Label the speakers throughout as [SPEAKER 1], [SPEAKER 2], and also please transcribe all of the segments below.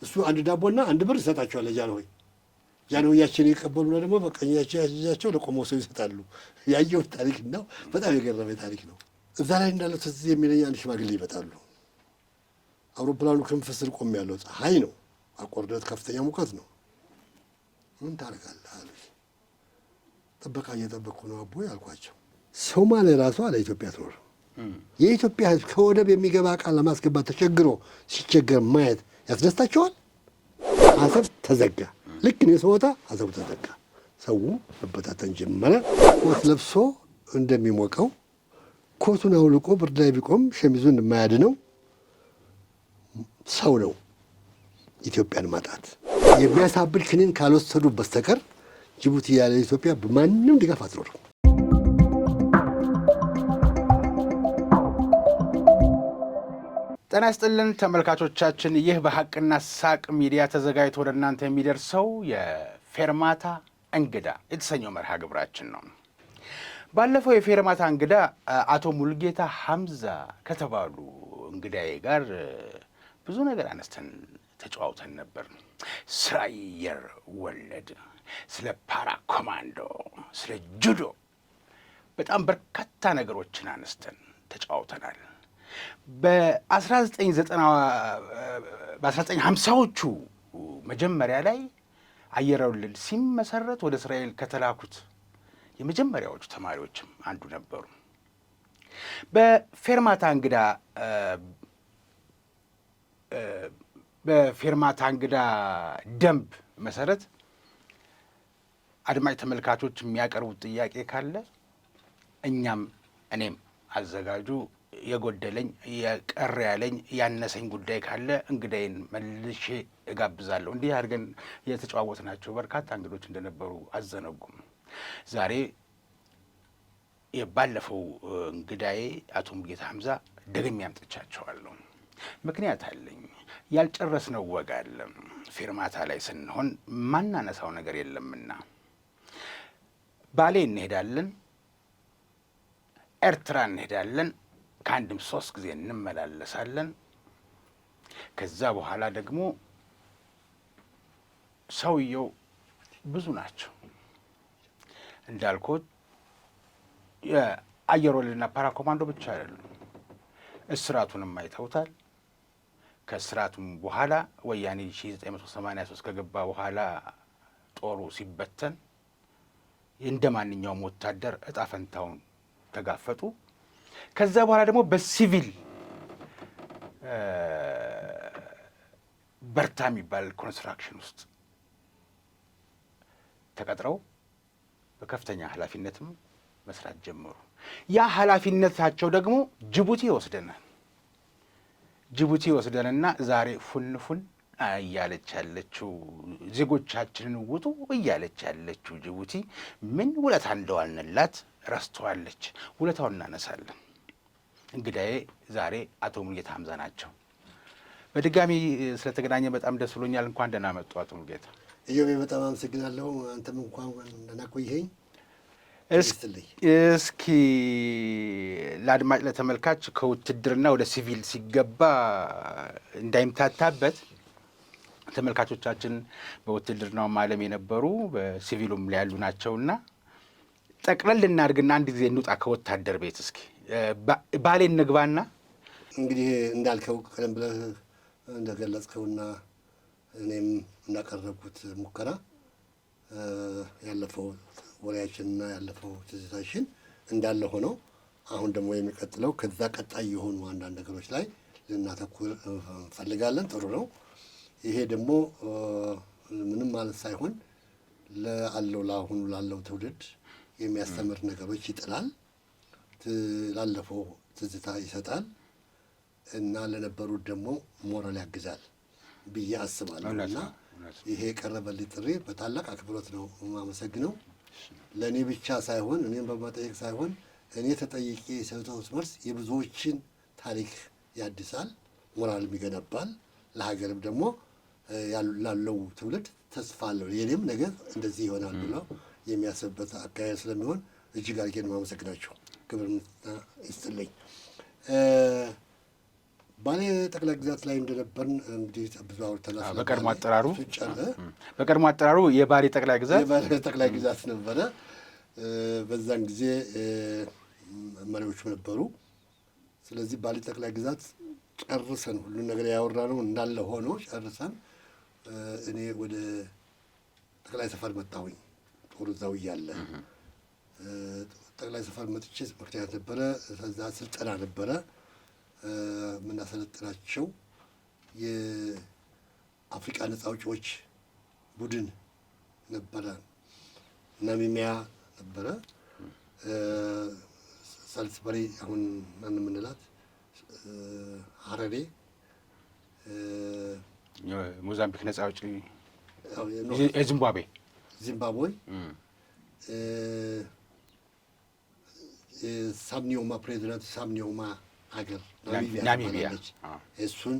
[SPEAKER 1] እሱ አንድ ዳቦና አንድ ብር ይሰጣቸዋል ለጃንሆይ። ጃንሆያችን ይቀበሉና ደግሞ በቀኛቸው ያቸው ለቆመው ሰው ይሰጣሉ። ያየሁት ታሪክ ነው። በጣም የገረመኝ ታሪክ ነው። እዛ ላይ እንዳለው ትዝ የሚለኝ አንድ ሽማግሌ ይመጣሉ። አውሮፕላኑ ክንፍ ስር ቆሜያለሁ። ፀሐይ ነው፣ አቆርደት ከፍተኛ ሙቀት ነው። ምን ታደርጋለህ አሉኝ። ጥበቃ እየጠበቅኩ ነው አቦ ያልኳቸው። ሶማሌ ራሷ ለኢትዮጵያ ትኖር። የኢትዮጵያ ሕዝብ ከወደብ የሚገባ ዕቃ ለማስገባት ተቸግሮ ሲቸገር ማየት ያስደስታቸዋል። አሰብ ተዘጋ። ልክ እኔ ስወጣ አሰቡ ተዘጋ። ሰው መበታተን ጀመረ። ኮት ለብሶ እንደሚሞቀው ኮቱን አውልቆ ብርድ ላይ ቢቆም ሸሚዙን የማያድነው ሰው ነው። ኢትዮጵያን ማጣት የሚያሳብድ ክኒን ካልወሰዱ በስተቀር ጅቡቲ ያለ ኢትዮጵያ በማንም ድጋፍ አትኖርም።
[SPEAKER 2] ጤና ይስጥልን ተመልካቾቻችን፣ ይህ በሀቅና ሳቅ ሚዲያ ተዘጋጅቶ ወደ እናንተ የሚደርሰው የፌርማታ እንግዳ የተሰኘው መርሃ ግብራችን ነው። ባለፈው የፌርማታ እንግዳ አቶ ሙልጌታ ሐምዛ ከተባሉ እንግዳዬ ጋር ብዙ ነገር አነስተን ተጨዋውተን ነበር። ስለ አየር ወለድ፣ ስለ ፓራ ኮማንዶ፣ ስለ ጁዶ በጣም በርካታ ነገሮችን አነስተን ተጨዋውተናል። በ1950ዎቹ መጀመሪያ ላይ አየር ወለድ ሲመሰረት ወደ እስራኤል ከተላኩት የመጀመሪያዎቹ ተማሪዎችም አንዱ ነበሩ። በፌርማታ እንግዳ ደንብ መሰረት አድማጭ ተመልካቾች የሚያቀርቡት ጥያቄ ካለ እኔም አዘጋጁ የጎደለኝ የቀረ ያለኝ ያነሰኝ ጉዳይ ካለ እንግዳይን መልሼ እጋብዛለሁ። እንዲህ አድርገን የተጨዋወትናቸው በርካታ እንግዶች እንደነበሩ አዘነጉም። ዛሬ የባለፈው እንግዳዬ አቶ ሙልጌታ ሐምዛ ደግሜ አምጥቻቸዋለሁ። ምክንያት አለኝ። ያልጨረስነው ወግ አለ። ፌርማታ ላይ ስንሆን ማናነሳው ነገር የለምና ባሌ እንሄዳለን፣ ኤርትራ እንሄዳለን፣ ከአንድም 3 ጊዜ እንመላለሳለን። ከዛ በኋላ ደግሞ ሰውየው ብዙ ናቸው እንዳልኩት የአየር ወለድና ፓራ ኮማንዶ ብቻ አይደሉም። እስራቱንም አይተውታል። ከእስራቱም በኋላ ወያኔ 1983 ከገባ በኋላ ጦሩ ሲበተን እንደ ማንኛውም ወታደር እጣ ፈንታውን ተጋፈጡ። ከዛ በኋላ ደግሞ በሲቪል በርታ የሚባል ኮንስትራክሽን ውስጥ ተቀጥረው በከፍተኛ ኃላፊነትም መስራት ጀመሩ። ያ ኃላፊነታቸው ደግሞ ጅቡቲ ወስደንና ዛሬ ፉን እያለች ያለችው ዜጎቻችንን ውጡ እያለች ያለችው ጅቡቲ ምን ውለታ እንደዋልንላት ረስተዋለች። ውለታውን እናነሳለን። እንግዳዬ ዛሬ አቶ ሙልጌታ ሐምዛ ናቸው። በድጋሚ ስለተገናኘ በጣም ደስ ብሎኛል። እንኳን ደህና መጡ አቶ ሙልጌታ።
[SPEAKER 1] እዮቤ በጣም አመሰግናለሁ። አንተም እንኳን ደህና ቆየኸኝ።
[SPEAKER 2] እስኪ ለአድማጭ ለተመልካች ከውትድርና ወደ ሲቪል ሲገባ እንዳይምታታበት ተመልካቾቻችን በውትድርናውም ዓለም የነበሩ በሲቪሉም ላይ ያሉ ናቸውና ጠቅለል ልናድርግና አንድ ጊዜ እንውጣ ከወታደር ቤት። እስኪ ባሌ እንግባና
[SPEAKER 1] እንግዲህ እንዳልከው ቀደም ብለህ እንደገለጽከውና እኔም እንዳቀረብኩት ሙከራ ያለፈው ወሬያችንና ያለፈው ትዝታችን እንዳለ ሆነው አሁን ደግሞ የሚቀጥለው ከዛ ቀጣይ የሆኑ አንዳንድ ነገሮች ላይ ልናተኩር እንፈልጋለን። ጥሩ ነው። ይሄ ደግሞ ምንም ማለት ሳይሆን ለአሁኑ ላለው ትውልድ የሚያስተምር ነገሮች ይጥላል፣ ላለፈው ትዝታ ይሰጣል እና ለነበሩት ደግሞ ሞራል ያግዛል ብዬ አስባለሁ እና ይሄ የቀረበልኝ ጥሪ በታላቅ አክብሮት ነው የማመሰግነው። ለእኔ ብቻ ሳይሆን እኔም በመጠየቅ ሳይሆን እኔ ተጠይቄ የሰጠሁት መልስ የብዙዎችን ታሪክ ያድሳል፣ ሞራልም ይገነባል፣ ለሀገርም ደግሞ ላለው ትውልድ ተስፋ አለው። የኔም ነገር እንደዚህ ይሆናል ብለው የሚያስብበት አካሄድ ስለሚሆን እጅግ አድርጌ ነው የማመሰግናቸው። ክብር ይስጥልኝ። ባሌ ጠቅላይ ግዛት ላይ እንደነበርን እንግዲህ ብዙ አውርተናል።
[SPEAKER 2] በቀድሞ አጠራሩ የባሌ ጠቅላይ
[SPEAKER 1] ግዛት ነበረ። በዛን ጊዜ መሪዎቹ ነበሩ። ስለዚህ ባሌ ጠቅላይ ግዛት ጨርሰን ሁሉን ነገር ያወራነው እንዳለ ሆኖ ጨርሰን እኔ ወደ ጠቅላይ ሰፈር መጣሁኝ። ጦር እዛው እያለ ጠቅላይ ሰፈር መጥቼ ምክንያት ነበረ። ከዛ ስልጠና ነበረ የምናሰለጥናቸው የአፍሪቃ ነጻ አውጪዎች ቡድን ነበረ። ናሚቢያ ነበረ፣ ሳልስበሪ አሁን ማን የምንላት ሀረሬ፣
[SPEAKER 2] ሞዛምቢክ ነጻ አውጪ፣ ዚምባብዌ፣
[SPEAKER 1] ሳምኒዮማ ፕሬዚዳንት ሳምኒዮማ ሀገር ናሚቢያ። እሱን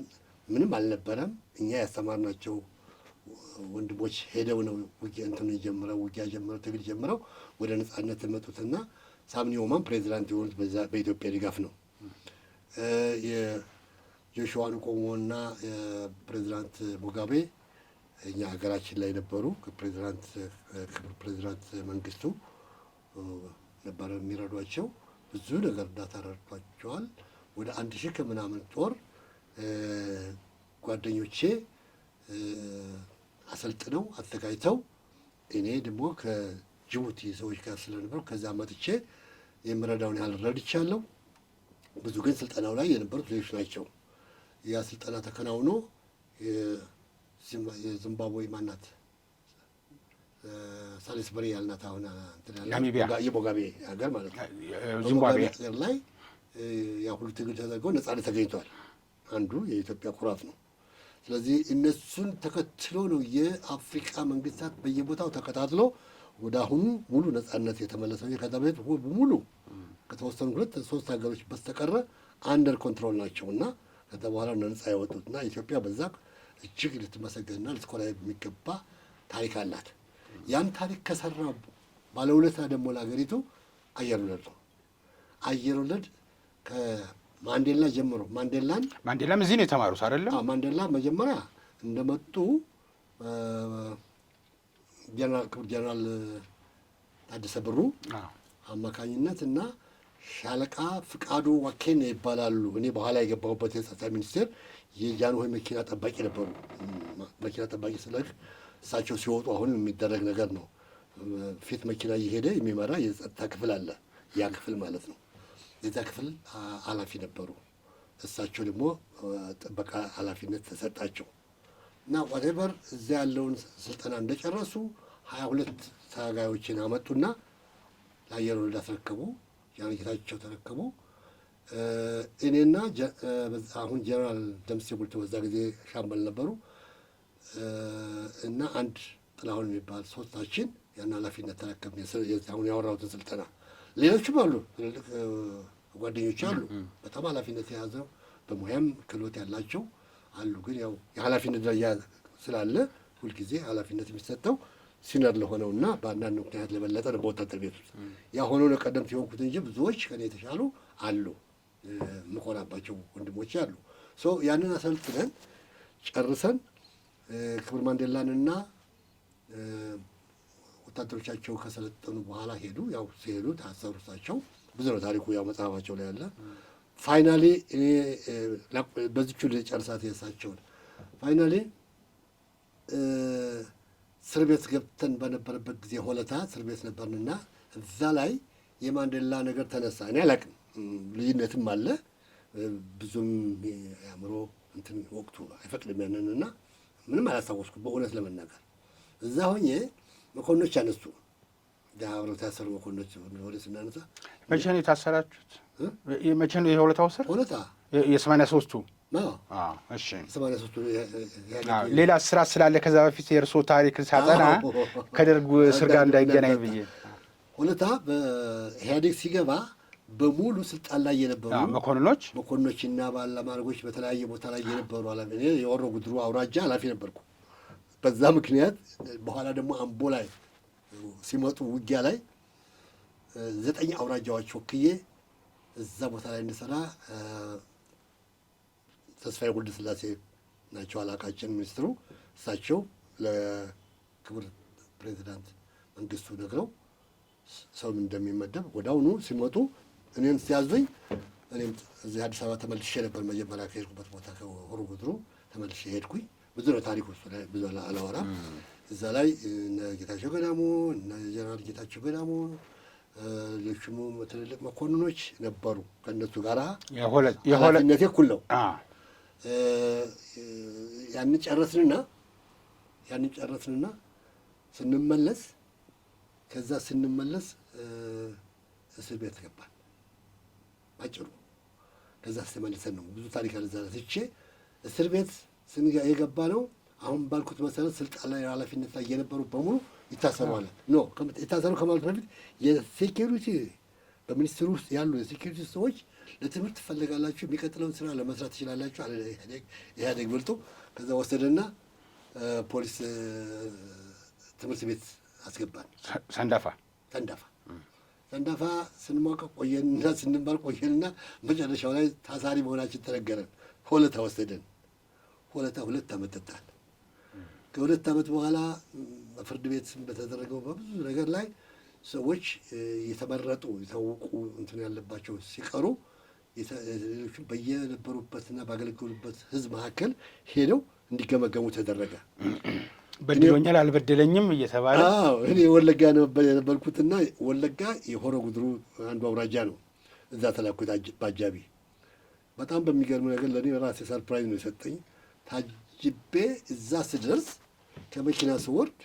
[SPEAKER 1] ምንም አልነበረም። እኛ ያስተማርናቸው ወንድሞች ሄደው ነው ውጊያ ጀምረው ትግል ጀምረው ወደ ነጻነት የመጡትና ሳምኒዮማም ፕሬዚዳንት የሆኑት በኢትዮጵያ ድጋፍ ነው። የጆሹዋ ንቆሞና ፕሬዚዳንት ሙጋቤ እኛ ሀገራችን ላይ ነበሩ። ክብር ፕሬዚዳንት መንግስቱ ነበረ የሚረዷቸው። ብዙ ነገር እርዳታ ረድቷቸዋል። ወደ 1000 ከምናምን ጦር ጓደኞቼ አሰልጥነው አዘጋጅተው እኔ ደግሞ ከጅቡቲ ሰዎች ጋር ስለነበሩ ከዛ መጥቼ የምረዳውን ያህል ረድቻለሁ። ብዙ ግን ስልጠናው ላይ የነበሩት ሌሎች ናቸው። ያ ስልጠና ተከናውኖ የዚምባብዌ ማናት ሳሊስበሪ ያልናት አሁን የሙጋቤ ሀገር ማለት ነው። ዚምባብዌ ሀገር ላይ ያ ሁሉ ትግል ተደርጎ ነጻነት ተገኝቷል። አንዱ የኢትዮጵያ ኩራት ነው። ስለዚህ እነሱን ተከትሎ ነው የአፍሪካ መንግስታት በየቦታው ተከታትሎ ወደ አሁኑ ሙሉ ነጻነት የተመለሰው። ከዛ በፊት ሙሉ ከተወሰኑ 2-3 ሀገሮች በስተቀረ አንደር ኮንትሮል ናቸው እና ከዛ በኋላ ነጻ ያወጡት እና ኢትዮጵያ በዛ እጅግ ልትመሰገንና ልትኮራ የሚገባ ታሪክ አላት። ያን ታሪክ ከሰራ ባለውለታ ደግሞ ለሀገሪቱ አየር ወለድ ነው። አየር ወለድ ከማንዴላ ጀምሮ ማንዴላም
[SPEAKER 2] እዚህ ነው የተማሩት አይደለም?
[SPEAKER 1] ማንዴላ መጀመሪያ እንደመጡ ክቡር ጀነራል ታደሰ ብሩ አማካኝነት እና ሻለቃ ፍቃዱ ዋኬን ይባላሉ። እኔ በኋላ የገባሁበት የጸጥታ ሚኒስቴር የጃንሆይ መኪና ጠባቂ ነበሩ። መኪና ጠባቂ ስለህ እሳቸው ሲወጡ አሁን የሚደረግ ነገር ነው። ፊት መኪና እየሄደ የሚመራ የጸጥታ ክፍል አለ። ያ ክፍል ማለት ነው። የዛ ክፍል ኃላፊ ነበሩ። እሳቸው ደግሞ ጥበቃ ኃላፊነት ተሰጣቸው እና ዋቴቨር እዚያ ያለውን ስልጠና እንደጨረሱ 22 ታጋዮችን አመጡና ለአየር ወለድ አስረከቡ። ያን ጌታቸው ተረከቡ። እኔና አሁን ጀነራል ደምሴ ቡልቶ በዛ ጊዜ ሻምበል ነበሩ እና አንድ ጥላሁን የሚባል ሶስታችን ያን ኃላፊነት ተረከብን። አሁን ያወራሁትን ስልጠና ሌሎችም አሉ፣ ትልልቅ ጓደኞች አሉ፣ በጣም ኃላፊነት የያዘው በሙያም ክህሎት ያላቸው አሉ። ግን ያው የኃላፊነት ደረጃ ስላለ ሁልጊዜ ኃላፊነት የሚሰጠው ሲነር ለሆነው እና በአንዳንድ ምክንያት ለበለጠ ነው በወታደር ቤት ውስጥ ያ ሆኖ ነው ቀደምት የሆንኩት እንጂ ብዙዎች ከኔ የተሻሉ አሉ፣ የምኮራባቸው ወንድሞች አሉ። ያንን አሰልጥነን ጨርሰን ክቡር ማንዴላንና ወታደሮቻቸው ከሰለጠኑ በኋላ ሄዱ። ያው ሲሄዱ ታሰሩ። እሳቸው ብዙ ነው ታሪኩ፣ ያው መጽሐፋቸው ላይ ያለ። ፋይናሊ እኔ በዚቹ ጨርሳት የሳቸውን ፋይናሊ እስር ቤት ገብተን በነበረበት ጊዜ ሆለታ እስር ቤት ነበርንና እዛ ላይ የማንዴላ ነገር ተነሳ። እኔ አላውቅም፣ ልዩነትም አለ ብዙም የአእምሮ እንትን ወቅቱ አይፈቅድም ያንንና ምንም አላስታወስኩም በእውነት ለመናገር። እዛ ሆኜ መኮንኖች አነሱ፣ አብረው የታሰሩ መኮንኖች ወደ ስናነሳ።
[SPEAKER 2] መቼ ነው የታሰራችሁት? መቼ ነው የሆለታው ስር?
[SPEAKER 1] ሆለታ
[SPEAKER 2] የ83ቱ። እሺ 83ቱ። ሌላ ስራ ስላለ ከዛ በፊት የእርስዎ ታሪክ ሳጠና ከደርግ ስር ጋር እንዳይገናኝ ብዬ።
[SPEAKER 1] ሆለታ በኢህአዴግ ሲገባ በሙሉ ስልጣን ላይ የነበሩ መኮንኖችና ባለማዕረጎች በተለያየ ቦታ ላይ የነበሩ ኃላፊ። እኔ የወሮ ጉድሩ አውራጃ ኃላፊ ነበርኩ። በዛ ምክንያት በኋላ ደግሞ አምቦ ላይ ሲመጡ ውጊያ ላይ 9 አውራጃዎች ወክዬ እዛ ቦታ ላይ እንድሰራ ተስፋዬ ወልደስላሴ ናቸው አለቃችን ሚኒስትሩ። እሳቸው ለክቡር ፕሬዚዳንት መንግስቱ ነግረው ሰው እንደሚመደብ ወዲያውኑ ሲመጡ እኔን ሲያዙኝ እኔም እዚህ አዲስ አበባ ተመልሼ ነበር። መጀመሪያ ከሄድኩበት ቦታ ከሆሮ ጉድሩ ተመልሼ ሄድኩኝ። ብዙ ነው ታሪኩ፣ እሱ ላይ ብዙ አላወራም። እዛ ላይ እነ ጌታቸው ገዳሙ እነ ጀነራል ጌታቸው ገዳሙ ሌሎችም ትልልቅ መኮንኖች ነበሩ። ከእነሱ ጋር ኃላፊነቴ እኩል ነው። ያንን ጨረስንና ስንመለስ ከዛ ስንመለስ እስር ቤት ገባን አጭሩ። ከዛ ስተመልሰን ነው ብዙ ታሪክ አለ። ትቼ እስር ቤት የገባ ነው። አሁን ባልኩት መሰረት ስልጣን ላይ ኃላፊነት ላይ የነበሩ በሙሉ ይታሰራሉ። ይታሰሩ ከማለት በፊት የሴኪሪቲ በሚኒስትሩ ውስጥ ያሉ የሴኪሪቲ ሰዎች ለትምህርት ትፈልጋላችሁ፣ የሚቀጥለውን ስራ ለመስራት ትችላላችሁ አለ ኢህአዴግ ብልጡ። ከዛ ወሰደና ፖሊስ ትምህርት ቤት አስገባን። ሰንዳፋ ስንሟቀቅ ስንማር ቆየንና መጨረሻው ላይ ታሳሪ መሆናችን ተነገረን። ሆለታ ወሰደን። ሆለታ 2 ዓመት ጠጣን። ከ2 ዓመት በኋላ ፍርድ ቤት በተደረገው በብዙ ነገር ላይ ሰዎች የተመረጡ የታወቁ እንትን ያለባቸው ሲቀሩ ሌሎቹ በየነበሩበትና ባገለገሉበት ህዝብ መካከል ሄደው እንዲገመገሙ ተደረገ።
[SPEAKER 2] በድሎኛል አልበደለኝም እየተባለ
[SPEAKER 1] እኔ ወለጋ ነበር የነበርኩትና ወለጋ የሆሮ ጉድሩ አንዱ አውራጃ ነው። እዛ ተላኩት በአጃቢ። በጣም በሚገርም ነገር ለእኔ ራሴ ሰርፕራይዝ ነው የሰጠኝ። ታጅቤ እዛ ስደርስ ከመኪና ስወርድ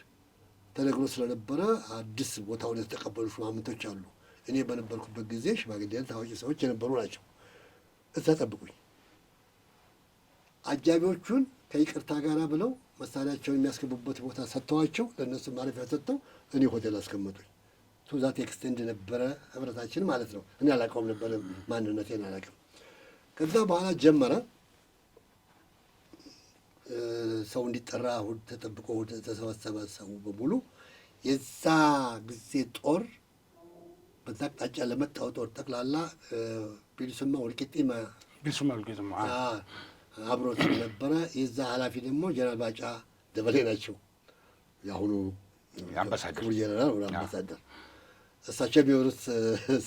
[SPEAKER 1] ተነግሮ ስለነበረ አዲስ ቦታውን የተቀበሉ ሹማምንቶች አሉ። እኔ በነበርኩበት ጊዜ ሽማግሌ ታዋቂ ሰዎች የነበሩ ናቸው። እዛ ጠብቁኝ። አጃቢዎቹን ከይቅርታ ጋር ብለው መሳሪያቸውን የሚያስገቡበት ቦታ ሰጥተዋቸው ለእነሱ ማረፊያ ሰጥተው እኔ ሆቴል አስቀመጡኝ። ቱዛት ኤክስቴንድ ነበረ ህብረታችን ማለት ነው። እኔ አላውቀውም ነበረ፣ ማንነቴን አላውቅም። ከዛ በኋላ ጀመረ ሰው እንዲጠራ ተጠብቆ ተሰበሰበ ሰው በሙሉ። የዛ ጊዜ ጦር በዛ አቅጣጫ ለመጣው ጦር ጠቅላላ ቢልሱማ ወልቂጤማ አብሮት ነበረ። የዛ ኃላፊ ደግሞ ጀነራል ባጫ ደበሌ ናቸው። የአሁኑ
[SPEAKER 2] አምባሳደር
[SPEAKER 1] ጀነራል ወደ አምባሳደር እሳቸው የሚሆኑት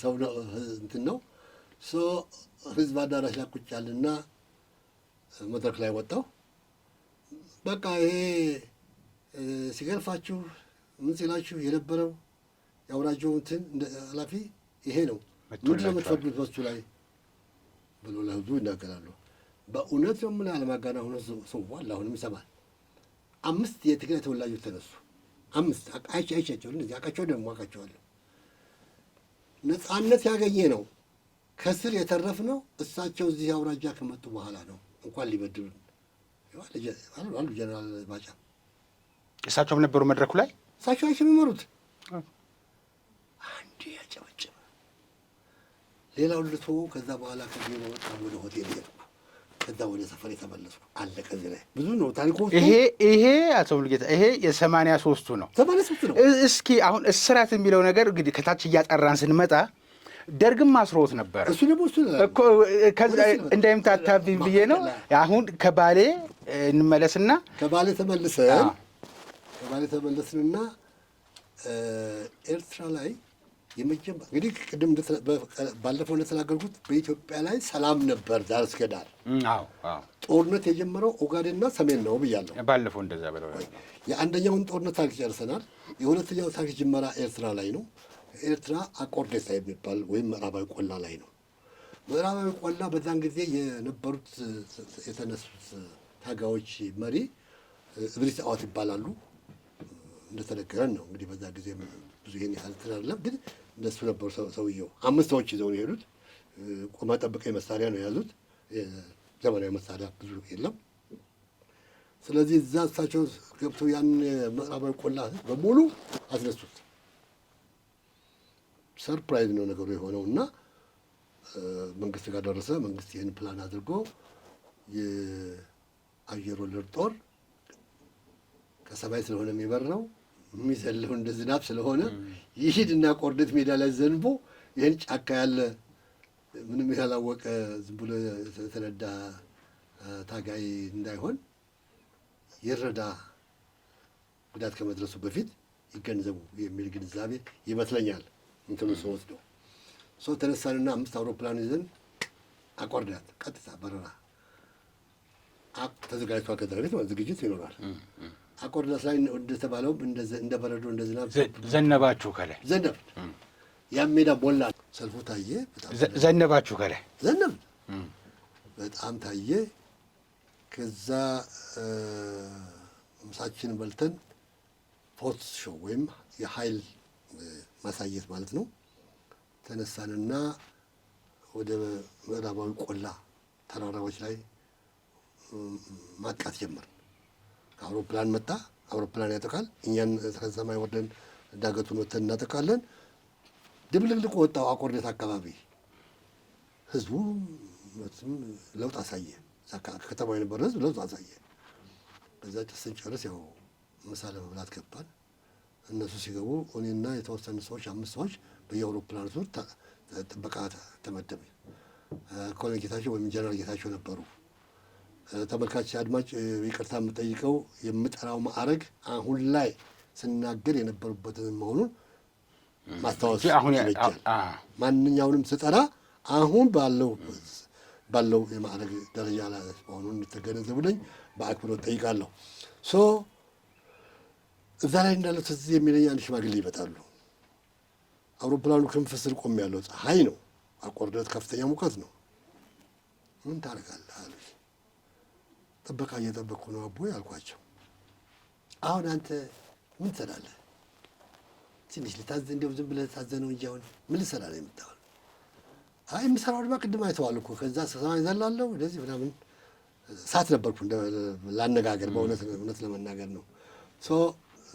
[SPEAKER 1] ሰው ነው። እንትን ነው ህዝብ አዳራሽ ላይ ቁጭ ያልና መድረክ ላይ ወጣው። በቃ ይሄ ሲገርፋችሁ ምን ሲላችሁ የነበረው የአውራጃው እንትን ኃላፊ ይሄ ነው፣ ምንድን ነው የምትፈርዱት በሱ ላይ ብሎ ለህዝቡ ይናገራሉ። በእውነት ነው ምን አለማጋና ሆኖ ሰው አሁንም ይሰማል። 5 የትግራይ ተወላጆች ተነሱ። 5 አይቻቸው እንደዚህ አውቃቸው ደግሞ አውቃቸዋለሁ። ነፃነት ያገኘ ነው ከስር የተረፍ ነው። እሳቸው እዚህ አውራጃ ከመጡ በኋላ ነው እንኳን ሊበድሉን አሉ። ጀነራል ባጫ
[SPEAKER 2] እሳቸውም ነበሩ መድረኩ ላይ።
[SPEAKER 1] እሳቸው አይችም የሚመሩት አንዴ ያጨበጭበ ሌላው ልቶ ከዛ በኋላ ከቢሮ ወጣ ወደ ሆቴል ሄድኩ። ከዛ ወደ ሰፈር የተመለስኩ አለቀ። እዚህ ላይ ብዙ ነው ታሪኩ።
[SPEAKER 2] ይሄ አቶ ሙሉጌታ ይሄ የ83ቱ ነው።
[SPEAKER 1] 83 ነው።
[SPEAKER 2] እስኪ አሁን እስራት የሚለው ነገር እንግዲህ ከታች እያጠራን ስንመጣ ደርግም አስሮት ነበረ እኮ እንዳይምታታብኝ ብዬ ነው። አሁን ከባሌ እንመለስና
[SPEAKER 1] ከባሌ ተመለስንና ኤርትራ ላይ የመጀመሪያ እንግዲህ ቅድም ባለፈው እንደተናገርኩት በኢትዮጵያ ላይ ሰላም ነበር ዳር እስከ ዳር። ጦርነት የጀመረው ኦጋዴንና ሰሜን ነው ብያለሁ
[SPEAKER 2] ባለፈው እንደዛ ብለው።
[SPEAKER 1] የአንደኛውን ጦርነት ታሪክ ጨርሰናል። የሁለተኛው ታሪክ ጅመራ ኤርትራ ላይ ነው። ኤርትራ አቆርዴሳ የሚባል ወይም ምዕራባዊ ቆላ ላይ ነው። ምዕራባዊ ቆላ በዛን ጊዜ የነበሩት የተነሱት ታጋዮች መሪ እብሪት አዋት ይባላሉ። እንደተነገረን ነው እንግዲህ በዛ ጊዜ ብዙ ይሄን ያህል አይደለም፣ ግን እንደሱ ነበሩ። ሰውየው 5 ሰዎች ይዘው ነው የሄዱት። ቆማ ጠብቀኝ መሳሪያ ነው የያዙት። ዘመናዊ መሳሪያ ብዙ የለም። ስለዚህ እዛ እሳቸው ገብተው ያን ምዕራባዊ ቆላ በሙሉ አስነሱት። ሰርፕራይዝ ነው ነገሩ የሆነው እና መንግስት ጋር ደረሰ። መንግስት ይህን ፕላን አድርጎ የአየር ወለድ ጦር ከሰማይ ስለሆነ የሚበረው የሚዘለው እንደ ዝናብ ስለሆነ ይሂድና ቆርደት ሜዳ ላይ ዘንቦ ይህን ጫካ ያለ ምንም ያላወቀ ዝም ብሎ የተነዳ ታጋይ እንዳይሆን ይረዳ፣ ጉዳት ከመድረሱ በፊት ይገንዘቡ የሚል ግንዛቤ ይመስለኛል። እንትኑ ሰው ወስደው ሰው ተነሳንና 5 አውሮፕላን ይዘን አቆርዳት ቀጥታ በረራ ተዘጋጅቷል። ከዛ በፊት ዝግጅት ይኖራል። አቆርዳት ላይ እንደተባለው እንደ በረዶ እንደ ዝናብ
[SPEAKER 2] ዘነባችሁ። ከላይ
[SPEAKER 1] ዘነብ፣ ያም ሜዳ ሞላ። ሰልፉ ታየ።
[SPEAKER 2] ዘነባችሁ። ከላይ
[SPEAKER 1] ዘነብ፣ በጣም ታየ። ከዛ ምሳችን በልተን ፎርስ ሾው ወይም የኃይል ማሳየት ማለት ነው። ተነሳንና ወደ ምዕራባዊ ቆላ ተራራዎች ላይ ማጥቃት ጀመርን። አውሮፕላን መጣ። አውሮፕላን ያጠቃል። እኛን ከሰማይ ወርደን ዳገቱን ወጥተን እናጠቃለን። ድብልቅልቁ ወጣው አቆርዴት አካባቢ ህዝቡ ለውጥ አሳየ። ከተማ የነበረ ህዝብ ለውጥ አሳየ። በዛ ስንጨርስ ያው ምሳ ለመብላት ገባን። እነሱ ሲገቡ እኔና የተወሰኑ ሰዎች 5 ሰዎች በየአውሮፕላኑ ዙር ጥበቃ ተመደበ። ኮሎኔል ጌታቸው ወይም ጀነራል ጌታቸው ነበሩ። ተመልካች አድማጭ ይቅርታ የምጠይቀው የምጠራው ማዕረግ አሁን ላይ ስናገር የነበሩበትን መሆኑን ማስታወስ ይበጃል። ማንኛውንም ስጠራ አሁን ባለው የማዕረግ ደረጃ ላይ መሆኑን እንድትገነዘቡልኝ በአክብሮት ጠይቃለሁ። እዛ ላይ እንዳለው ትዝ የሚለኝ አንድ ሽማግሌ ይመጣሉ። አውሮፕላኑ ክንፍ ስር ቆም ያለው ፀሐይ ነው። አቆርደት ከፍተኛ ሙቀት ነው። ምን ታደርጋለህ አሉ። ጥበቃ እየጠበቅኩ ነው አቦ ያልኳቸው። አሁን አንተ ምን ትሰራለህ? ትንሽ ልታዘን እንደው ዝም ብለህ ታዘነው እንጂ አሁን ምን ልሰራ ነው የምታወል? አይ የምሰራው ድማ ቅድም አይተዋል እኮ ከዛ ሰማይ ዘላለሁ እንደዚህ ምናምን ሳት ነበርኩ ላነጋገር በእውነት ለመናገር ነው።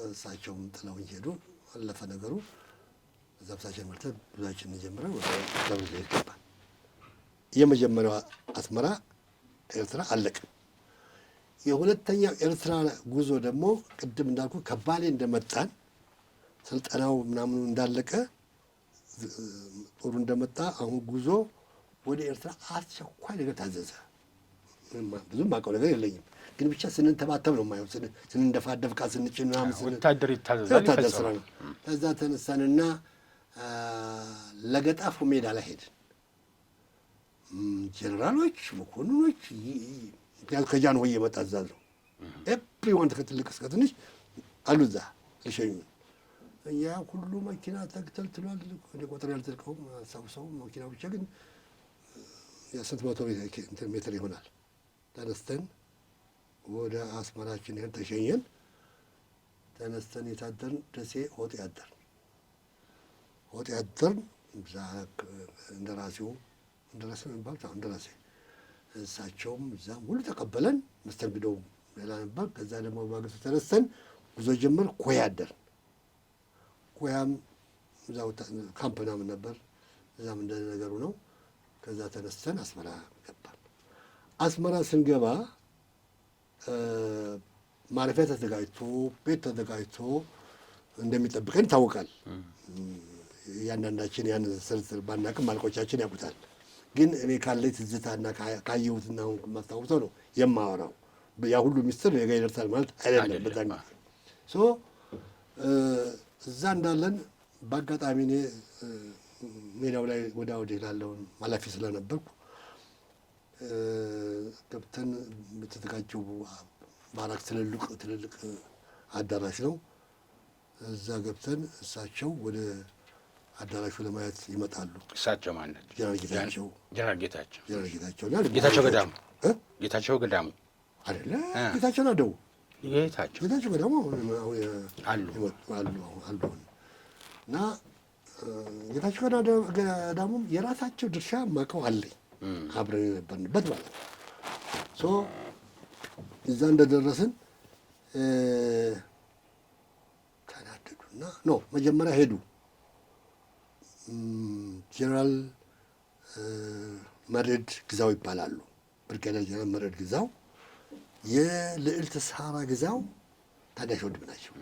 [SPEAKER 1] እሳቸውም ጥለውኝ ሄዱ። አለፈ ነገሩ። እዛ ብሳችን መርተን ጉዟችንን ጀምረን ወደ ደብረ ዘይት ገባን። የመጀመሪያዋ አስመራ ኤርትራ አለቀ። የሁለተኛው ኤርትራ ጉዞ ደግሞ ቅድም እንዳልኩ ከባሌ እንደመጣን ስልጠናው ምናምኑ እንዳለቀ ጦሩ እንደመጣ አሁን ጉዞ ወደ ኤርትራ አስቸኳይ ነገር ታዘዘ። ብዙም አውቀው ነገር የለኝም፣ ግን ብቻ ስንንተባተብ ነው የማየው። ስንንደፋደፍ ዕቃ ስንጭን ምናምን
[SPEAKER 2] ወታደር ይታዘዛል።
[SPEAKER 1] ስራ ነው። ከዛ ተነሳንና ለገጣፉ ሜዳ ላይ ሄድን። ጀኔራሎች፣ መኮንኖች ምክንያቱም ከጃንሆይ የመጣ ትእዛዝ ነው። ኤቭሪዋን ከትልቅ እስከ ትንሽ አሉ እዛ ሊሸኙን። ያ ሁሉ መኪና ተተልትሏል። እኔ ቁጥር ያልተልቀውም አስታውሰው መኪና ብቻ ግን የስንት መቶ ሜትር ይሆናል። ተነስተን ወደ አስመራችን ይሄን ተሸኘን። ተነስተን የታደርን ደሴ ሆጤ ያደርን። ሆጤ ያደርን እዛ እንደራሴው እንደራሴ የሚባሉት አሁን እንደራሴ እሳቸውም እዛም ሁሉ ተቀበለን። መስተንግዶው ሌላ ነበር። ከዛ ደግሞ ማግስቱ ተነስተን ጉዞ ጀመር። ኮያ አደርን። ኮያም እዛው ካምፕ ምናምን ነበር። እዛም እንደ ነገሩ ነው። ከዛ ተነስተን አስመራ ገባን። አስመራ ስንገባ ማረፊያ ተዘጋጅቶ ቤት ተዘጋጅቶ እንደሚጠብቀን ይታወቃል። እያንዳንዳችን ያን ስርስር ባናቅም አለቆቻችን ያውቁታል። ግን እኔ ካለኝ ትዝታና ካየሁትና አሁን የማስታውሰው ነው የማወራው። ያ ሁሉ ሚስጥር የጋ ይደርሳል ማለት አይደለም። በዛን ጊዜ እዛ እንዳለን በአጋጣሚ እኔ ሜዳው ላይ ወዳ ወዲህ ላለውን ኃላፊ ስለነበርኩ ገብተን የተዘጋጀው ባራክ ትልልቅ አዳራሽ ነው። እዛ ገብተን እሳቸው ወደ አዳራሹ ለማየት ይመጣሉ።
[SPEAKER 2] እሳቸው ማለት
[SPEAKER 1] ጀነራል ጌታቸው
[SPEAKER 2] ጌታቸው ገዳሙ ጌታቸው ገዳሙ
[SPEAKER 1] አይደለ? ጌታቸው ናደው
[SPEAKER 2] ጌታቸው
[SPEAKER 1] ገዳሙ
[SPEAKER 2] አሉ
[SPEAKER 1] እና ጌታቸው ገዳሙም የራሳቸው ድርሻ ማቀው አለኝ። አብረን የነበርንበት ማለት ነው። እዛ እንደደረስን ተናደዱና መጀመሪያ ሄዱ። ጀነራል መርዕድ ግዛው ይባላሉ። ብርጋዴር ጀነራል መርዕድ ግዛው የልዕልት ሳባ ግዛው ታናሽ ወንድም ናቸው።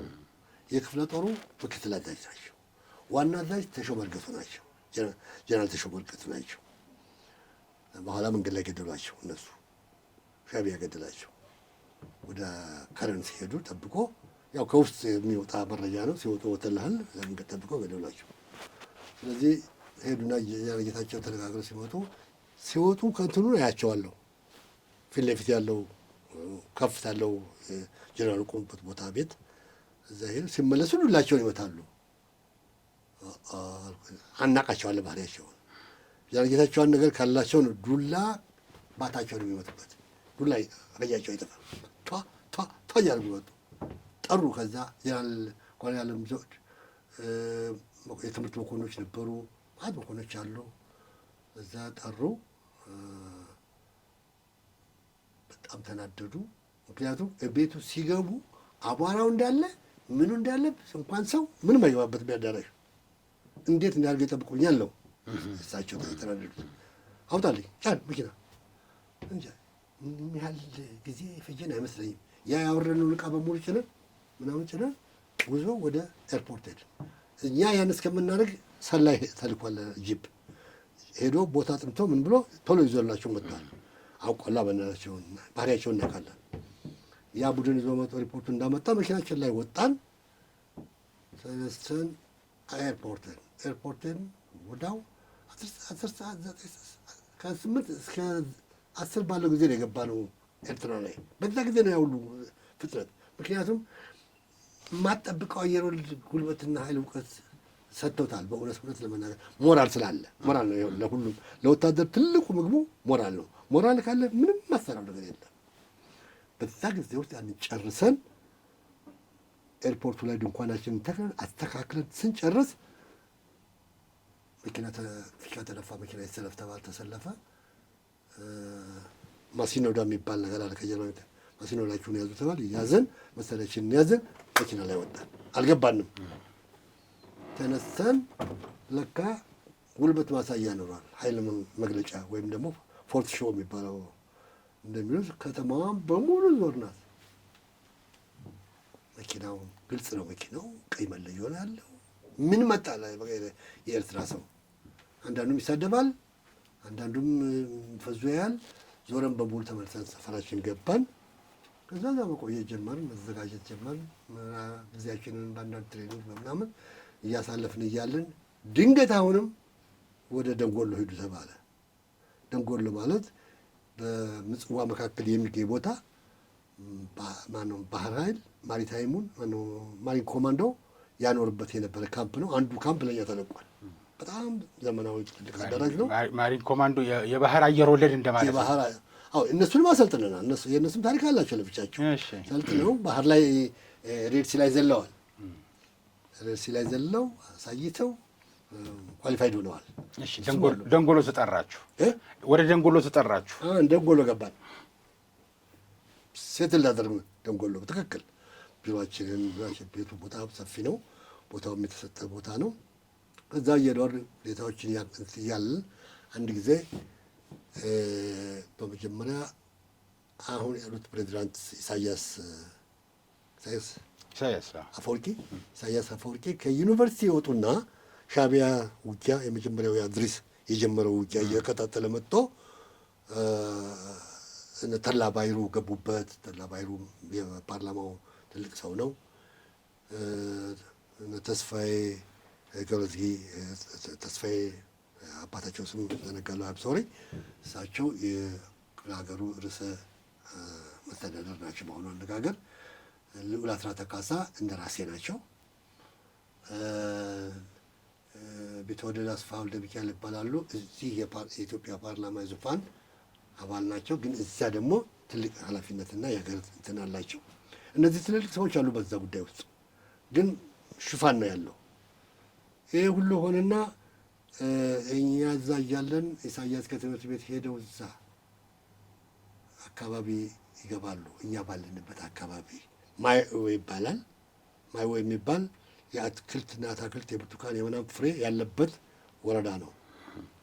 [SPEAKER 1] የክፍለ ጦሩ ምክትል አዛዥ ናቸው። ዋና አዛዥ ተሾመ እርገቱ ናቸው። ጀነራል ተሾመ እርገቱ ናቸው። በኋላ መንገድ ላይ ገደሏቸው እነሱ። ሻዕቢያ ገደላቸው። ወደ ከረን ሲሄዱ ጠብቆ ያው ከውስጥ የሚወጣ መረጃ ነው። ሲወጡ ወተልሃል ለምን ጠብቀው ገደሏቸው። ስለዚህ ሄዱና ጌታቸው ተነጋግረው ሲወጡ ከእንትኑ አያቸዋለሁ። ፊት ለፊት ያለው ከፍታ ያለው ጀነራል ቆምበት ቦታ ቤት እዛ ሄዱ። ሲመለሱ ዱላቸውን ይመታሉ። አናቃቸዋለን ባህሪያቸውን። ያን ጌታቸውን ነገር ካላቸው ነው ዱላ ባታቸውን የሚመቱበት። ዱላ አገኛቸው አይጠፋም። ቷ ቷ ቷ እያሉ መጡ። ጠሩ። ከዛ ጀነራል ኮሎኔል ዘውድ የትምህርት መኮንኖች ነበሩ። ማለት መኮንኖች አሉ። እዛ ጠሩ። በጣም ተናደዱ። ምክንያቱም ቤቱ ሲገቡ አቧራው እንዳለ ምኑ እንዳለ እንኳን ሰው ምንም አይገባበት ቢያዳራሽ እንዴት እንዳርገ ይጠብቁኛል ነው እሳቸው ተናደዱት። አውጣልኝ ጫን መኪና እንጃ ምን ያህል ጊዜ ፈጀን አይመስለኝም። ያ ያወረነውን ዕቃ በሙሉ ጭነን ምናምን ጭነን ጉዞ ወደ ኤርፖርት ሄድን። እኛ ያን እስከምናደርግ ሰላይ ተልኳል። ጂፕ ሄዶ ቦታ ጥምቶ ምን ብሎ ቶሎ ይዞላቸው መጥቷል። አውቆላ በእናታቸውን ባህሪያቸውን እናውቃለን። ያ ቡድን ይዞ መጥቶ ሪፖርቱ እንዳመጣ መኪናችን ላይ ወጣን። ተነስተን ኤርፖርትን ወዳው 10 ሰዓት 8 እስከ 10 ባለው ጊዜ ነው የገባነው ኤርትራ ላይ። በዛ ጊዜ ነው ያውሉ ፍጥነት። ምክንያቱም የማትጠብቀው አየር ወለድ ጉልበትና ኃይል እውቀት ሰጥቶታል። በእውነት ለመናገር ሞራል ስላለ ሞራል ነው ለሁሉም ለወታደር ትልቁ ምግቡ ሞራል ነው። ሞራል ካለ ምንም ማሰራው ነገር የለም። በዛ ጊዜ ውስጥ ያንን ጨርሰን ኤርፖርቱ ላይ ድንኳናችንን ተክለን አስተካክለን ስንጨርስ መኪና ፊሻ ተነፋ። መኪና ይሰለፍ ተባል፣ ተሰለፈ። ማሲኖዳ የሚባል ነገር አለ ከጀርባ። ማሲኖዳችሁን ያዙ ተባል። ያዘን፣ መሰለችንን ያዘን፣ መኪና ላይ ወጣን። አልገባንም። ተነስተን ለካ ጉልበት ማሳያ ኖሯል። ኃይል መግለጫ ወይም ደግሞ ፎርት ሾው የሚባለው እንደሚሉት ከተማዋን በሙሉ ዞርናት። መኪናው ግልጽ ነው። መኪናው ቀይ መለዮ ነው ያለው። ምን መጣ የኤርትራ ሰው አንዳንዱም ይሳደባል፣ አንዳንዱም ፈዞ ያያል። ዞረን በሙሉ ተመልሰን ሰፈራችን ገባን። ከዛ መቆየት ጀመርን፣ መዘጋጀት ጀመርን። ጊዜያችንን በአንዳንድ ትሬኒንግ በምናምን እያሳለፍን እያለን ድንገት አሁንም ወደ ደንጎሎ ሂዱ ተባለ። ደንጎሎ ማለት በምጽዋ መካከል የሚገኝ ቦታ ማነው ባህር ኃይል ማሪታይሙን ማሪን ኮማንዶ ያኖርበት የነበረ ካምፕ ነው። አንዱ ካምፕ ለኛ ተለቋል። በጣም ዘመናዊ ትልቅ አዳራሽ ነው።
[SPEAKER 2] ማሪን ኮማንዶ የባህር አየር ወለድ እንደማለት ነው።
[SPEAKER 1] አዎ እነሱንም አሰልጥነናል። የእነሱም ታሪክ አላቸው ለብቻቸው ሰልጥነው ባህር ላይ ሬድሲ ላይ ዘለዋል። ሬድሲ ላይ ዘለው አሳይተው ኳሊፋይድ ሆነዋል።
[SPEAKER 2] እሺ ደንጎሎ ተጠራችሁ? ወደ ደንጎሎ ተጠራችሁ?
[SPEAKER 1] ደንጎሎ ገባን። ሴት ላደርግ ደንጎሎ በትክክል ቢሮአችንን ቤቱ ቦታ ሰፊ ነው። ቦታውም የተሰጠ ቦታ ነው። ከዛ እየኖር ሁኔታዎችን እያልን አንድ ጊዜ በመጀመሪያ አሁን ያሉት ፕሬዚዳንት ኢሳያስ አፈወርቂ ከዩኒቨርሲቲ የወጡና ሻዕቢያ ውጊያ የመጀመሪያው አድሪስ የጀመረው ውጊያ እየቀጣጠለ መጥቶ ተላ ባይሩ ገቡበት። ተላ ባይሩ የፓርላማው ትልቅ ሰው ነው። ተስፋዬ ገብረዝጊ ተስፋዬ አባታቸው ስም ዘነጋለሁ አብሶሪ እሳቸው የሀገሩ ርዕሰ መስተዳደር ናቸው። በሆኑ አነጋገር ልዑል አስራተ ካሳ እንደራሴ ናቸው። ቢትወደድ አስፋ ወልደ ሚካኤል ይባላሉ። እዚህ የኢትዮጵያ ፓርላማ ዙፋን አባል ናቸው። ግን እዚያ ደግሞ ትልቅ ኃላፊነትና የሀገር እንትን አላቸው። እነዚህ ትልልቅ ሰዎች አሉ። በዛ ጉዳይ ውስጥ ግን ሽፋን ነው ያለው። ይሄ ሁሉ ሆነና እኛ እዛ እያለን ኢሳያስ ከትምህርት ቤት ሄደው እዛ አካባቢ ይገባሉ። እኛ ባለንበት አካባቢ ማይኦ ይባላል። ማይኦ የሚባል የአትክልትና አታክልት የብርቱካን የምናምን ፍሬ ያለበት ወረዳ ነው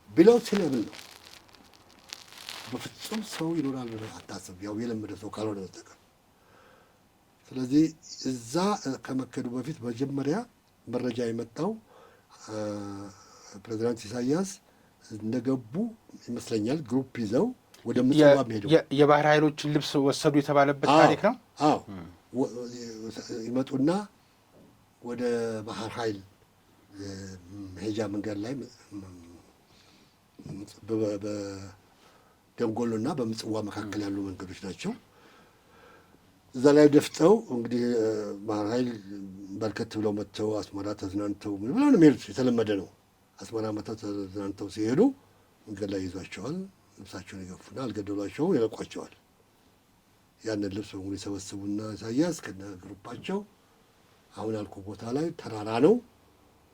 [SPEAKER 1] ብለው ሲነብል ነው። በፍጹም ሰው ይኖራል ብለህ አታስብ፣ ያው የለመደ ሰው ካልሆነ በስተቀር። ስለዚህ እዛ ከመከዱ በፊት መጀመሪያ መረጃ የመጣው ፕሬዚዳንት ኢሳያስ እንደገቡ ይመስለኛል ግሩፕ ይዘው ወደ ምጽዋ ሄደው
[SPEAKER 2] የባህር ኃይሎችን ልብስ ወሰዱ የተባለበት ታሪክ ነው።
[SPEAKER 1] አዎ ይመጡና ወደ ባህር ኃይል መሄጃ መንገድ ላይ በደንጎሎና በምጽዋ መካከል ያሉ መንገዶች ናቸው። እዛ ላይ ደፍጠው እንግዲህ ባህር ኃይል በርከት ብለው መጥተው አስመራ ተዝናንተው ምን ብለው ነው የሚሄዱት? የተለመደ ነው። አስመራ መጥተው ተዝናንተው ሲሄዱ መንገድ ላይ ይዟቸዋል። ልብሳቸውን ይገፉና አልገደሏቸውም፣ ይለቋቸዋል። ያንን ልብስ በሙሉ የሰበስቡና ኢሳያስ ከነ ግሩፓቸው አሁን ያልኩ ቦታ ላይ ተራራ ነው።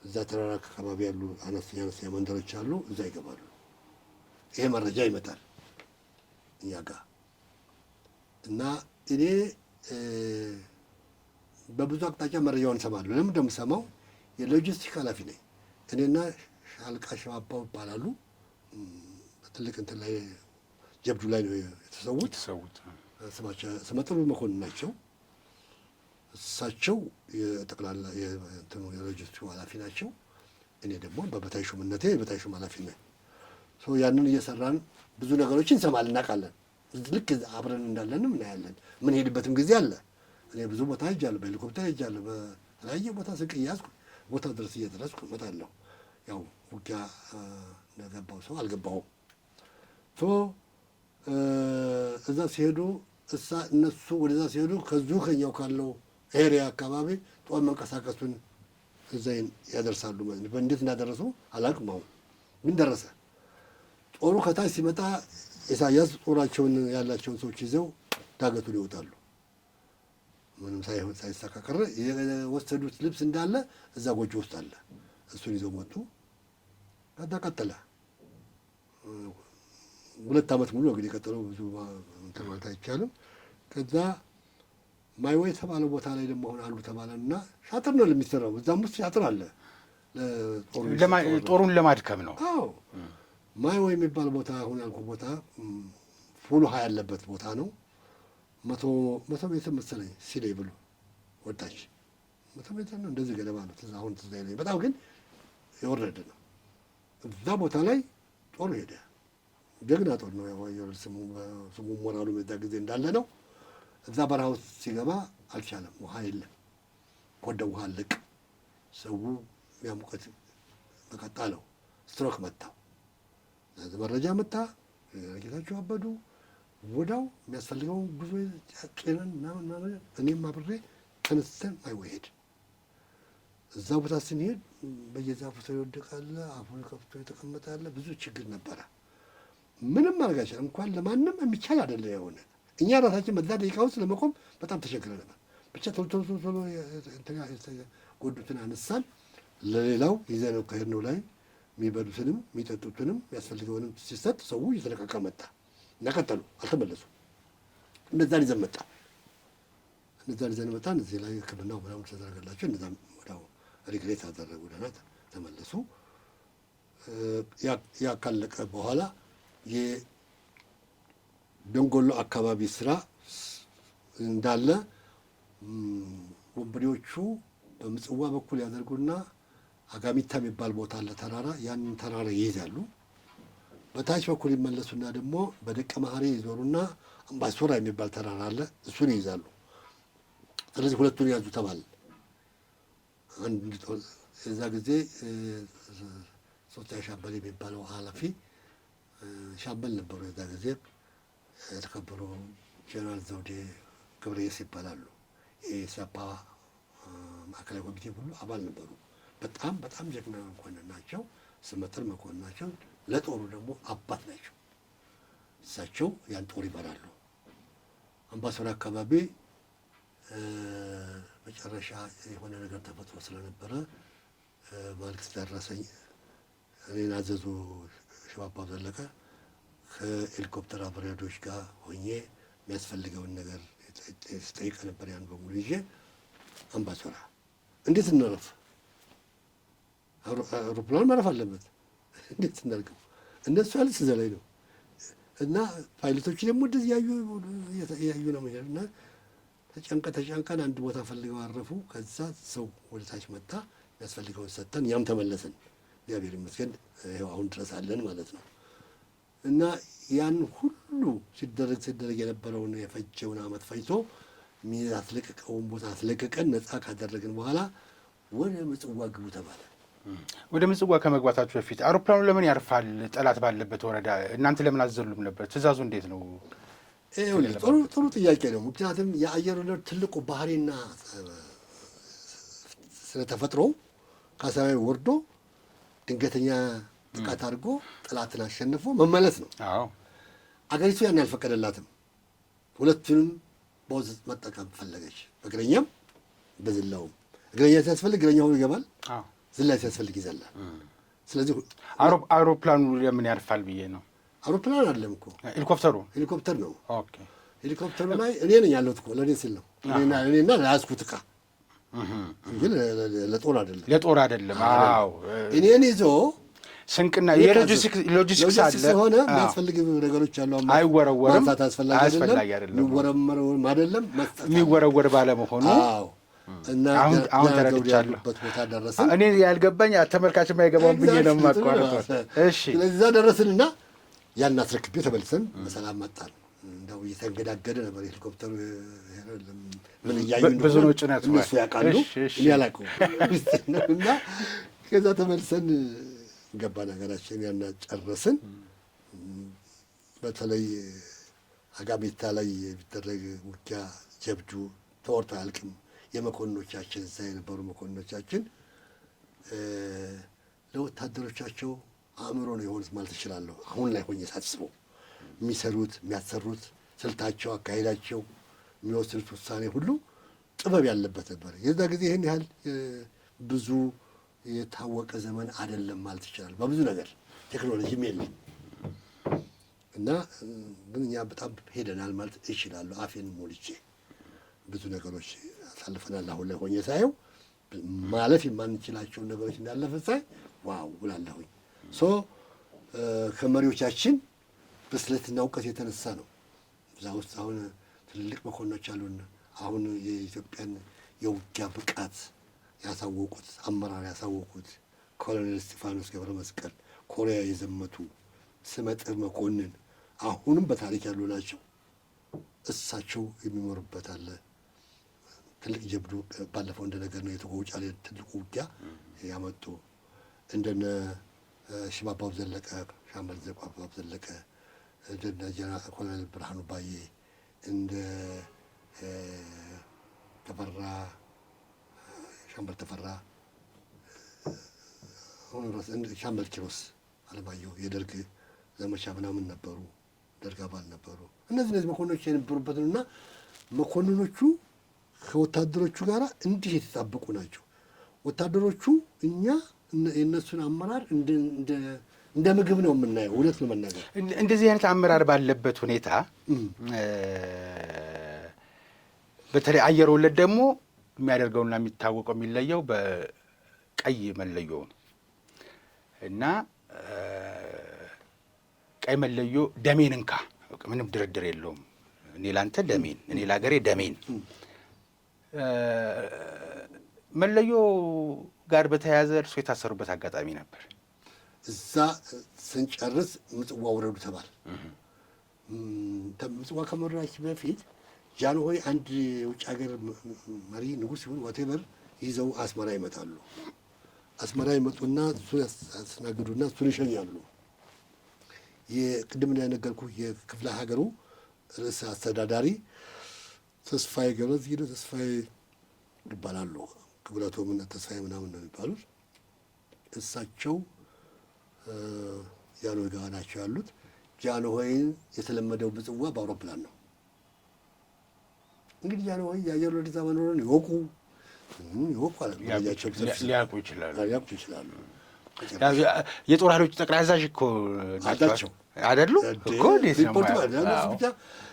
[SPEAKER 1] እዛ ተራራ አካባቢ ያሉ አነስተኛ መንደሮች አሉ። እዛ ይገባሉ። ይሄ መረጃ ይመጣል እኛ ጋር እና እኔ በብዙ አቅጣጫ መረጃውን እሰማለሁ። ለምን እንደምሰማው የሎጂስቲክ ኃላፊ ነኝ። እኔና ሻለቃ ሸባባው ይባላሉ። በትልቅ እንትን ላይ ጀብዱ ላይ ነው የተሰዉት። ስመጥሩ መኮንን ናቸው። እሳቸው የጠቅላላ የእንትኑ የሎጂስቲክ ኃላፊ ናቸው። እኔ ደግሞ በበታይ ሹምነቴ የበታይ ሹም ኃላፊ ነኝ። ያንን እየሰራን ብዙ ነገሮችን እንሰማለን፣ እናውቃለን። ልክ አብረን እንዳለንም እናያለን። ምን ሄድበትም ጊዜ አለ። እኔ ብዙ ቦታ ሄጃለሁ፣ በሄሊኮፕተር ሄጃለሁ። በተለያየ ቦታ ስንቅ እያዝኩ ቦታው ድረስ እየደረስኩ እመጣለሁ። ያው ውጊያ እንደገባው ሰው አልገባሁም። እዛ ሲሄዱ እነሱ ወደዛ ሲሄዱ ከዚሁ ከኛው ካለው ኤሪያ አካባቢ ጦር መንቀሳቀሱን እዛ ያደርሳሉ። እንዴት እንዳደረሱ አላውቅም። አሁን ግን ደረሰ። ጦሩ ከታች ሲመጣ ኢሳያስ ጦራቸውን ያላቸውን ሰዎች ይዘው ዳገቱን ይወጣሉ። ምንም ሳይሳካ ቀረ። የወሰዱት ልብስ እንዳለ እዛ ጎጆ ውስጥ አለ። እሱን ይዘው መጡ። ከዛ ቀጠለ። 2 ዓመት ሙሉ እንግዲህ ቀጠለው። ብዙ እንትን ማለት አይቻልም። ከዛ ማይወ የተባለው ቦታ ላይ ደግሞ አሁን አሉ ተባለና ሻጥር ነው የሚሰራው። እዛም ውስጥ ሻጥር አለ።
[SPEAKER 2] ጦሩን ለማድከም ነው።
[SPEAKER 1] አዎ ማይወ የሚባል ቦታ አሁን ያልኩ ቦታ ፉል ውሃ ያለበት ቦታ ነው። 100 ሜትር መሰለኝ ሲሌ ብሎ ወጣች። 100 ሜትር ነው እንደዚህ ገደማ ነው። አሁን ትዝ አይለኝ። በጣም ግን የወረደ ነው። እዛ ቦታ ላይ ጦር ሄደ። ጀግና ጦር ነው። ያው ስሙ ሞራሉ በዛ ጊዜ እንዳለ ነው። እዛ በረሃ ውስጥ ሲገባ አልቻለም። ውሃ የለም። ወደ ውሃ ልቅ ሰው ያሙቀት በቀጣለው ስትሮክ መታው። መረጃ መጣ። ጌታቸው አበዱ ወዳው የሚያስፈልገውን ጉዞ ጤነን ምናምን እኔም አብሬ ተነስተን አይወሄድ እዛ ቦታ ስንሄድ በየዛፉ ሰው ይወደቃል። አፉን ከፍቶ የተቀመጣለ ብዙ ችግር ነበረ። ምንም አልጋቻ እንኳን ለማንም የሚቻል አይደለ የሆነ እኛ ራሳችን በዛ ደቂቃ ውስጥ ለመቆም በጣም ተቸግረ ነበር። ብቻ ቶሎ ጎዱትን አነሳን። ለሌላው ይዘነው ከሄድነው ላይ የሚበሉትንም የሚጠጡትንም የሚያስፈልገውንም ሲሰጥ ሰው እየተለቃቃ መጣ እና ቀጠሉ። አልተመለሱም። እነዛን ይዘን መጣ። እዚህ ላይ ሕክምናው ምናምን ተደረገላቸው። እነዛም ወዲያው ሪግሬት አደረጉ። ደህና ተመለሱ። ያ ካለቀ በኋላ የደንጎሎ አካባቢ ስራ እንዳለ ወንበዴዎቹ በምጽዋ በኩል ያደርጉና አጋሚታ የሚባል ቦታ አለ ተራራ። ያንን ተራራ ይይዛሉ። በታች በኩል ይመለሱና ደግሞ በደቀ መሐሪ ይዞሩና አምባሶራ የሚባል ተራራ አለ። እሱን ይይዛሉ። ስለዚህ ሁለቱን ያዙ ተባለ። የዛ ጊዜ ሶስተኛ ሻምበል የሚባለው ኃላፊ ሻምበል ነበሩ። የዛ ጊዜ የተከበሩ ጀነራል ዘውዴ ገብረየስ ይባላሉ። የኢሰፓ ማዕከላዊ ኮሚቴ ሁሉ አባል ነበሩ። በጣም በጣም ጀግና መኮንን ናቸው። ስመጥር መኮንን ናቸው። ለጦሩ ደግሞ አባት ናቸው። እሳቸው ያን ጦር ይመራሉ። አምባሰል አካባቢ መጨረሻ የሆነ ነገር ተፈጥሮ ስለነበረ መልዕክት ደረሰኝ። እኔን አዘዙ ሸባባው ዘለቀ ከሄሊኮፕተር አብራሪዎች ጋር ሆኜ የሚያስፈልገውን ነገር ስጠይቅ ነበር። ያን በሙሉ ይዤ አምባሰል እንዴት እንረፍ? አውሮፕላን ማረፍ አለበት። እንዴት እናድርገው? እነሱ ያሉት እዛ ላይ ነው እና ፓይለቶች ደግሞ እንደዚህ ያዩ ነው የሚሄዱ እና ተጨንቀን አንድ ቦታ ፈልገው አረፉ። ከዛ ሰው ወደ ታች መጣ። የሚያስፈልገውን ሰጠን። ያም ተመለስን። እግዚአብሔር ይመስገን ይኸው አሁን ድረስ አለን ማለት ነው። እና ያን ሁሉ ሲደረግ የነበረውን የፈጀውን ዓመት ፈጅቶ አስለቀቀውን ቦታ አስለቀቀን ነፃ ካደረግን በኋላ ወደ ምጽዋ ግቡ ተባለ።
[SPEAKER 2] ወደ ምጽዋ ከመግባታችሁ በፊት አውሮፕላኑ ለምን ያርፋል? ጠላት ባለበት ወረዳ እናንተ ለምን አዘሉም ነበር? ትእዛዙ እንዴት ነው?
[SPEAKER 1] ጥሩ ጥያቄ ነው። ምክንያቱም የአየር ወለድ ትልቁ ባህሪና ስለተፈጥሮ ከሰማይ ወርዶ ድንገተኛ ጥቃት አድርጎ ጠላትን አሸንፎ መመለስ ነው። አገሪቱ ያን አልፈቀደላትም። ሁለቱንም በወዝ መጠቀም ፈለገች። በእግረኛም በዝላውም። እግረኛ ሲያስፈልግ እግረኛ ሆኖ ይገባል፣ ዝላይ ሲያስፈልግ ይዘላል። ስለዚህ
[SPEAKER 2] አውሮፕላኑ ለምን ያርፋል ብዬ ነው።
[SPEAKER 1] አውሮፕላን አይደለም እኮ ሄሊኮፕተር ነው። ሄሊኮፕተሩ ላይ እኔ ነኝ ያለሁት እኮ ለእኔ ስል ነው። እኔና ለያዝኩት ዕቃ ግን ለጦር አይደለም። እኔን ይዞ
[SPEAKER 2] ስንቅና የሎጂስቲክስ አለ
[SPEAKER 1] ሆነ የሚያስፈልግ ነገሮች አሉ።
[SPEAKER 2] አይወረወርም፣
[SPEAKER 1] ማንሳት አስፈላጊ አይደለም።
[SPEAKER 2] የሚወረወር ባለመሆኑ
[SPEAKER 1] እና
[SPEAKER 2] አሁን ተረድቻለሁ።
[SPEAKER 1] ቦታ ደረስን።
[SPEAKER 2] እኔ ያልገባኝ ተመልካች የማይገባውን ብዬ ነው የማቋረጠው። እሺ፣
[SPEAKER 1] ስለዚህ እዛ ደረስንና ያን አስረክቤ ተመልሰን በሰላም መጣን። እንደው እየተንገዳገደ ነበር ሄሊኮፕተሩ። ምን እያዩ
[SPEAKER 2] ብዙ ነው ጭነት
[SPEAKER 1] እነሱ ያውቃሉ፣ እኔ አላውቀውም። እና ከዛ ተመልሰን ገባን ሀገራችን። ያና ጨረስን። በተለይ አጋሜታ ላይ የሚደረግ ውጊያ ጀብዱ ተወርቶ አያልቅም። የመኮንኖቻችን እዛ የነበሩ መኮንኖቻችን ለወታደሮቻቸው አእምሮ ነው የሆኑት ማለት እችላለሁ። አሁን ላይ ሆኜ ሳስበው የሚሰሩት የሚያሰሩት ስልታቸው፣ አካሄዳቸው፣ የሚወስዱት ውሳኔ ሁሉ ጥበብ ያለበት ነበር። የዛ ጊዜ ይህን ያህል ብዙ የታወቀ ዘመን አይደለም ማለት ይችላል። በብዙ ነገር ቴክኖሎጂም የለም እና ግን እኛ በጣም ሄደናል ማለት እችላለሁ። አፌን ሞልቼ ብዙ ነገሮች አሳልፈናል። አሁን ላይ ሆኜ ሳየው ማለፍ የማንችላቸውን ነገሮች እንዳለፈ ሳይ ዋው ብላለሁኝ። ከመሪዎቻችን ብስለትና እውቀት የተነሳ ነው። እዛ ውስጥ አሁን ትልልቅ መኮንኖች አሉን። አሁን የኢትዮጵያን የውጊያ ብቃት ያሳወቁት አመራር ያሳወቁት ኮሎኔል እስጢፋኖስ ገብረ መስቀል ኮሪያ የዘመቱ ስመጥር መኮንን አሁንም በታሪክ ያሉ ናቸው። እሳቸው የሚኖሩበት አለ። ትልቅ ጀብዱ ባለፈው እንደነገር ነው የተጎጫሌ ትልቁ ውጊያ ያመጡ እንደነ ሽባባው ዘለቀ፣ ሻምበል ዘቋባው ዘለቀ፣ እንደነ ጀነራል ኮሎኔል ብርሃኑ ባዬ፣ እንደ ተፈራ ሻምበል ተፈራ፣ ሻምበል ኪሮስ አለማየሁ የደርግ ዘመቻ ምናምን ነበሩ፣ ደርግ አባል ነበሩ። እነዚህ መኮንኖች የነበሩበትን እና መኮንኖቹ ከወታደሮቹ ጋር እንዲህ የተጣበቁ ናቸው። ወታደሮቹ እኛ የእነሱን አመራር እንደ ምግብ ነው የምናየው። እውነት ለመናገር
[SPEAKER 2] እንደዚህ አይነት አመራር ባለበት ሁኔታ በተለይ አየር ወለድ ደግሞ የሚያደርገውና የሚታወቀው የሚለየው በቀይ መለዮ እና ቀይ መለዮ ደሜን እንካ፣ ምንም ድርድር የለውም። እኔ ላንተ ደሜን፣ እኔ ለሀገሬ ደሜን። መለዮ ጋር በተያያዘ እርሱ የታሰሩበት አጋጣሚ ነበር።
[SPEAKER 1] እዛ ስንጨርስ ምጽዋ ውረዱ ተባል። ምጽዋ ከመራች በፊት ጃንሆይ አንድ የውጭ ሀገር መሪ ንጉሥ ሲሆን ዋቴቨር ይዘው አስመራ ይመጣሉ። አስመራ ይመጡና እሱን ያስተናግዱና እሱን ይሸኛሉ። የቅድም እንደነገርኩ የክፍለ ሀገሩ ርዕሰ አስተዳዳሪ ተስፋዬ ገብረዝጊደ ተስፋዬ ይባላሉ። ክብረቶም እና ተስፋዬ ምናምን ነው የሚባሉት። እሳቸው ጃንሆይ ጋር ናቸው ያሉት። ጃንሆይን የተለመደው ምጽዋ በአውሮፕላን ነው። እንግዲህ ጃንሆይ የአየር ወለድ እዛ መኖሩን ይወቁ አለ
[SPEAKER 2] ሊያውቁ ይችላሉ።
[SPEAKER 1] የጦር
[SPEAKER 2] ኃይሎች ጠቅላይ አዛዥ እኮ ናቸው አይደሉ እኮ
[SPEAKER 1] ሪፖርት ብቻ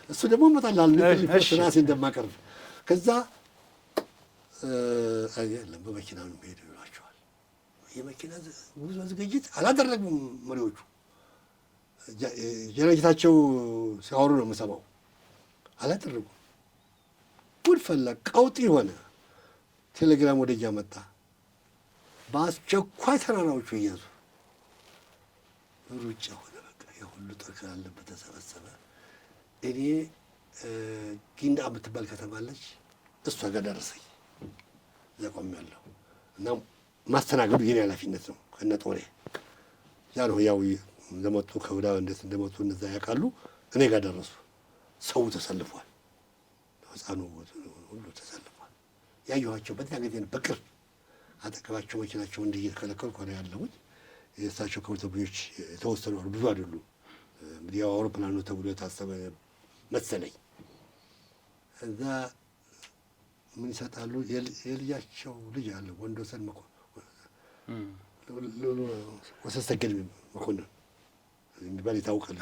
[SPEAKER 1] እሱ ደግሞ እመጣልሃል ሪፖርት ራሴ እንደማቀርብ ከዛ የለም በመኪና ነው ሄዱ ይሏቸዋል። የመኪና ጉዞ ዝግጅት አላደረጉም መሪዎቹ። ጀነጌታቸው ሲያወሩ ነው የምሰማው። አላደረጉም። ጉድ ፈላ፣ ቀውጢ ሆነ። ቴሌግራም ወደኛ መጣ። በአስቸኳይ ተራራዎቹ እያዙ ሩጫ ሆነ። በቃ ያው ሁሉ ጥርቅ ያለበት ተሰበሰበ። እኔ ጊንዳ የምትባል ከተማለች እሷ ጋር ደረሰኝ። እዛ ቆሜያለሁ እና ማስተናገዱ የኔ ኃላፊነት ነው ከነ ጦሬ። ያ ነው ያው እንደመጡ ከወዳ እንዴት እንደመጡ እነዛ ያውቃሉ። እኔ ጋር ደረሱ። ሰው ተሰልፏል፣ ህፃኑ ሁሉ ተሰልፏል። ያየኋቸው በዚያ ጊዜ በቅርብ አጠገባቸው መኪናቸው እንዲህ እየተከለከልኩ ነው ያለሁት። የእሳቸው ከብቶች የተወሰኑ አሉ፣ ብዙ አይደሉም። እንግዲህ ያው አውሮፕላኑ ተብሎ የታሰበ መሰለኝ። እዛ ምን ይሰጣሉ? የልጃቸው ልጅ አለ ወንዶሰን ወሰሰገድ መኮንን የሚባል ይታወቃል።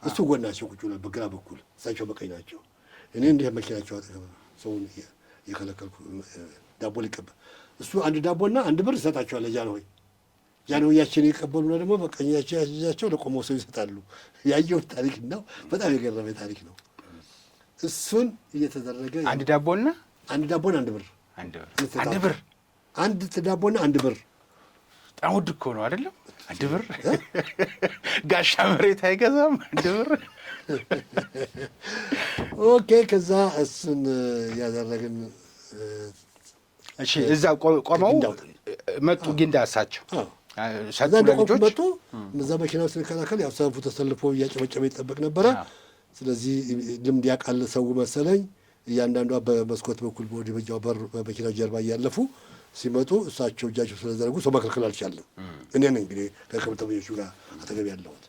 [SPEAKER 1] እሱ ጎናቸው ቁጭ ብሏል፣ በግራ በኩል እሳቸው በቀኝ ናቸው። እኔ እንዲህ መኪናቸው አጠገብ ሰውን እየከለከልኩ ዳቦ ሊቀበል እሱ አንድ ዳቦና አንድ ብር ይሰጣቸዋል ለጃንሆይ። ጃንሆያችን የቀበሉና ደግሞ በቀኛቸው ያቸው ለቆመው ሰው ይሰጣሉ። ያየሁት ታሪክ ነው። በጣም የገረመ ታሪክ ነው። እሱን እየተደረገ
[SPEAKER 2] አንድ ዳቦና
[SPEAKER 1] አንድ ብር
[SPEAKER 2] አንድ ብር
[SPEAKER 1] አንድ ዳቦና አንድ ብር
[SPEAKER 2] በጣም ውድ እኮ ነው አይደለም? አንድ ብር ጋሻ መሬት አይገዛም። አንድ ብር
[SPEAKER 1] ኦኬ። ከዛ እሱን ያደረግን
[SPEAKER 2] እሺ፣ እዛ ቆመው መጡ። ጊንዳ እሳቸው
[SPEAKER 1] እዛ እንደቆሙ መጡ። እዛ መኪናው ስንከላከል ያው ሰልፉ ተሰልፎ እያጨበጨበ ይጠበቅ ነበረ። ስለዚህ ልምድ ያውቃል ሰው መሰለኝ። እያንዳንዷ በመስኮት በኩል ወደ በጃው በር በመኪናው ጀርባ እያለፉ ሲመጡ እሳቸው እጃቸው ስለዘረጉ ሰው መከልከል አልቻለም። እኔ ነኝ እንግዲህ ከከብተኞቹ ጋር አጠገብ ያለሁት።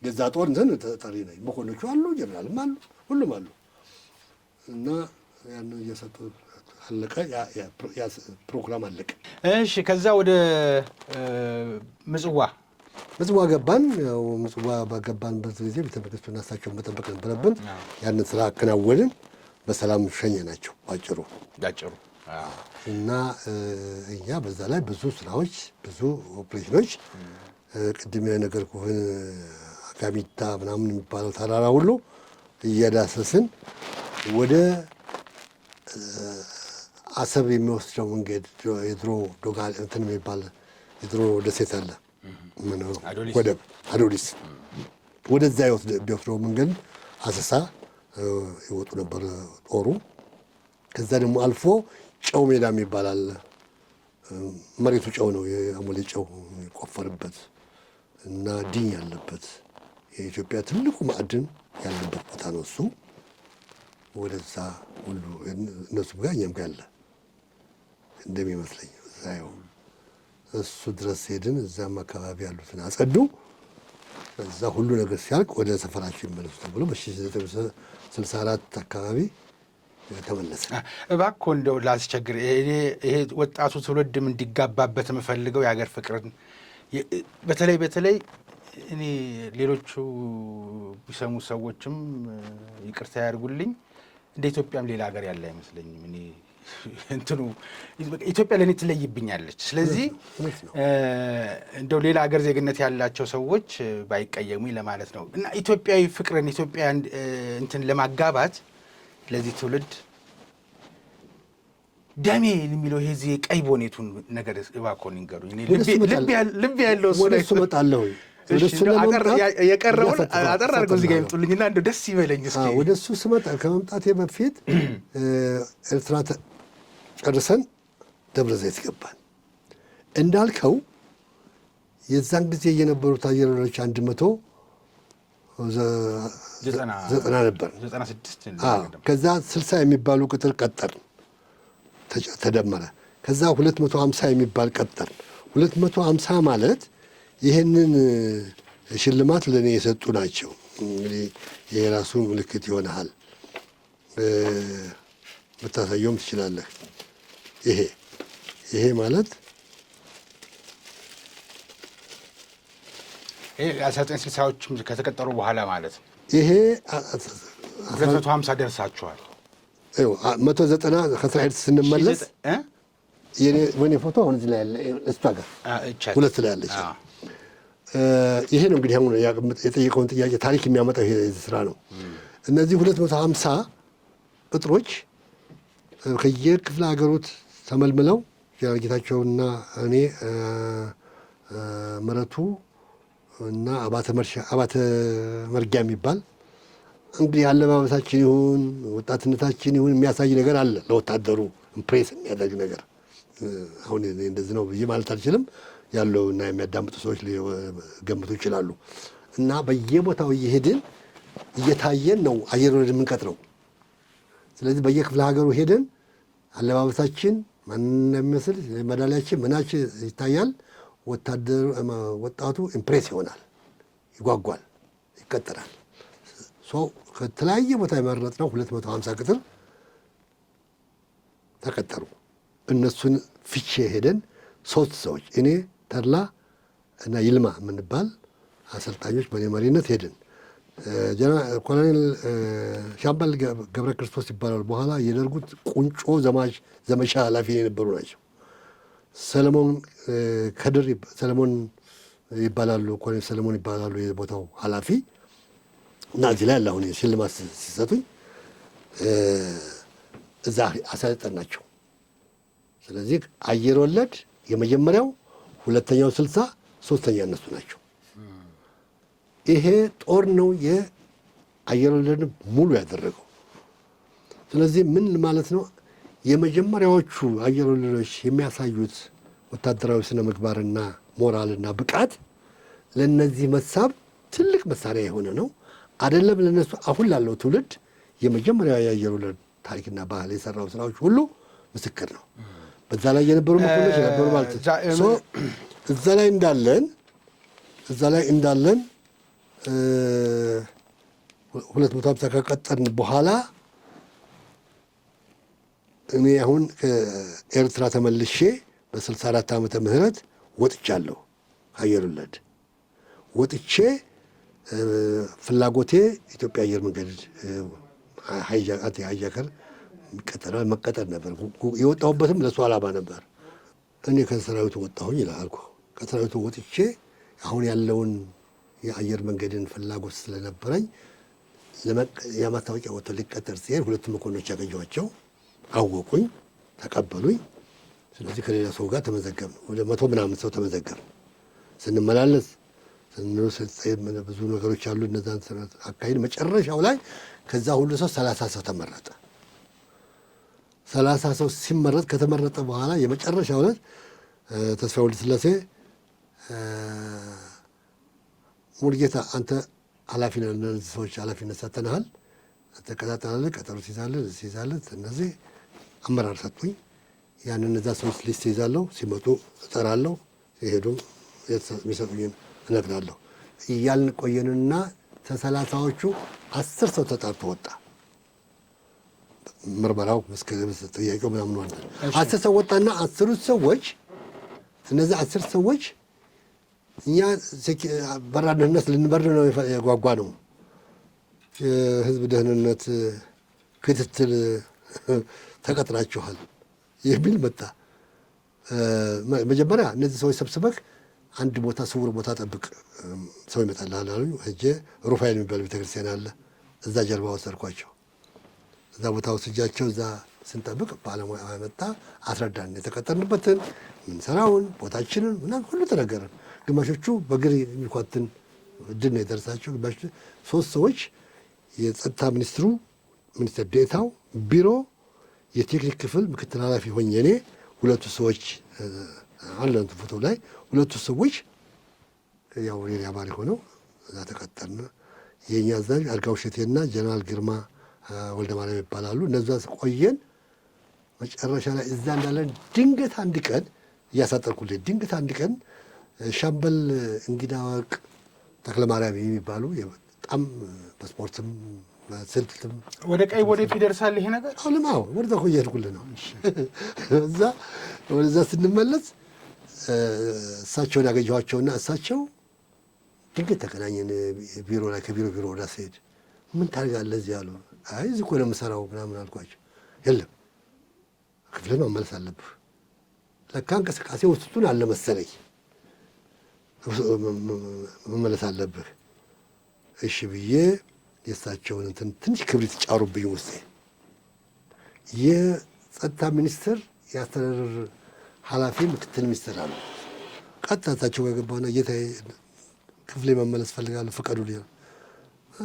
[SPEAKER 1] የዛ ጦር እንትን ተጠሪ ነኝ። መኮንኖቹ አሉ፣ ጀነራልም አሉ፣ ሁሉም አሉ። እና ያንን እየሰጡ አለቀ። ያ ፕሮግራም አለቀ።
[SPEAKER 2] እሺ፣ ከዛ ወደ ምጽዋ
[SPEAKER 1] ገባን። ያው ምጽዋ ባገባንበት ጊዜ ቤተ መንግስቱና እሳቸውን መጠበቅ ነበረብን። ያንን ስራ አከናወንን። በሰላም ሸኘናቸው ባጭሩ እና እኛ በዛ ላይ ብዙ ስራዎች፣ ብዙ ኦፕሬሽኖች ቅድም የነገርኩህን አጋሚታ ምናምን የሚባለው ተራራ ሁሉ እየዳሰስን ወደ አሰብ የሚወስደው መንገድ የድሮ ዶጋል እንትን የሚባል የድሮ ደሴት አለ ወደብ አዶሊስ፣ ወደዛ ቢወስደው መንገድ አሰሳ ይወጡ ነበር ጦሩ። ከዛ ደግሞ አልፎ ጨው ሜዳ የሚባል አለ። መሬቱ ጨው ነው፣ የአሞሌ ጨው የሚቆፈርበት እና ድኝ ያለበት የኢትዮጵያ ትልቁ ማዕድን ያለበት ቦታ ነው እሱ። ወደዛ ሁሉ እነሱም ጋር እኛም ጋር አለ እንደሚመስለኝ። እሱ ድረስ ሄድን። እዛም አካባቢ ያሉትን አጸዱ። እዛ ሁሉ ነገር ሲያልቅ ወደ ሰፈራቸው ይመለሱ ተብሎ በ1964 አካባቢ ተመለሰ።
[SPEAKER 2] እባክዎ እንደው ላስቸግር፣ ይሄ ወጣቱ ትውልድም እንዲጋባበት የምፈልገው የሀገር ፍቅርን በተለይ እኔ ሌሎቹ ቢሰሙ ሰዎችም ይቅርታ ያድርጉልኝ፣ እንደ ኢትዮጵያም ሌላ ሀገር ያለ አይመስለኝም። እኔ እንትኑ ኢትዮጵያ ለእኔ ትለይብኛለች። ስለዚህ እንደው ሌላ ሀገር ዜግነት ያላቸው ሰዎች ባይቀየሙኝ ለማለት ነው። እና ኢትዮጵያዊ ፍቅርን ኢትዮጵያ እንትን ለማጋባት ለዚህ ትውልድ ደሜ የሚለው ይሄ ቀይ ቦኔቱን ነገር እባክዎን ይንገሩኝ። ልብ ያለው
[SPEAKER 1] ወደ እሱ እመጣለሁ።
[SPEAKER 2] የቀረውን አጠር አድርገው እዚህ ጋር ይምጡልኝና እንደው ደስ ይበለኝ። እስኪ
[SPEAKER 1] ወደ እሱ ስመጣ ከመምጣቴ በፊት ኤርትራ ጨርሰን ደብረ ዘይት ገባን። እንዳልከው የዛን ጊዜ የነበሩት አየር ወለዶች 190 ነበር። ከዛ 60 የሚባሉ ቁጥር ቀጠር ተደመረ። ከዛ 250 የሚባል ቀጠር። 250 ማለት ይህንን ሽልማት ለእኔ የሰጡ ናቸው። እንግዲህ የራሱ ምልክት ይሆናል፣ ብታሳየውም ትችላለህ። ይሄ ማለት
[SPEAKER 2] 1960ዎችም ከተቀጠሩ በኋላ ማለት ነው።
[SPEAKER 1] ይሄ
[SPEAKER 2] 250 ደርሳችኋል።
[SPEAKER 1] 190 ከእስራኤል ስንመለስ የኔ ፎቶ አሁን እዚህ ላይ ያለ እሷ ጋር ሁለት ላይ ያለች። ይሄ ነው እንግዲህ አሁን የጠየቀውን ጥያቄ ታሪክ የሚያመጣው ይሄ ስራ ነው። እነዚህ 250 ቅጥሮች ከየክፍለ ሀገሮት ተመልምለው ጌታቸውና እኔ ምረቱ እና አባተ መርጊያ የሚባል እንግዲህ አለባበሳችን ይሁን ወጣትነታችን ይሁን የሚያሳይ ነገር አለ። ለወታደሩ ኢምፕሬስ የሚያደርግ ነገር አሁን እንደዚህ ነው ብዬ ማለት አልችልም። ያለው እና የሚያዳምጡ ሰዎች ሊገምቱ ይችላሉ። እና በየቦታው እየሄድን እየታየን ነው አየር ወለድ የምንቀጥረው። ስለዚህ በየክፍለ ሀገሩ ሄደን አለባበሳችን ማን እንደሚመስል መዳሊያችን ምናችን ይታያል። ወጣቱ ኢምፕሬስ ይሆናል፣ ይጓጓል፣ ይቀጥራል። ከተለያየ ቦታ የመረጥነው 250 ቅጥር ተቀጠሩ። እነሱን ፍቼ ሄደን 3 ሰዎች እኔ ተድላ እና ይልማ የምንባል አሰልጣኞች በእኔ መሪነት ሄድን። ኮሎኔል ሻምበል ገብረ ክርስቶስ ይባላሉ። በኋላ የደርጉት ቁንጮ ዘመቻ ኃላፊ የነበሩ ናቸው። ሰለሞን ከድር ሰለሞን ይባላሉ። ኮሎኔል ሰለሞን ይባላሉ የቦታው ኃላፊ እና እዚህ ላይ አሁን ሽልማት ሲሰጡኝ እዛ አሰልጠን ናቸው። ስለዚህ አየር ወለድ የመጀመሪያው፣ ሁለተኛው 60፣ ሶስተኛ እነሱ ናቸው። ይሄ ጦር ነው የአየር ወለድን ሙሉ ያደረገው። ስለዚህ ምን ማለት ነው? የመጀመሪያዎቹ አየር ወለዶች የሚያሳዩት ወታደራዊ ስነ ምግባርና ሞራልና ብቃት ለነዚህ መሳብ ትልቅ መሳሪያ የሆነ ነው። አይደለም ለነሱ አሁን ላለው ትውልድ የመጀመሪያው የአየር ወለድ ታሪክና ባህል የሰራው ስራዎች ሁሉ ምስክር ነው። በዛ ላይ የነበሩ መኮንኖች የነበሩ ማለት ነው። እዛ ላይ እንዳለን 250 ከቀጠርን በኋላ እኔ አሁን ከኤርትራ ተመልሼ በ64 ዓመተ ምህረት ወጥቻለሁ። አየር ወለድ ወጥቼ ፍላጎቴ ኢትዮጵያ አየር መንገድ ሃይጃከር መቀጠር ነበር። የወጣሁበትም ለሱ ዓላማ ነበር። እኔ ከሰራዊቱ ወጣሁኝ ይላልኩ። ከሰራዊቱ ወጥቼ አሁን ያለውን የአየር መንገድን ፍላጎት ስለነበረኝ የማስታወቂያ ወጥቶ ሊቀጠር ሲሄድ 2 መኮንኖች ያገኘኋቸው አወቁኝ፣ ተቀበሉኝ። ስለዚህ ከሌላ ሰው ጋር ተመዘገብን። ወደ 100 ምናምን ሰው ተመዘገብን። ስንመላለስ ብዙ ነገሮች አሉ። እነዛን አካሄድ መጨረሻው ላይ ከዛ ሁሉ ሰው 30 ሰው ተመረጠ። 30 ሰው ሲመረጥ ከተመረጠ በኋላ የመጨረሻው ዕለት ተስፋ ወልደ ስላሴ ሙሉጌታ አንተ ኃላፊ ነህ፣ እነዚህ ሰዎች ኃላፊነት ሰጥተንሃል፣ ተከታተላለህ፣ ቀጠሮ ትይዛለህ። እነዚህ አመራር ሰጡኝ። ያን እነዛ ሰዎች ሊስት ይዛለሁ፣ ሲመጡ እጠራለሁ፣ ሲሄዱም የሚሰጡኝን እነግራለሁ። እያልን ቆየንና ከ30ዎቹ 10 ሰው ተጣርቶ ወጣ። ምርመራው ጥያቄው ምናምን ዋለ 10 ሰው ወጣና 10 ሰዎች እነዚህ 10 ሰዎች እኛ በራ ደህንነት ልንበር ነው የጓጓ ነው። የህዝብ ደህንነት ክትትል ተቀጥራችኋል የሚል መጣ። መጀመሪያ እነዚህ ሰዎች ሰብስበህ አንድ ቦታ ስውር ቦታ ጠብቅ፣ ሰው ይመጣልሃል አሉኝ። ሄጄ ሩፋኤል የሚባል ቤተክርስቲያን አለ፣ እዛ ጀርባ ወሰድኳቸው። እዛ ቦታ ወስጃቸው እዛ ስንጠብቅ ባለሙያ መጣ፣ አስረዳን። የተቀጠርንበትን ምንሰራውን ቦታችንን ምናምን ሁሉ ተነገረን። ግማሾቹ በእግር የሚኳትን እድል ነው የደረሳቸው። ግማሾቹ 3 ሰዎች የጸጥታ ሚኒስትሩ ሚኒስትር ዴኤታው ቢሮ የቴክኒክ ክፍል ምክትል ኃላፊ ሆኜ እኔ 2 ሰዎች አለን ፎቶ ላይ 2 ሰዎች ያው ሬዲዮ አባሪ ሆነው እዛ ተቀጠርን። የኛ አዛዥ አርጋው ሸቴና ጀነራል ግርማ ወልደ ማርያም ይባላሉ። እነዛ ቆየን። መጨረሻ ላይ እዛ እንዳለን ድንገት አንድ ቀን እያሳጠርኩልኝ ድንገት አንድ ቀን ሻምበል እንግዳ ወርቅ ተክለ ማርያም የሚባሉ በጣም በስፖርትም በስልትም
[SPEAKER 2] ወደ ቀይ ወዴት ይደርሳል ይሄ ነገር?
[SPEAKER 1] አሁንማው ወደዛ እኮ እየሄድኩልህ ነው። ወደዛ ስንመለስ እሳቸውን ያገኘኋቸውና እሳቸው ድንገት ተገናኘን ቢሮ ላይ። ከቢሮ ወዳ ስሄድ ምን ታደርጋለህ እዚህ አሉ። አይ እዚህ እኮ ነው የምሰራው ምናምን አልኳቸው። የለም ክፍልህ መመለስ አለብህ። ለካ እንቅስቃሴ ውስጡን አለ መሰለኝ። መመለስ አለብህ። እሺ ብዬ የእሳቸውን ትንሽ ክብሪት ጫሩብኝ ውስጤ። የጸጥታ ሚኒስትር የአስተዳደር ኃላፊ ምክትል ሚኒስትር አሉ። ቀጥታ እሳቸው ጋር ገባሁና ጌታዬ ክፍሌ መመለስ ፈልጋለሁ ፍቀዱልኝ።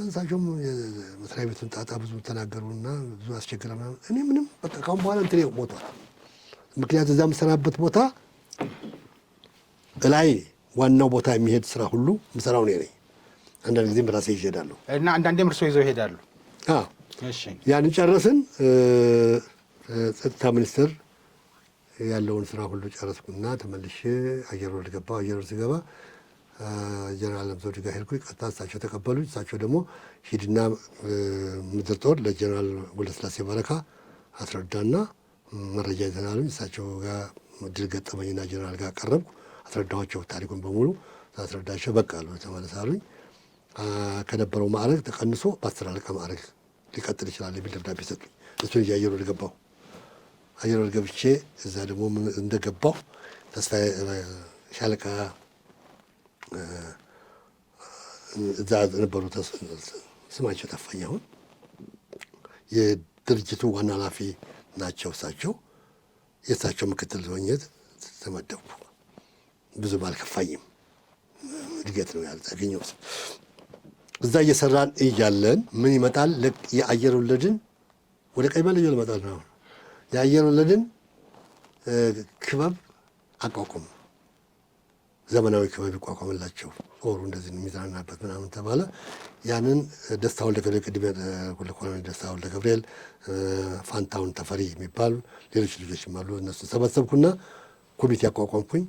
[SPEAKER 1] እሳቸውም የመስሪያ ቤቱን ጣጣ ብዙ ተናገሩና ብዙ አስቸግረ ምናምን እኔ ምንም በቃ ካሁን በኋላ እንትን ሞቷል። ምክንያቱም እዛ የምሰራበት ቦታ ላይ ዋናው ቦታ የሚሄድ ስራ ሁሉ ምሰራው እኔ ነኝ። አንዳንድ ጊዜም ራሴ ይሄዳለሁ
[SPEAKER 2] እና አንዳንዴም እርስዎ ይዘው ይሄዳሉ።
[SPEAKER 1] ያንን ጨረስን። ጸጥታ ሚኒስቴር ያለውን ስራ ሁሉ ጨረስኩና ተመልሼ አየር ወለድ ገባሁ። አየር ወለድ ስገባ ጀነራል አለምዘውድ ጋር ሄድኩኝ። ቀጥታ እሳቸው ተቀበሉኝ። እሳቸው ደግሞ ሂድና ምድር ጦር ለጀነራል ወልደስላሴ ባረካ አስረዳና መረጃ ይዘናሉኝ። እሳቸው ጋር ድል ገጠመኝና ጀነራል ጋር ቀረብኩ። አስረዳኋቸው ታሪኩን በሙሉ አስረዳቸው። በቃ አሉ ተመለሳሉኝ። ከነበረው ማዕረግ ተቀንሶ በ10 አለቃ ማዕረግ ሊቀጥል ይችላል የሚል ደብዳቤ ሰጡኝ። እሱን ይዤ አየር ወለድ ገባሁ። አየር ወለድ ገብቼ እዛ ደግሞ እንደገባሁ ተስፋዬ ሻለቃ እዛ ነበሩ። ስማቸው ጠፋኝ አሁን። የድርጅቱ ዋና ኃላፊ ናቸው እሳቸው። የእሳቸው ምክትል ሆኜ ተመደብኩ። ብዙም አልከፋኝም። እድገት ነው ያገኘሁት። እዛ እየሰራን እያለን ምን ይመጣል? የአየር ወለድን ወደ ቀይ መለዮ ልመጣል ነው። የአየር ወለድን ክበብ አቋቁም፣ ዘመናዊ ክበብ ይቋቋምላቸው ጦሩ እንደዚህ የሚዝናናበት ምናምን ተባለ። ያንን ደስታ ወልደ ገብርኤል ቅድም ኮሎኔል ደስታ ወልደ ገብርኤል፣ ፋንታውን ተፈሪ የሚባሉ ሌሎች ልጆችም አሉ። እነሱ ሰበሰብኩና ኮሚቴ አቋቋምኩኝ።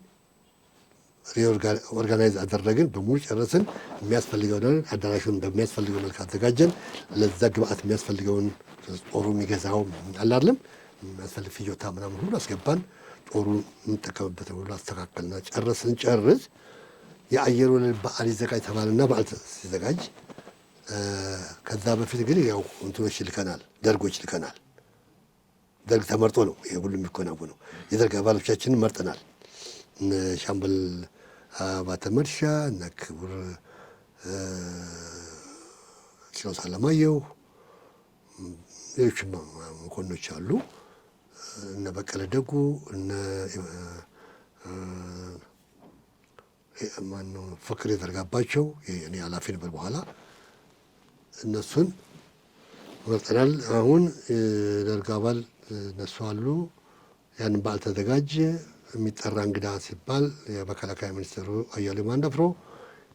[SPEAKER 1] ኦርጋናይዝ አደረግን። በሙሉ ጨረስን። የሚያስፈልገው አዳራሹን በሚያስፈልገው መልክ አዘጋጀን። ለዛ ግብአት የሚያስፈልገውን ጦሩ የሚገዛው አላለም የሚያስፈልግ ፍጆታ ምናምን ሁሉ አስገባን። ጦሩ የምንጠቀምበትን ሁሉ አስተካከልና ጨረስን። ጨርስ የአየር ወለድ በዓል ይዘጋጅ ተባልና በዓል ሲዘጋጅ ከዛ በፊት ግን ያው እንትኖች ልከናል፣ ደርጎች ልከናል። ደርግ ተመርጦ ነው ይሄ ሁሉ የሚከናወነው። የደርግ አባሎቻችንን መርጠናል። እነ ሻምበል አባተ መርሻ፣ እነ ክቡር ኪሮስ አለማየሁ፣ ሌሎችም መኮንኖች አሉ። እነ በቀለ ደጉ፣ እነ ማነው ፍቅር የተረጋባቸው እኔ ኃላፊ ነበር። በኋላ እነሱን መርጠናል። አሁን ደርግ አባል እነሱ አሉ። ያንን በዓል ተዘጋጀ። የሚጠራ እንግዳ ሲባል የመከላከያ ሚኒስትሩ አያሌው ማንደፍሮ፣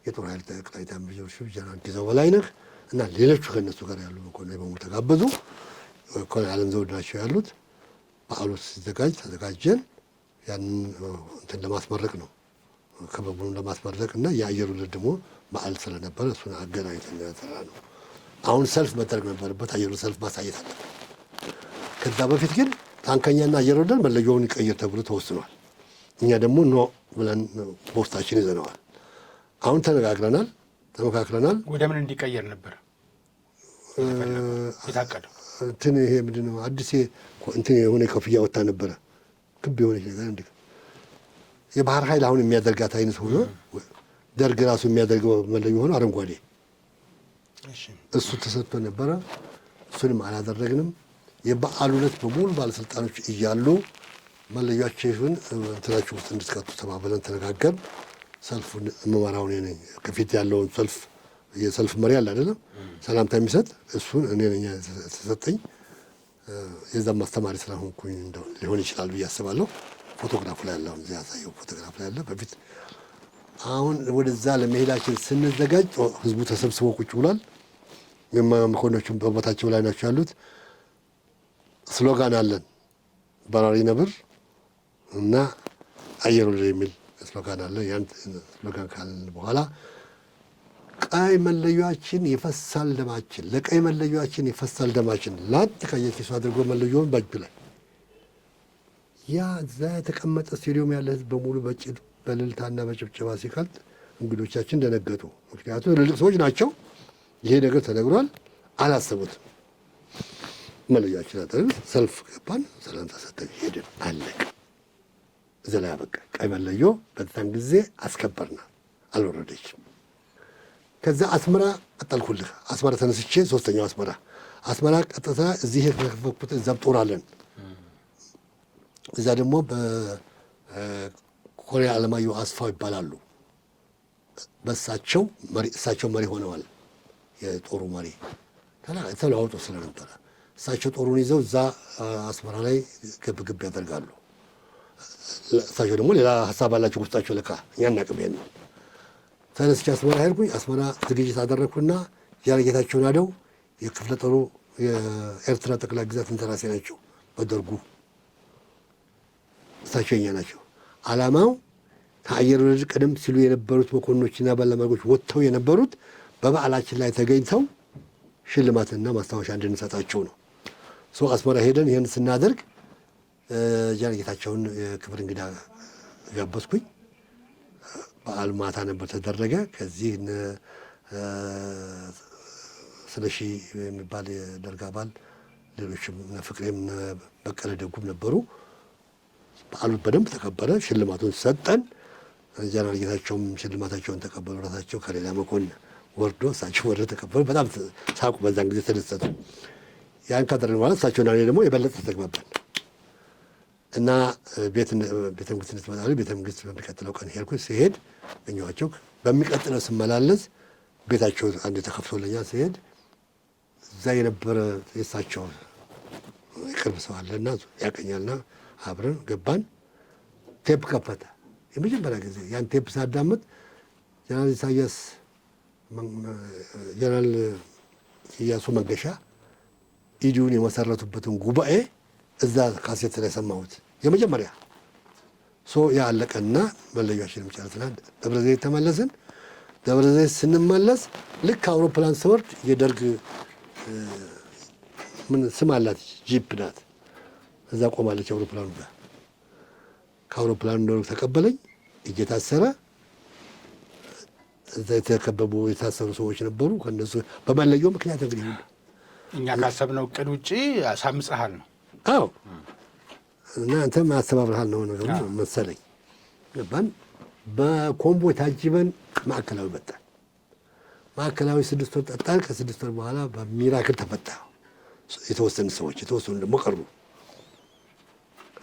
[SPEAKER 1] የጦር ኃይል ጠቅላይ ኤታማዦር ሹም ጀነራል ጊዛው በላይነህ እና ሌሎቹ ከእነሱ ጋር ያሉ መኮንኖች በሙሉ ተጋበዙ። ኮሎኔል አለምዘውድ ናቸው ያሉት። በዓሉ ሲዘጋጅ ተዘጋጀን። ያንን እንትን ለማስመረቅ ነው ክበቡን ለማስመረቅ እና የአየር ወለድ ደግሞ በዓል ስለነበረ እሱን አገናኝተን ያሰራ ነው። አሁን ሰልፍ መደረግ ነበረበት። አየር ወለድ ሰልፍ ማሳየት አለ። ከዛ በፊት ግን ታንከኛና አየር ወለድ መለያውን ይቀይር ተብሎ ተወስኗል። እኛ ደግሞ ኖ ብለን በውስጣችን ይዘነዋል። አሁን ተነጋግረናል፣ ተመካክረናል።
[SPEAKER 2] ወደ ምን እንዲቀየር ነበር የታቀደው?
[SPEAKER 1] እንትን ይሄ ምንድን ነው አዲስ እንትን የሆነ ኮፍያ ወጣ ነበረ፣ ክብ የሆነች ነገር እንዲ የባህር ኃይል አሁን የሚያደርጋት አይነት ሆኖ ደርግ ራሱ የሚያደርገው መለዮ ሆኖ አረንጓዴ እሱ ተሰጥቶ ነበረ። እሱንም አላደረግንም። የበዓሉ ዕለት በሙሉ ባለስልጣኖች እያሉ መለያቸውን እንትናችሁ ውስጥ እንድትከቱ ተባብለን ተነጋገርን። ሰልፉን መመራው እኔ ነኝ። ከፊት ያለውን ሰልፍ የሰልፍ መሪ አለ አይደለም ሰላምታ የሚሰጥ እሱን እኔ ነኝ ተሰጠኝ። የዛም አስተማሪ ስለሆንኩኝ እንደው ሊሆን ይችላል ብዬ አስባለሁ። ፎቶግራፉ ላይ ያለው እዚያ ያሳየው ፎቶግራፍ ላይ ያለ በፊት አሁን ወደዛ ለመሄዳችን ስንዘጋጅ ህዝቡ ተሰብስቦ ቁጭ ብሏል። መኮንኖቹም በቦታቸው ላይ ናቸው ያሉት። ስሎጋን አለን፣ በራሪ ነብር እና አየር ወለድ የሚል ስሎጋን አለ። ያን ስሎጋን ካልን በኋላ ቀይ መለያችን ይፈሳል ደማችን፣ ለቀይ መለያችን ይፈሳል ደማችን ላጥ ከየኪሱ አድርጎ መለያውን በእጁ ላይ ያ እዛ የተቀመጠ ስቴዲየም ያለ ህዝብ በሙሉ በጭድ በእልልታና በጭብጨባ ሲቀልጥ እንግዶቻችን ደነገጡ። ምክንያቱም ትልልቅ ሰዎች ናቸው። ይሄ ነገር ተነግሯል፣ አላሰቡትም። መለያችን አጠርን፣ ሰልፍ ገባን፣ ሰላምታ ሰጠን፣ ሄድን፣ አለቀ። እዚህ ላይ አበቃ። ቀይ መለዮ በዛን ጊዜ አስከበርናል፣ አልወረደችም። ከዛ አስመራ ቀጠልኩልህ። አስመራ ተነስቼ ሶስተኛው አስመራ ቀጥታ እዚህ የተከፈኩት እዛም ጦር አለን። እዛ ደግሞ በኮሎኔል አለማየሁ አስፋው ይባላሉ። እሳቸው መሪ ሆነዋል። የጦሩ መሪ ተለዋውጦ ስለነበረ እሳቸው ጦሩን ይዘው እዛ አስመራ ላይ ግብ ያደርጋሉ። እሳቸው ደግሞ ሌላ ሀሳብ አላቸው ውስጣቸው። ለካ እኛ እናቅም ይሄን ነው። ተነስቼ አስመራ ሄድኩኝ። አስመራ ዝግጅት አደረግኩና ጌታቸው ናደው የክፍለ ጦሩ የኤርትራ ጠቅላይ ግዛት እንደራሴ ናቸው በደርጉ። እሳቸው የኛ ናቸው። ዓላማው ከአየር ወለድ ቀደም ሲሉ የነበሩት መኮንኖችና ባለመርጎች ወጥተው የነበሩት በበዓላችን ላይ ተገኝተው ሽልማትና ማስታወሻ እንድንሰጣቸው ነው። አስመራ ሄደን ይህን ስናደርግ ጌታቸውን የክብር እንግዳ ጋበዝኩኝ። በዓል ማታ ነበር ተደረገ። ከዚህ ስለሺ የሚባል የደርግ አባል፣ ሌሎችም ፍቅሬም በቀለ ደጉም ነበሩ። በዓሉ በደንብ ተከበረ። ሽልማቱን ሰጠን። ጀነራል ጌታቸውም ሽልማታቸውን ተቀበሉ። ራሳቸው ከሌላ መኮንን ወርዶ እሳቸው ወርዶ ተቀበሉ። በጣም ሳቁ። በዛን ጊዜ ተደሰቱ። ያን ካደረግን በኋላ እሳቸውና እኔ ደግሞ የበለጠ ተግባባን እና ቤተ መንግስት እንድትመጣ ቤተ መንግስት በሚቀጥለው ቀን ሄድኩ። ሲሄድ እኛቸው በሚቀጥለው ስመላለስ ቤታቸው አንድ ተከፍቶልኛል። ሲሄድ እዛ የነበረ የእሳቸው የቅርብ ሰው አለና ያቀኛልና አብረን ገባን። ቴፕ ከፈተ። የመጀመሪያ ጊዜ ያን ቴፕ ሳዳምጥ ጀነራል ኢያሱ መንገሻ ኢዲዩን የመሰረቱበትን ጉባኤ እዛ ካሴት ላይ ሰማሁት። የመጀመሪያ ያለቀና መለያችንን ጨረስና ደብረ ዘይት ተመለስን። ደብረ ዘይት ስንመለስ ልክ አውሮፕላን ስወርድ የደርግ ምን ስም አላት ጂፕ ናት፣ እዛ ቆማለች አውሮፕላኑ ጋር። ከአውሮፕላኑ ደርግ ተቀበለኝ። እየታሰረ እዛ የተከበቡ የታሰሩ ሰዎች ነበሩ። ከነሱ በመለየው ምክንያት እንግዲህ ሁሉ
[SPEAKER 2] እኛ ካሰብነው እቅድ ውጭ አሳምፀሃል ነው።
[SPEAKER 1] አዎ እና አንተም አስተባብረሃል ነው ነገሩ መሰለኝ። ገባን። በኮምቦይ ታጅበን ማዕከላዊ መጣን። ማዕከላዊ 6 ወር ጠጣን። ከ6 ወር በኋላ በሚራክል ተፈታ። የተወሰኑ ደግሞ ቀሩ።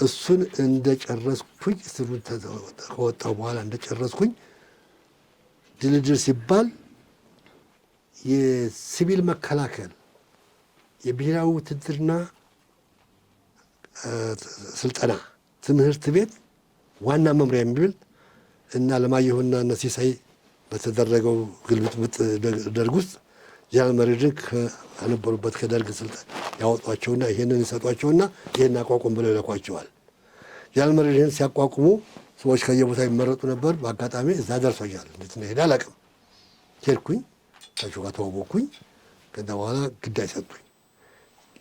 [SPEAKER 1] እሱን እንደጨረስኩኝ እስሩን ከወጣሁ በኋላ እንደጨረስኩኝ ድልድል ሲባል የሲቪል መከላከል የብሔራዊ ውትድርና ስልጠና ትምህርት ቤት ዋና መምሪያ የሚብል እና ለማየሁና እነ ሲሳይ በተደረገው ግልብጥብጥ ደርግ ውስጥ ጀነራል መሬድን ከነበሩበት ከደርግ ስልጣን ያወጧቸውና ይሄንን ይሰጧቸውና ይሄን አቋቁም ብለው ይለኳቸዋል። ጀነራል መሬድን ሲያቋቁሙ ሰዎች ከየቦታ ይመረጡ ነበር። በአጋጣሚ እዛ ደርሶኛል። እንዴት ነው ሄዳ አላውቅም። ሄድኩኝ፣ ታቸው ጋር ተዋወቅኩኝ። ከዛ በኋላ ግዳይ ሰጡኝ።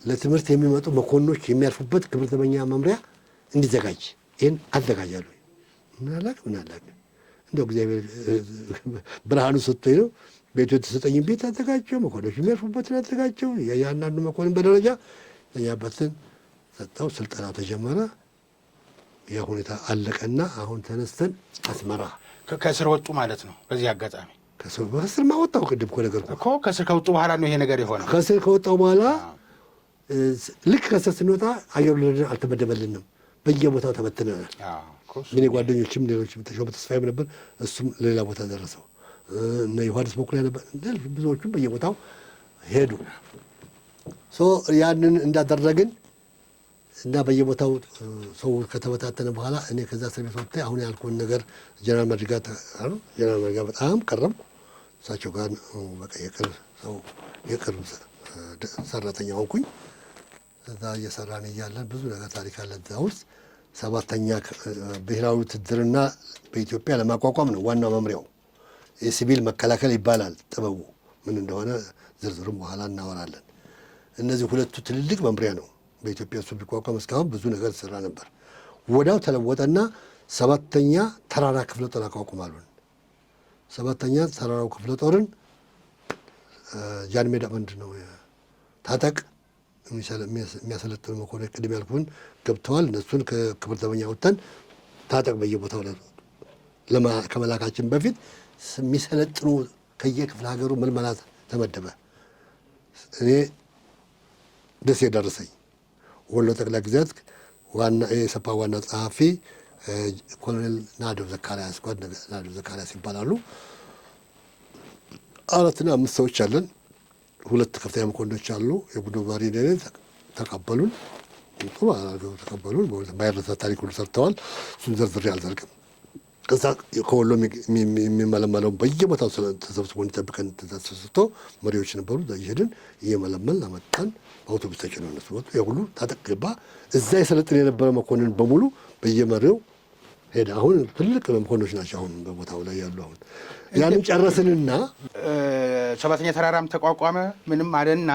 [SPEAKER 1] ለትምህርት የሚመጡ መኮንኖች የሚያርፉበት ክብር ዘበኛ መምሪያ እንዲዘጋጅ ይህን አዘጋጃለሁ። ምን አላውቅም እንደው እግዚአብሔር ብርሃኑ ሰጥቶኝ ነው። ቤቱ የተሰጠኝን ቤት አዘጋጀው፣ መኮንኖች የሚያርፉበትን አዘጋጀው። የአንዳንዱ መኮንን በደረጃ ያበትን ሰጠው። ስልጠናው ተጀመረ። ያ ሁኔታ አለቀና አሁን ተነስተን አስመራ
[SPEAKER 2] ከስር ወጡ ማለት ነው። በዚህ አጋጣሚ
[SPEAKER 1] ከስር ማወጣው ቅድም እኮ ነገርኩህ እኮ
[SPEAKER 2] ከስር ከወጡ በኋላ ነው ይሄ ነገር የሆነው።
[SPEAKER 1] ከስር ከወጣው በኋላ ልክ ከስር ስንወጣ አየር ወለድ አልተመደበልንም። በየቦታው ተበትነናል። ግን ጓደኞችም ሌሎችም ተሾመ ተስፋዬም ነበር፣ እሱም ሌላ ቦታ ደረሰው። እነ ዮሐንስ በኩል ነበር። ብዙዎቹም በየቦታው ሄዱ። ያንን እንዳደረግን እና በየቦታው ሰው ከተበታተነ በኋላ እኔ ከዛ እስር ቤት ወጥቼ አሁን ያልኩህን ነገር ጀነራል መርጋ ጀነራል መርጋ በጣም ቀረብኩ። እሳቸው ጋር በቃ የቅርብ ሰራተኛ ሆንኩኝ። እዛ እየሰራን እያለን ብዙ ነገር ታሪክ አለ እዛ ውስጥ። 7ኛ ብሔራዊ ውትድርና በኢትዮጵያ ለማቋቋም ነው ዋናው መምሪያው። የሲቪል መከላከል ይባላል። ጥበቡ ምን እንደሆነ ዝርዝሩም በኋላ እናወራለን። እነዚህ ሁለቱ ትልልቅ መምሪያ ነው በኢትዮጵያ። እሱ ቢቋቋም እስካሁን ብዙ ነገር ሰራ ነበር። ወዳው ተለወጠና 7ኛ ተራራ ክፍለ ጦር አቋቁማሉን። 7ኛ ተራራው ክፍለ ጦርን ጃን ሜዳ ምንድን ነው ታጠቅ የሚያሰለጥኑ መኮንኖች ቅድም ያልኩህን ገብተዋል። እነሱን ከክብር ዘበኛ ወጥተን ታጠቅ በየቦታው ከመላካችን በፊት የሚሰለጥኑ ከየክፍለ ሀገሩ ምልመላ ተመደበ። እኔ ደሴ ደረሰኝ። ወሎ ጠቅላይ ግዛት ዋና የሰፓ ዋና ጸሐፊ ኮሎኔል ናደው ዘካርያስ ይባላሉ። 4 እና 5 ሰዎች አለን። 2 ከፍተኛ መኮንኖች አሉ። የቡድኑ መሪ ነኝ። ተቀበሉን፣ ጥሩ አድርገው ተቀበሉን። ባይረሳ ታሪክ ሁሉ ሰርተዋል። እሱን ዘርዝሬ አልዘልቅም። ከዛ ከወሎ የሚመለመለው በየቦታው ተሰብስቦ እንዲጠብቀን ትእዛዝ ተሰጥቶ መሪዎች ነበሩ። እዛ እየሄድን እየመለመልን አመጣን። በአውቶቡስ ተጭነው እነሱ ወጡ። የሁሉ ታጠቅባ እዛ የሰለጥን የነበረ መኮንን በሙሉ በየመሪው ሄደ። አሁን ትልቅ መኮንኖች ናቸው አሁን በቦታው ላይ ያሉ። አሁን ያንን ጨረስንና
[SPEAKER 2] 7ኛ ተራራም ተቋቋመ። ምንም አለና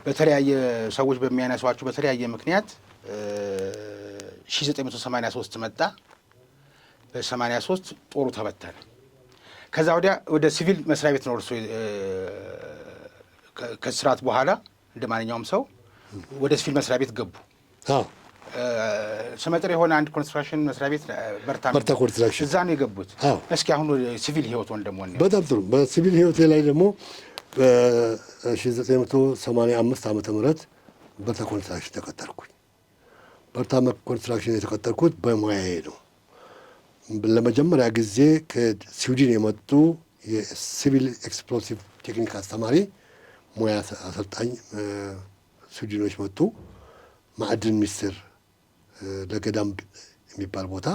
[SPEAKER 2] በተለያየ ሰዎች በሚያነሷቸው በተለያየ ምክንያት 1983 መጣ። በ83 ጦሩ ተበተነ። ከዛ ወዲያ ወደ ሲቪል መስሪያ ቤት ነው እርሶ ከስርዓት በኋላ እንደ ማንኛውም ሰው ወደ ሲቪል መስሪያ ቤት ገቡ። ስመጥር የሆነ አንድ ኮንስትራክሽን መስሪያ ቤት በርታ
[SPEAKER 1] ኮንስትራክሽን
[SPEAKER 2] እዛ ነው የገቡት። እስኪ አሁን ሲቪል ህይወት ደግሞ
[SPEAKER 1] በጣም ጥሩ። በሲቪል ህይወት ላይ ደግሞ በ1985 ዓመተ ምህረት በርታ ኮንስትራክሽን ተቀጠርኩኝ። በርታ ኮንስትራክሽን የተቀጠርኩት በሙያዬ ነው። ለመጀመሪያ ጊዜ ከስዊድን የመጡ የሲቪል ኤክስፕሎሲቭ ቴክኒክ አስተማሪ ሙያ አሰልጣኝ ስዊድኖች መጡ። ማዕድን ሚኒስቴር ለገዳም የሚባል ቦታ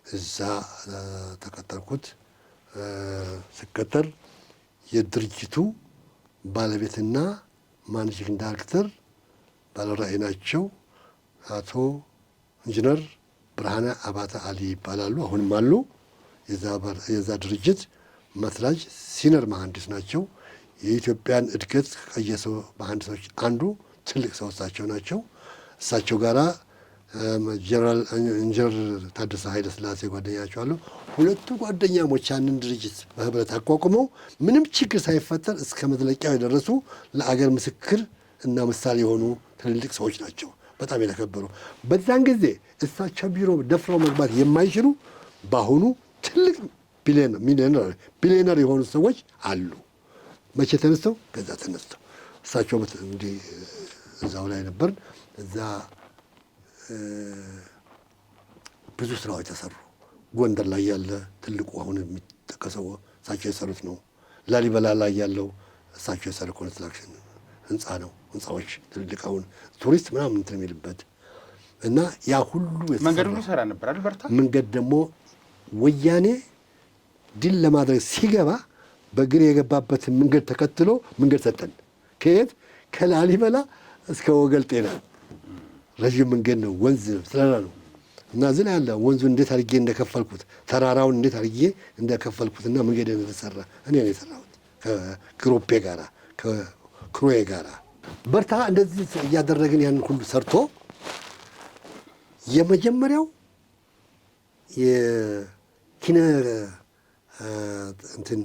[SPEAKER 1] እዛ ተቀጠርኩት። ስቀጠር የድርጅቱ ባለቤትና ማኔጂንግ ዳይሬክተር ባለራዕይ ናቸው። አቶ ኢንጂነር ብርሃነ አባተ አሊ ይባላሉ። አሁንም አሉ። የዛ ድርጅት መስራች ሲነር መሐንዲስ ናቸው። የኢትዮጵያን እድገት ከቀየሱ መሐንዲሶች አንዱ ትልቅ ሰው እሳቸው ናቸው። እሳቸው ጋራ ጀነራል ኢንጂነር ታደሰ ኃይለ ሥላሴ ጓደኛቸው አሉ። ሁለቱ ጓደኛሞች ያንን ድርጅት በህብረት አቋቁመው ምንም ችግር ሳይፈጠር እስከ መዝለቂያው የደረሱ ለአገር ምስክር እና ምሳሌ የሆኑ ትልልቅ ሰዎች ናቸው። በጣም የተከበሩ። በዛን ጊዜ እሳቸው ቢሮ ደፍረው መግባት የማይችሉ በአሁኑ ትልቅ ቢሊዮነር የሆኑ ሰዎች አሉ። መቼ ተነስተው? ከዛ ተነስተው እሳቸው እንዲህ እዛው ላይ ነበር። እዛ ብዙ ስራዎች ተሰሩ። ጎንደር ላይ ያለ ትልቁ አሁን የሚጠቀሰው እሳቸው የሰሩት ነው። ላሊበላ ላይ ያለው እሳቸው የሰሩ ኮንስትራክሽን ህንፃ ነው። ህንፃዎች ትልልቅ አሁን ቱሪስት ምናምን እንትን የሚልበት እና ያ ሁሉ
[SPEAKER 2] መንገዱ ይሰራ ነበር አይደል? በርታ
[SPEAKER 1] መንገድ ደግሞ ወያኔ ድል ለማድረግ ሲገባ በእግር የገባበትን መንገድ ተከትሎ መንገድ ሰጠን። ከየት? ከላሊበላ እስከ ወገል ጤና ረዥም መንገድ ነው። ወንዝ ስለላ ነው እና እዚህ ላይ ያለ ወንዙን እንዴት አድርጌ እንደከፈልኩት ተራራውን እንዴት አድርጌ እንደከፈልኩትና መንገድ እንደተሰራ እኔ ነው የሰራሁት ከግሩፔ ጋራ ከክሩዌ ጋራ። በርታ እንደዚህ እያደረግን ያን ሁሉ ሰርቶ የመጀመሪያው የኪነ እንትን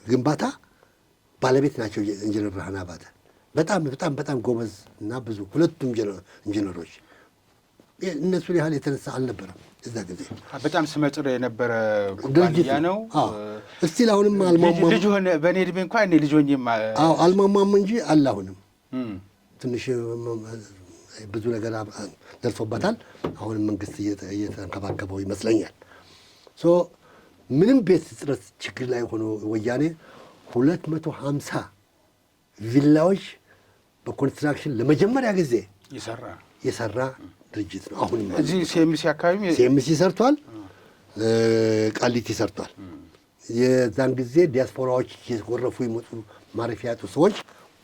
[SPEAKER 1] ግንባታ ባለቤት ናቸው ኢንጂነር ብርሃነ አባተ። በጣም ጎበዝ እና ብዙ ሁለቱም ኢንጂነሮች እነሱን ያህል የተነሳ አልነበረም። እዛ ጊዜ
[SPEAKER 2] በጣም ስመጥር የነበረ ኩባንያ ነው።
[SPEAKER 1] እስቲል አሁንም አልማማም።
[SPEAKER 2] ልጅ ሆነ በእኔ ዕድሜ እንኳን እኔ ልጅ ሆኜ
[SPEAKER 1] አልማማም እንጂ አለ አሁንም ትንሽ ብዙ ነገር ደርሶበታል። አሁንም መንግስት እየተንከባከበው ይመስለኛል። ምንም ቤት እጥረት ችግር ላይ ሆኖ ወያኔ 250 ቪላዎች በኮንስትራክሽን ለመጀመሪያ ጊዜ የሰራ ድርጅት ነው። አሁን
[SPEAKER 2] እዚህ ሲኤምሲ አካባቢ
[SPEAKER 1] ሲኤምሲ ሰርቷል፣ ቃሊቲ ሰርቷል። የዛን ጊዜ ዲያስፖራዎች የጎረፉ ይመጡ ማረፊያ ያጡ ሰዎች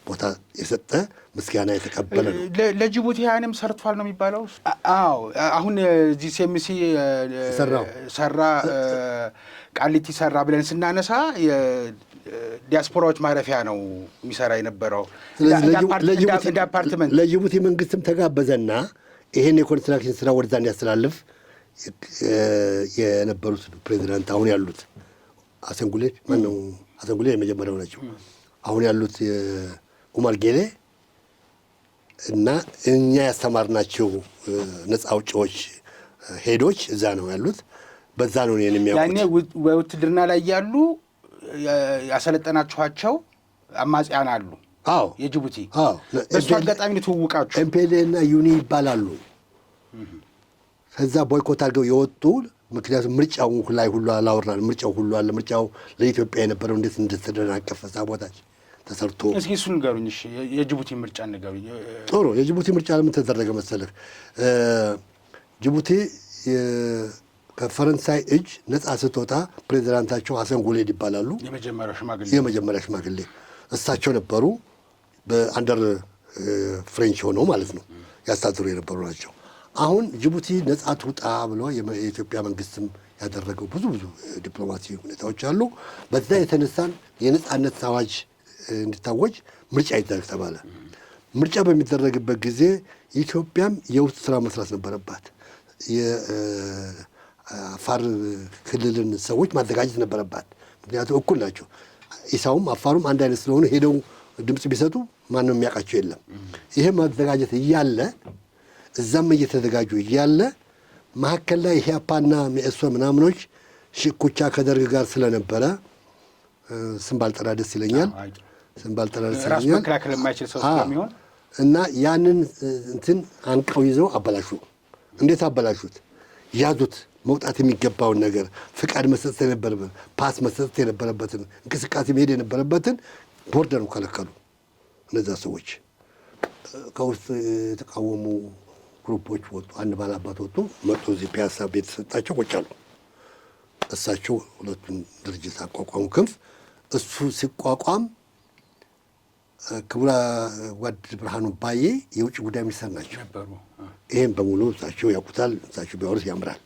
[SPEAKER 1] ቦታ የሰጠ ምስጋና የተቀበለ ነው።
[SPEAKER 2] ለጅቡቲያንም ሰርቷል ነው የሚባለው። አዎ አሁን እዚህ ሲኤምሲ ሰራ ቃሊቲ ሰራ ብለን ስናነሳ ዲያስፖራዎች ማረፊያ ነው የሚሰራ የነበረው እንደ አፓርትመንት።
[SPEAKER 1] ለጅቡቲ መንግስትም ተጋበዘና ይሄን የኮንስትራክሽን ስራ ወደዛ እንዲያስተላልፍ የነበሩት ፕሬዚዳንት አሁን ያሉት አሰንጉሌ ማነው? አሰንጉሌ የመጀመሪያው ናቸው። አሁን ያሉት ኡመር ጌሌ እና እኛ ያስተማርናቸው ነፃ አውጪዎች ሄዶች እዛ ነው ያሉት። በዛ ነው እኔን የሚያውቁት።
[SPEAKER 2] ያኔ ውትድርና ላይ ያሉ ያሰለጠናችኋቸው አማጽያን አሉ።
[SPEAKER 1] አዎ
[SPEAKER 2] የጅቡቲ በእሱ አጋጣሚ ነው የተዋወቃችሁ።
[SPEAKER 1] ኤምፔሌ እና ዩኒ ይባላሉ። ከዛ ቦይኮት አድርገው የወጡ ምክንያቱም ምርጫው ላይ ሁሉ አላወራን። ምርጫው ሁሉ አለ። ምርጫው ለኢትዮጵያ የነበረው እንዴት እንደተደናቀፈ ሳቦታች ተሰርቶ
[SPEAKER 2] እስኪ እሱን ንገሩኝ። እሺ የጅቡቲ ምርጫ ንገሩኝ።
[SPEAKER 1] ጥሩ። የጅቡቲ ምርጫ ለምን ተደረገ መሰለህ? ጅቡቲ ከፈረንሳይ እጅ ነጻ ስትወጣ ፕሬዚዳንታቸው ሀሰን ጉሌድ ይባላሉ። የመጀመሪያ ሽማግሌ እሳቸው ነበሩ። በአንደር ፍሬንች ሆነው ማለት ነው ያስተዳድሩ የነበሩ ናቸው። አሁን ጅቡቲ ነጻ ትውጣ ብሎ የኢትዮጵያ መንግስትም ያደረገው ብዙ ዲፕሎማሲ ሁኔታዎች አሉ። በዛ የተነሳን የነጻነት አዋጅ እንዲታወጅ ምርጫ ይደረግ ተባለ። ምርጫ በሚደረግበት ጊዜ ኢትዮጵያም የውስጥ ስራ መስራት ነበረባት። የአፋር ክልልን ሰዎች ማዘጋጀት ነበረባት። ምክንያቱም እኩል ናቸው። ኢሳውም አፋሩም አንድ አይነት ስለሆኑ ሄደው ድምፅ ቢሰጡ ማንም የሚያውቃቸው የለም። ይሄ ማዘጋጀት እያለ እዛም እየተዘጋጁ እያለ መካከል ላይ ኢህአፓና መኢሶ ምናምኖች ሽኩቻ ከደርግ ጋር ስለነበረ ስም ባልጠራ ደስ ይለኛል። ስም ባልጠራ ደስ
[SPEAKER 2] ራስ
[SPEAKER 1] ይለኛል።
[SPEAKER 2] መከላከል የማይችል ሰው ስለሚሆን
[SPEAKER 1] እና ያንን እንትን አንቀው ይዘው አበላሹ። እንዴት አበላሹት? ያዙት። መውጣት የሚገባውን ነገር ፍቃድ መስጠት የነበረበት ፓስ መስጠት የነበረበትን እንቅስቃሴ መሄድ የነበረበትን ቦርደሩ ከለከሉ። እነዛ ሰዎች ከውስጥ የተቃወሙ ግሩፖች ወጡ። አንድ ባላባት ወጡ፣ መጡ። እዚህ ፒያሳ ቤት ተሰጣቸው፣ ቁጭ አሉ። እሳቸው ሁለቱን ድርጅት አቋቋሙ። ክንፍ እሱ ሲቋቋም ክቡር ጓድ ብርሃኑ ባዬ የውጭ ጉዳይ ሚኒስትር ናቸው ነበሩ። ይህም በሙሉ እሳቸው ያውቁታል። እሳቸው ቢያወሩት ያምራል።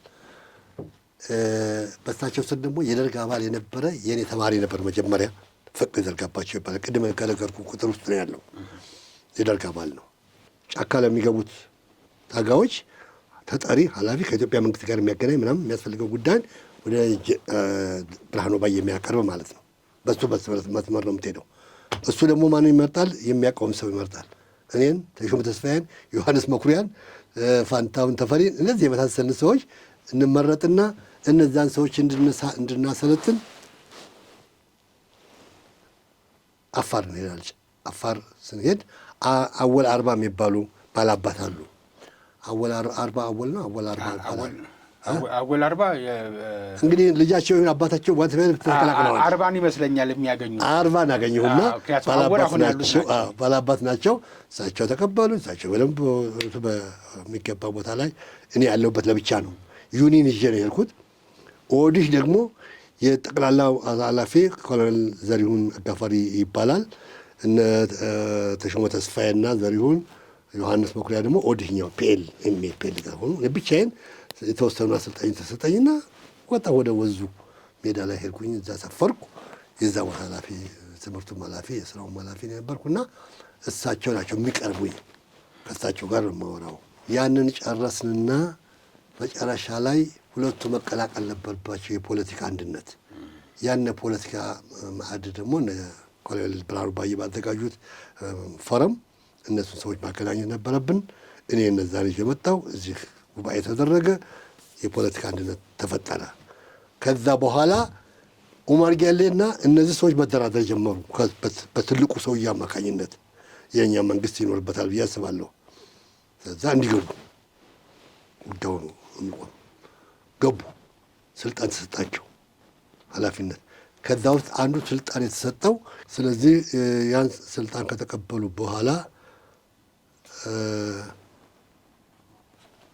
[SPEAKER 1] በእሳቸው ስር ደግሞ የደርግ አባል የነበረ የእኔ ተማሪ ነበር። መጀመሪያ ፈቅ የዘርጋባቸው ይባላል። ቅድም ከነገርኩ ቁጥር ውስጥ ነው ያለው። የደርግ አባል ነው። ጫካ ለሚገቡት ታጋዮች ተጠሪ ኃላፊ ከኢትዮጵያ መንግስት ጋር የሚያገናኝ ምናምን የሚያስፈልገው ጉዳይ ወደ ብርሃኑ ባዬ የሚያቀርብ ማለት ነው። በሱ መስመር ነው የምትሄደው። እሱ ደግሞ ማንን ይመርጣል? የሚያውቀውም ሰው ይመርጣል። እኔን፣ ተሾመ ተስፋዬን፣ ዮሐንስ መኩሪያን፣ ፋንታውን ተፈሪን እነዚህ የመሳሰልን ሰዎች እንመረጥና እነዛን ሰዎች እንድናሰለጥን አፋር እንሄዳለን። አፋር ስንሄድ አወል አርባ የሚባሉ ባላባት አሉ። አወል አርባ አወል ነው። አወል አርባ ይባላል።
[SPEAKER 2] አወል አርባ
[SPEAKER 1] እንግዲህ ልጃቸው ይሁን አባታቸው ተቀላቅለዋል።
[SPEAKER 2] አርባን ይመስለኛል የሚያገኙ
[SPEAKER 1] አርባን አገኘሁና ባላባት ናቸው። እሳቸው ተቀበሉ። እሳቸው በደንብ በሚገባ ቦታ ላይ እኔ ያለሁበት ለብቻ ነው። ዩኒን ይዤ ነው የሄድኩት። ኦዲህ ደግሞ የጠቅላላ ኃላፊ ኮሎኔል ዘሪሁን አጋፋሪ ይባላል። እነ ተሾመ ተስፋዬና ዘሪሁን ዮሐንስ መኩሪያ ደግሞ ኦዲህኛው ፒኤል ሆኑ። ብቻዬን የተወሰኑ አሰልጣኝ ተሰጠኝና ወጣ ወደ ወዙ ሜዳ ላይ ሄድኩኝ። እዛ ሰፈርኩ። የዛ ቦታ ኃላፊ ትምህርቱም ኃላፊ የስራውም ኃላፊ ነበርኩና እሳቸው ናቸው የሚቀርቡኝ። ከእሳቸው ጋር የማወራው ያንን ጨረስንና መጨረሻ ላይ ሁለቱ መቀላቀል ነበረባቸው። የፖለቲካ አንድነት ያን ፖለቲካ ማዕድ ደግሞ ኮሎኔል ብርሃኑ ባዬ ባዘጋጁት ፎረም እነሱን ሰዎች ማገናኘት ነበረብን። እኔ እነዛን ይዤ መጣሁ። እዚህ ጉባኤ ተደረገ። የፖለቲካ አንድነት ተፈጠረ። ከዛ በኋላ ኡመር ጌሌና እነዚህ ሰዎች መደራደር ጀመሩ። በትልቁ ሰውዬ አማካኝነት የእኛ መንግስት ይኖርበታል ብዬ አስባለሁ። ከዛ እንዲገቡ ጉዳዩ ነው የሚቆም ገቡ። ስልጣን ተሰጣቸው፣ ኃላፊነት። ከዛ ውስጥ አንዱ ስልጣን የተሰጠው ስለዚህ ያን ስልጣን ከተቀበሉ በኋላ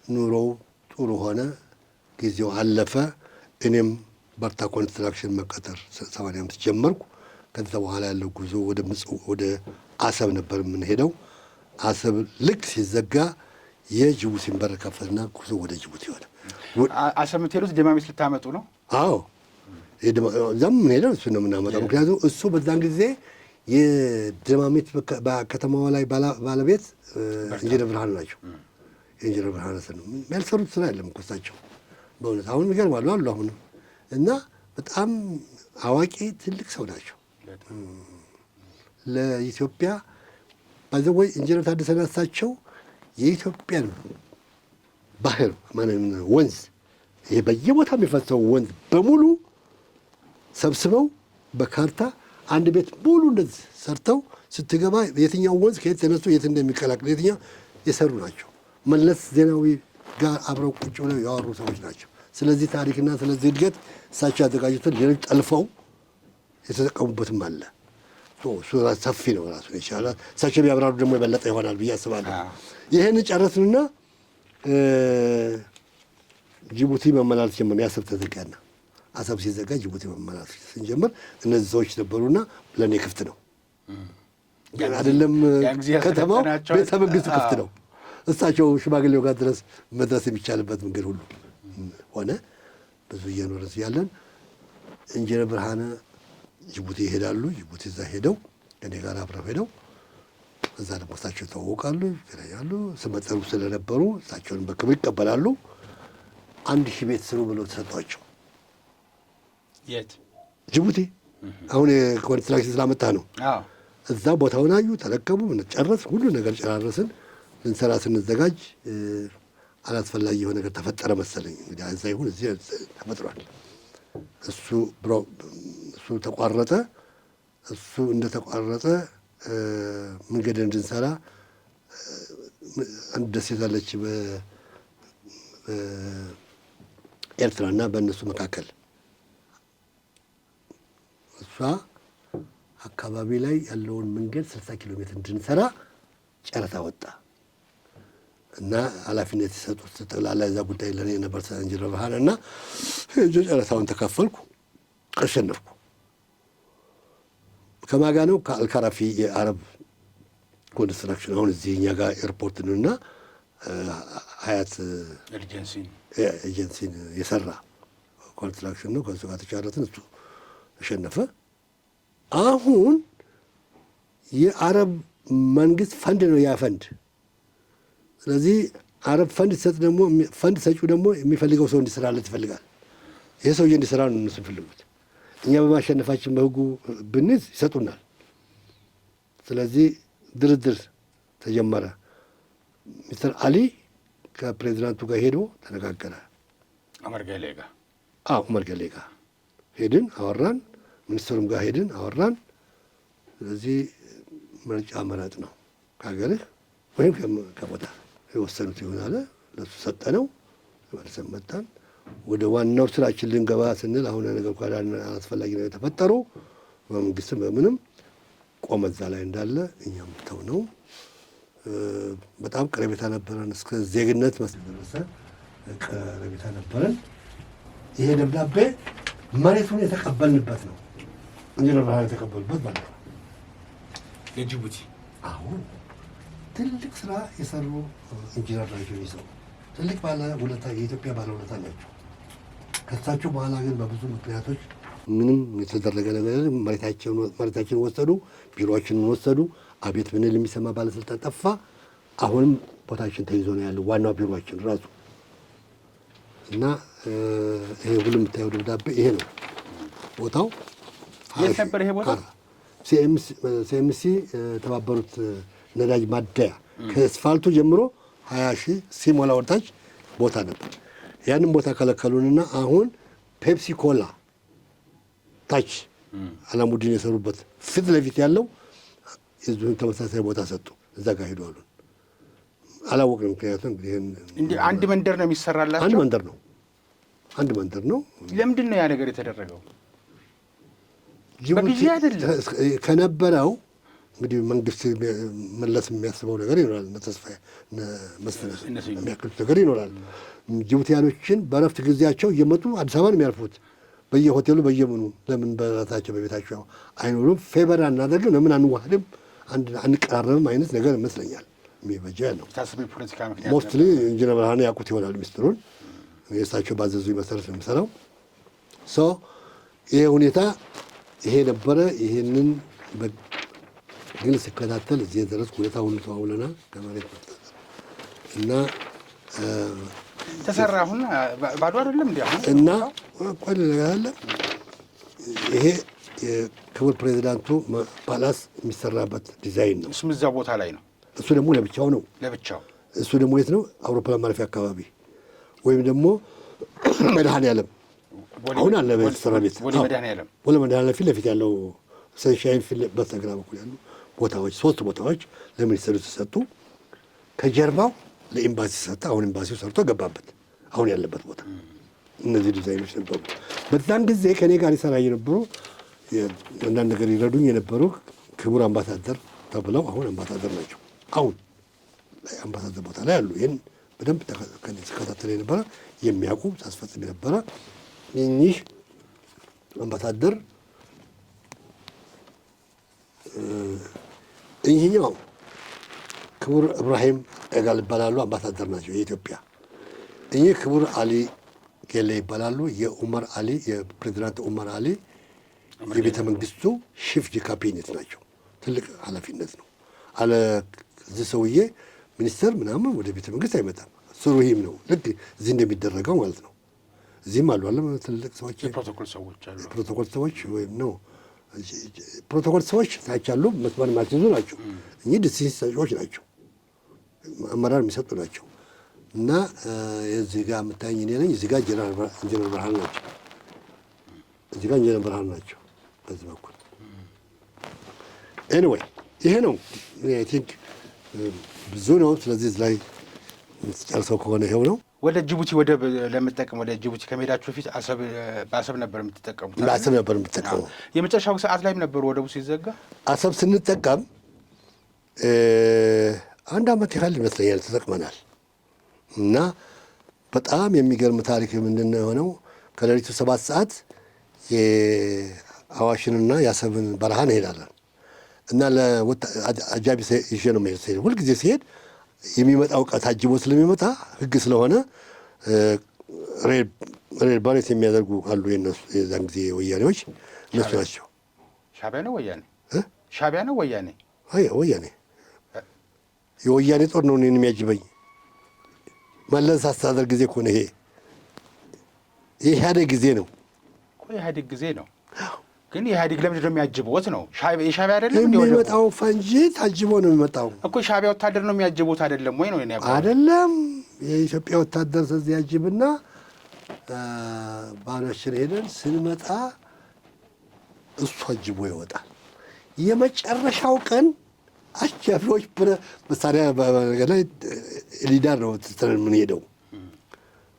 [SPEAKER 1] ኑሮው ጥሩ ሆነ። ጊዜው አለፈ። እኔም በርታ ኮንስትራክሽን መቀጠር 85 ጀመርኩ። ከዛ በኋላ ያለው ጉዞ ወደ አሰብ ነበር የምንሄደው። አሰብ ልክ ሲዘጋ የጅቡቲን በር ከፈትና ጉዞ ወደ ጅቡቲ ሆነ።
[SPEAKER 2] አሰብ የምትሄዱት ደማሚት ልታመጡ ነው?
[SPEAKER 1] አዎ፣ እዛም የምንሄደው እሱ ነው የምናመጣው። ምክንያቱም እሱ በዛን ጊዜ የደማሚት በከተማዋ ላይ ባለቤት ኢንጂነር ብርሃኑ ናቸው። ኢንጂነር ብርሃኑ ነው ያልሰሩት ስራ የለም እኮ እሳቸው በእውነት አሁን ይገርማሉ አሉ አሁንም እና በጣም አዋቂ ትልቅ ሰው ናቸው። ለኢትዮጵያ ባዘወይ ኢንጂነር ታደሰ ናቸው የኢትዮጵያን ባህር ወንዝ ይሄ በየቦታ የሚፈሰው ወንዝ በሙሉ ሰብስበው በካርታ አንድ ቤት ሙሉ እንደዚህ ሰርተው ስትገባ የትኛው ወንዝ ከየት ተነስቶ የት እንደሚቀላቅል የትኛው የሰሩ ናቸው። መለስ ዜናዊ ጋር አብረው ቁጭ ብለው ያወሩ ሰዎች ናቸው። ስለዚህ ታሪክና ስለዚህ እድገት እሳቸው ያዘጋጁትን ሌሎች ጠልፈው የተጠቀሙበትም አለ። እሱ ሰፊ ነው ራሱን የቻለ። እሳቸው ቢያብራሩ ደግሞ የበለጠ ይሆናል ብዬ አስባለሁ። ይህን ጨረስንና ጅቡቲ መመላለስ ጀመርን። የአሰብ ተዘጋና አሰብ ሲዘጋ ጅቡቲ መመላለስ ስንጀምር እነዚህ ሰዎች ነበሩና ለእኔ ክፍት ነው አይደለም፣ ከተማው ቤተ መንግስቱ ክፍት ነው። እሳቸው ሽማግሌው ጋር ድረስ መድረስ የሚቻልበት መንገድ ሁሉ ሆነ። ብዙ እየኖረ ያለን ኢንጂነር ብርሃነ ጅቡቲ ይሄዳሉ። ጅቡቲ እዛ ሄደው እኔ ጋር አብረው ሄደው እዛ ደግሞ እሳቸው ይተዋወቃሉ፣ ይገናኛሉ። ስመጠሩ ስለነበሩ እሳቸውን በክብር ይቀበላሉ። 1000 ቤት ስሩ ብለው ተሰጧቸው።
[SPEAKER 2] የት?
[SPEAKER 1] ጅቡቲ። አሁን የኮንስትራክሽን ስላመጣ ነው። እዛ ቦታውን አዩ፣ ተለቀሙ፣ ጨረስ ሁሉ ነገር ጨራረስን። ልንሰራ ስንዘጋጅ አላስፈላጊ የሆነ ነገር ተፈጠረ መሰለኝ። እንግዲህ እዛ ይሁን እዚህ ተፈጥሯል። እሱ ተቋረጠ። እሱ እንደተቋረጠ መንገድ እንድንሰራ አንድ ደሴት አለች በኤርትራና በእነሱ መካከል። እሷ አካባቢ ላይ ያለውን መንገድ 60 ኪሎ ሜትር እንድንሰራ ጨረታ ወጣ እና ኃላፊነት የሰጡት ጠቅላላ እዛ ጉዳይ ለእኔ ነበር ኢንጂነር ብርሃነ እና ጨረታውን ተካፈልኩ፣ አሸነፍኩ። ከማጋ ነው ከአልካራፊ የአረብ ኮንስትራክሽን አሁን እዚህ እኛ ጋር ኤርፖርት ነውና ሀያት ኤጀንሲን የሰራ ኮንስትራክሽን ነው። ከሱ ጋር ተጫረትን፣ እሱ ተሸነፈ። አሁን የአረብ መንግስት ፈንድ ነው ያ ፈንድ። ስለዚህ አረብ ፈንድ ሲሰጥ ደግሞ ፈንድ ሰጪው ደግሞ የሚፈልገው ሰው እንዲሰራለት ይፈልጋል። ይሄ ሰውዬ እንዲሰራ ነው እነሱ የሚፈልጉት። እኛ በማሸነፋችን በህጉ ብንይዝ ይሰጡናል። ስለዚህ ድርድር ተጀመረ። ሚስተር አሊ ከፕሬዚዳንቱ ጋር ሄዶ ተነጋገረ።
[SPEAKER 2] ዑመር ገሌ ጋር
[SPEAKER 1] ዑመር ገሌ ጋር ሄድን፣ አወራን። ሚኒስትሩም ጋር ሄድን፣ አወራን። ስለዚህ ምርጫ መረጥ ነው ከሀገርህ ወይም ከቦታ የወሰኑት ይሆን አለ። ለሱ ሰጠነው። መልሰን መጣን። ወደ ዋናው ስራችን ልንገባ ስንል አሁን ነገር ኳላ አስፈላጊ ነገር ተፈጠሩ። በመንግስትም በምንም ቆመ እዛ ላይ እንዳለ እኛም ተው ነው። በጣም ቀረቤታ ነበረን፣ እስከ ዜግነት መስደረሰ ቀረቤታ ነበረን። ይሄ ደብዳቤ መሬቱን የተቀበልንበት ነው። ኢንጂነር ብርሃነ የተቀበሉበት ማለት ነው
[SPEAKER 2] ለጅቡቲ።
[SPEAKER 1] አሁን ትልቅ ስራ የሰሩ ኢንጂነር ናቸው። ይዘው ትልቅ ባለ ውለታ የኢትዮጵያ ባለ ውለታ ናቸው። ከሳቸው በኋላ ግን በብዙ ምክንያቶች ምንም የተደረገ ነገር መሬታችንን ወሰዱ፣ ቢሮአችንን ወሰዱ። አቤት ብንል የሚሰማ ባለስልጣን ጠፋ። አሁንም ቦታችን ተይዞ ነው ያለው ዋናው ቢሮአችን ራሱ እና ይሄ ሁሉ የምታየው ደብዳቤ ይሄ ነው። ቦታው
[SPEAKER 2] የት ነበር? ይሄ ቦታ
[SPEAKER 1] ሲኤምሲ የተባበሩት ነዳጅ ማደያ ከአስፋልቱ ጀምሮ 20 ሺህ ሲሞላ ወርታች ቦታ ነበር። ያንን ቦታ ከለከሉንና አሁን ፔፕሲ ኮላ ታች አላሙዲን የሰሩበት ፊት ለፊት ያለው የዚሁን ተመሳሳይ ቦታ ሰጡ። እዛ ጋር ሄዱ አሉን። አላወቅንም። ምክንያቱም እንግዲህ
[SPEAKER 2] አንድ መንደር ነው የሚሰራላቸው።
[SPEAKER 1] አንድ መንደር ነው።
[SPEAKER 2] ለምንድን ነው ያ ነገር የተደረገው? በጊዜ አይደለም
[SPEAKER 1] ከነበረው እንግዲህ መንግስት መለስ የሚያስበው ነገር ይኖራል። ተስፋዬ መስፈን የሚያክሉት ነገር ይኖራል። ጅቡቲያኖችን በእረፍት ጊዜያቸው እየመጡ አዲስ አበባ ነው የሚያርፉት። በየሆቴሉ በየምኑ ለምን በራሳቸው በቤታቸው አይኖሩም? ፌቨር አናደርግም? ለምን አንዋህድም? አንቀራረብም? አይነት ነገር ይመስለኛል የሚበጃ ያለው ሞስትሊ ኢንጂነር ብርሃነ ያውቁት ይሆናል ሚስጥሩን። የእሳቸው ባዘዙ መሰረት ነው የሚሰራው። ይሄ ሁኔታ ይሄ ነበረ። ይሄንን ግን ስከታተል እዚህ የደረስኩ ሁኔታ ሁሉ ተዋውለናል ከመሬት እና
[SPEAKER 2] ተሰራ። አሁን ባዶ አይደለም እንዴ? አሁን
[SPEAKER 1] እና ቆይ ነገር አለ። ይሄ የክቡር ፕሬዚዳንቱ ፓላስ የሚሰራበት ዲዛይን ነው።
[SPEAKER 2] እሱም እዛ ቦታ ላይ ነው።
[SPEAKER 1] እሱ ደግሞ ለብቻው ነው። እሱ ደግሞ የት ነው? አውሮፕላን ማረፊያ አካባቢ ወይም ደግሞ መድኃኔዓለም አሁን አለ በተሰራ ቤት ወደ መድኃኔዓለም ፊት ለፊት ያለው ሰንሻይን ፊት በስተግራ በኩል ያሉ ቦታዎች 3 ቦታዎች ለሚኒስትሩ ተሰጡ። ከጀርባው ለኤምባሲ ሰጠ። አሁን ኤምባሲው ሰርቶ ገባበት አሁን ያለበት ቦታ እነዚህ ዲዛይኖች ነበሩ። በዛን ጊዜ ከኔ ጋር ይሰራ የነበሩ አንዳንድ ነገር ይረዱኝ የነበሩ ክቡር አምባሳደር ተብለው አሁን አምባሳደር ናቸው። አሁን አምባሳደር ቦታ ላይ አሉ። ይህን በደንብ ሲከታተል የነበረ የሚያውቁ ሳስፈጽም የነበረ እኚህ አምባሳደር ይህኛው ክቡር እብራሂም ኤጋል ይባላሉ። አምባሳደር ናቸው የኢትዮጵያ። እኚህ ክቡር አሊ ጌሌ ይባላሉ። የኡመር አሊ የፕሬዚዳንት ኡመር አሊ የቤተ መንግስቱ ሺፍ ካቢኔት ናቸው። ትልቅ ኃላፊነት ነው። አለ እዚህ ሰውዬ ሚኒስተር ምናምን ወደ ቤተ መንግስት አይመጣም። ስሩሂም ነው ልክ እዚህ እንደሚደረገው ማለት ነው። እዚህም አሉ አለ ትልቅ ሰዎች ፕሮቶኮል ሰዎች ወይም ነው ፕሮቶኮል ሰዎች ታች ያሉ መስመር ማስይዙ ናቸው። እኚህ ዲሲሽን ሰጪዎች ናቸው፣ አመራር የሚሰጡ ናቸው። እና እዚህ ጋር የምታየኝ እኔ ነኝ። እዚህ ጋር ኢንጂነር ብርሃን ናቸው። እዚህ ጋር ኢንጂነር ብርሃን ናቸው በዚህ በኩል። ኤኒዌይ ይሄ ነው አይ ቲንክ ብዙ ነው። ስለዚህ እዚህ ላይ ጨርሰው ከሆነ ይሄው ነው።
[SPEAKER 2] ወደ ጅቡቲ ወደብ ለመጠቀም ወደ ጅቡቲ ከመሄዳችሁ በፊት በአሰብ ነበር የምትጠቀሙት?
[SPEAKER 1] በአሰብ ነበር የምትጠቀመው።
[SPEAKER 2] የመጨረሻው ሰዓት ላይም ነበሩ ወደቡ ሲዘጋ
[SPEAKER 1] አሰብ ስንጠቀም 1 ዓመት ያህል ይመስለኛል ተጠቅመናል። እና በጣም የሚገርም ታሪክ ምንድን ነው የሆነው? ከሌሊቱ 7 ሰዓት የአዋሽንና የአሰብን በረሃ እንሄዳለን እና አጃቢ ይዤ ነው የምሄድ። ሁልጊዜ ሲሄድ የሚመጣው ዕቃ ታጅቦ ስለሚመጣ ህግ ስለሆነ ሬድ ባሬት የሚያደርጉ አሉ። የነሱ የዛን ጊዜ ወያኔዎች እነሱ ናቸው።
[SPEAKER 2] ሻዕቢያ ነው ወያኔ? ሻዕቢያ ነው ወያኔ?
[SPEAKER 1] አይ ወያኔ፣ የወያኔ ጦር ነው እኔን የሚያጅበኝ። መለስ አስተዳደር ጊዜ እኮ ነው ይሄ። የኢህአዴግ ጊዜ ነው እኮ። የኢህአዴግ ጊዜ ነው ግን የኢህአዴግ ለምንድን ነው የሚያጅቡት ነው? የሻዕቢያ አይደለም እንዴ? የሚመጣው ፈንጂ ታጅቦ ነው የሚመጣው
[SPEAKER 2] እኮ። የሻዕቢያ ወታደር ነው የሚያጅቡት አይደለም ወይ ነው? እኔ
[SPEAKER 1] አይደለም የኢትዮጵያ ወታደር ስለዚህ ያጅብና ባናችን ሄደን ስንመጣ እሱ አጅቦ ይወጣል። የመጨረሻው ቀን አጃቢዎች መሳሪያ ላይ ሊዳር ነው ትተን የምንሄደው።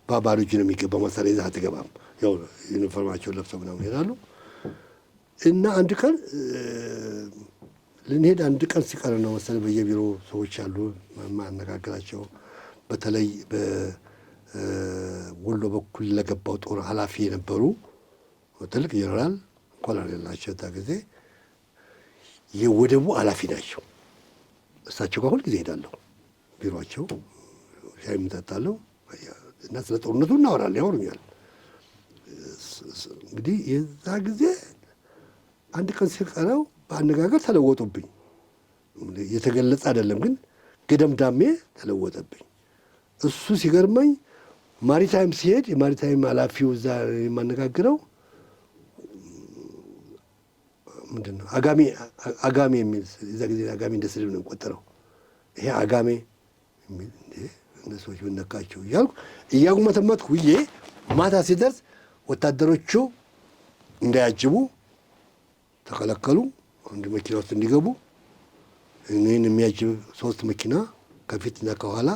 [SPEAKER 1] ባዶ እጅ ነው የሚገባው። መሳሪያ ይዘህ አትገባም። ያው ዩኒፎርማቸውን ለብሰው ምናምን ይሄዳሉ። እና አንድ ቀን ልንሄድ 1 ቀን ሲቀር ነው መሰለኝ በየቢሮ ሰዎች አሉ ማነጋገራቸው። በተለይ በወሎ በኩል ለገባው ጦር ኃላፊ የነበሩ ትልቅ ጀነራል ኮሎኔል ናቸው። እዛ ጊዜ የወደቡ ኃላፊ ናቸው። እሳቸው ጋር ሁልጊዜ እሄዳለሁ። ቢሮቸው ሻይ የምጠጣለሁ እና ስለ ጦርነቱ እናወራለን፣ ያወሩኛል። እንግዲህ የዛ ጊዜ 1 ቀን ሲቀረው በአነጋገር ተለወጡብኝ። የተገለጸ አይደለም ግን ገደምዳሜ ተለወጠብኝ። እሱ ሲገርመኝ ማሪታይም ሲሄድ የማሪታይም ኃላፊው እዛ የማነጋግረው ምንድን ነው አጋሜ የሚል የዛ ጊዜ አጋሜ እንደ ስድብ ነው የቆጠረው። ይሄ አጋሜ የሚል እንደ ሰዎች ብነካቸው እያልኩ እያጉመተመትኩ ውዬ ማታ ሲደርስ ወታደሮቹ እንዳያጅቡ ተከለከሉ። አንድ መኪና ውስጥ እንዲገቡ እኔን የሚያጅብ 3 መኪና ከፊትና ከኋላ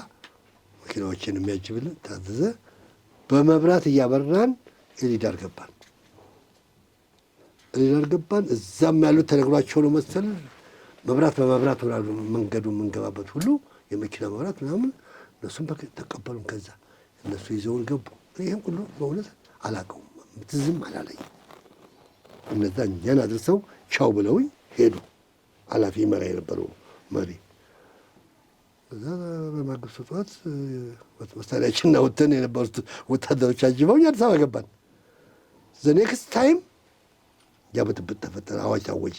[SPEAKER 1] መኪናዎችን የሚያጅብልን ታዘዘ። በመብራት እያበራን ኤሊዳር ገባን። እዛም ያሉት ተነግሯቸው ነው መሰል መብራት በመብራት መንገዱ የምንገባበት ሁሉ የመኪና መብራት ምናምን እነሱም ተቀበሉን። ከዛ እነሱ ይዘውን ገቡ። ይህም ሁሉ በእውነት አላውቀውም፣ ትዝም አላለኝ። እነዛ እኛን አድርሰው ቻው ብለውኝ ሄዱ። ኃላፊ መራ የነበረው መሪ። እዛ በማግስቱ ጠዋት መሳሪያችንን አውጥተን የነበሩት ወታደሮች አጅበውኝ አዲስ አበባ ገባን። ዘኔክስት ታይም ያ ብጥብጥ ተፈጠረ፣ አዋጅ ታወጀ።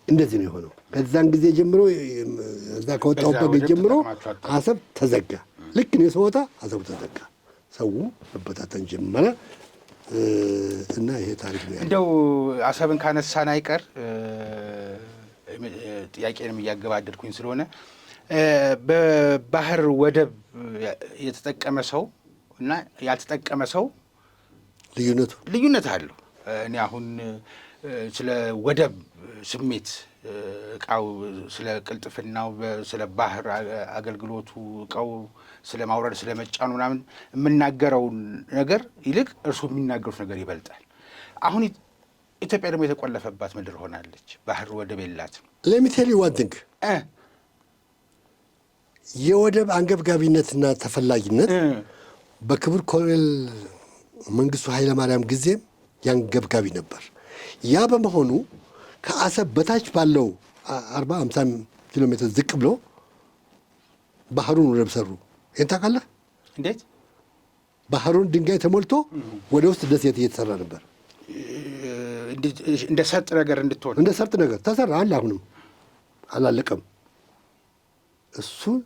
[SPEAKER 1] እንደዚህ ነው የሆነው። ከዛን ጊዜ ጀምሮ እዛ ከወጣሁበት ጊዜ ጀምሮ አሰብ ተዘጋ። ልክ እኔ ስወጣ አሰብ ተዘጋ። ሰው መበታተን ጀመረ። እና ይሄ ታሪክ ነው።
[SPEAKER 2] እንደው አሰብን ካነሳን አይቀር ጥያቄንም እያገባደድኩኝ ስለሆነ በባህር ወደብ የተጠቀመ ሰው እና ያልተጠቀመ ሰው ልዩነት አለው። እኔ አሁን ስለ ወደብ ስሜት እቃው ስለ ቅልጥፍናው ስለ ባህር አገልግሎቱ እቃው ስለ ማውረድ ስለ መጫኑ ምናምን የምናገረው ነገር ይልቅ እርሱ የሚናገሩት ነገር ይበልጣል። አሁን ኢትዮጵያ ደግሞ የተቆለፈባት ምድር ሆናለች። ባህር ወደብ የላትም።
[SPEAKER 1] let me tell you one thing የወደብ አንገብጋቢነትና ተፈላጊነት በክቡር ኮሎኔል መንግስቱ ኃይለማርያም ጊዜም ያንገብጋቢ ነበር። ያ በመሆኑ ከአሰብ በታች ባለው 40-50 ኪሎ ሜትር ዝቅ ብሎ ባህሩን ወደብ ሰሩ። ይህን ታውቃለህ?
[SPEAKER 2] እንዴት?
[SPEAKER 1] ባህሩን ድንጋይ ተሞልቶ ወደ ውስጥ ደሴት እየተሰራ ነበር።
[SPEAKER 2] እንደ ሰርጥ ነገር እንድትሆን
[SPEAKER 1] እንደ ሰርጥ ነገር ተሰራ። አለ አሁንም አላለቀም። እሱን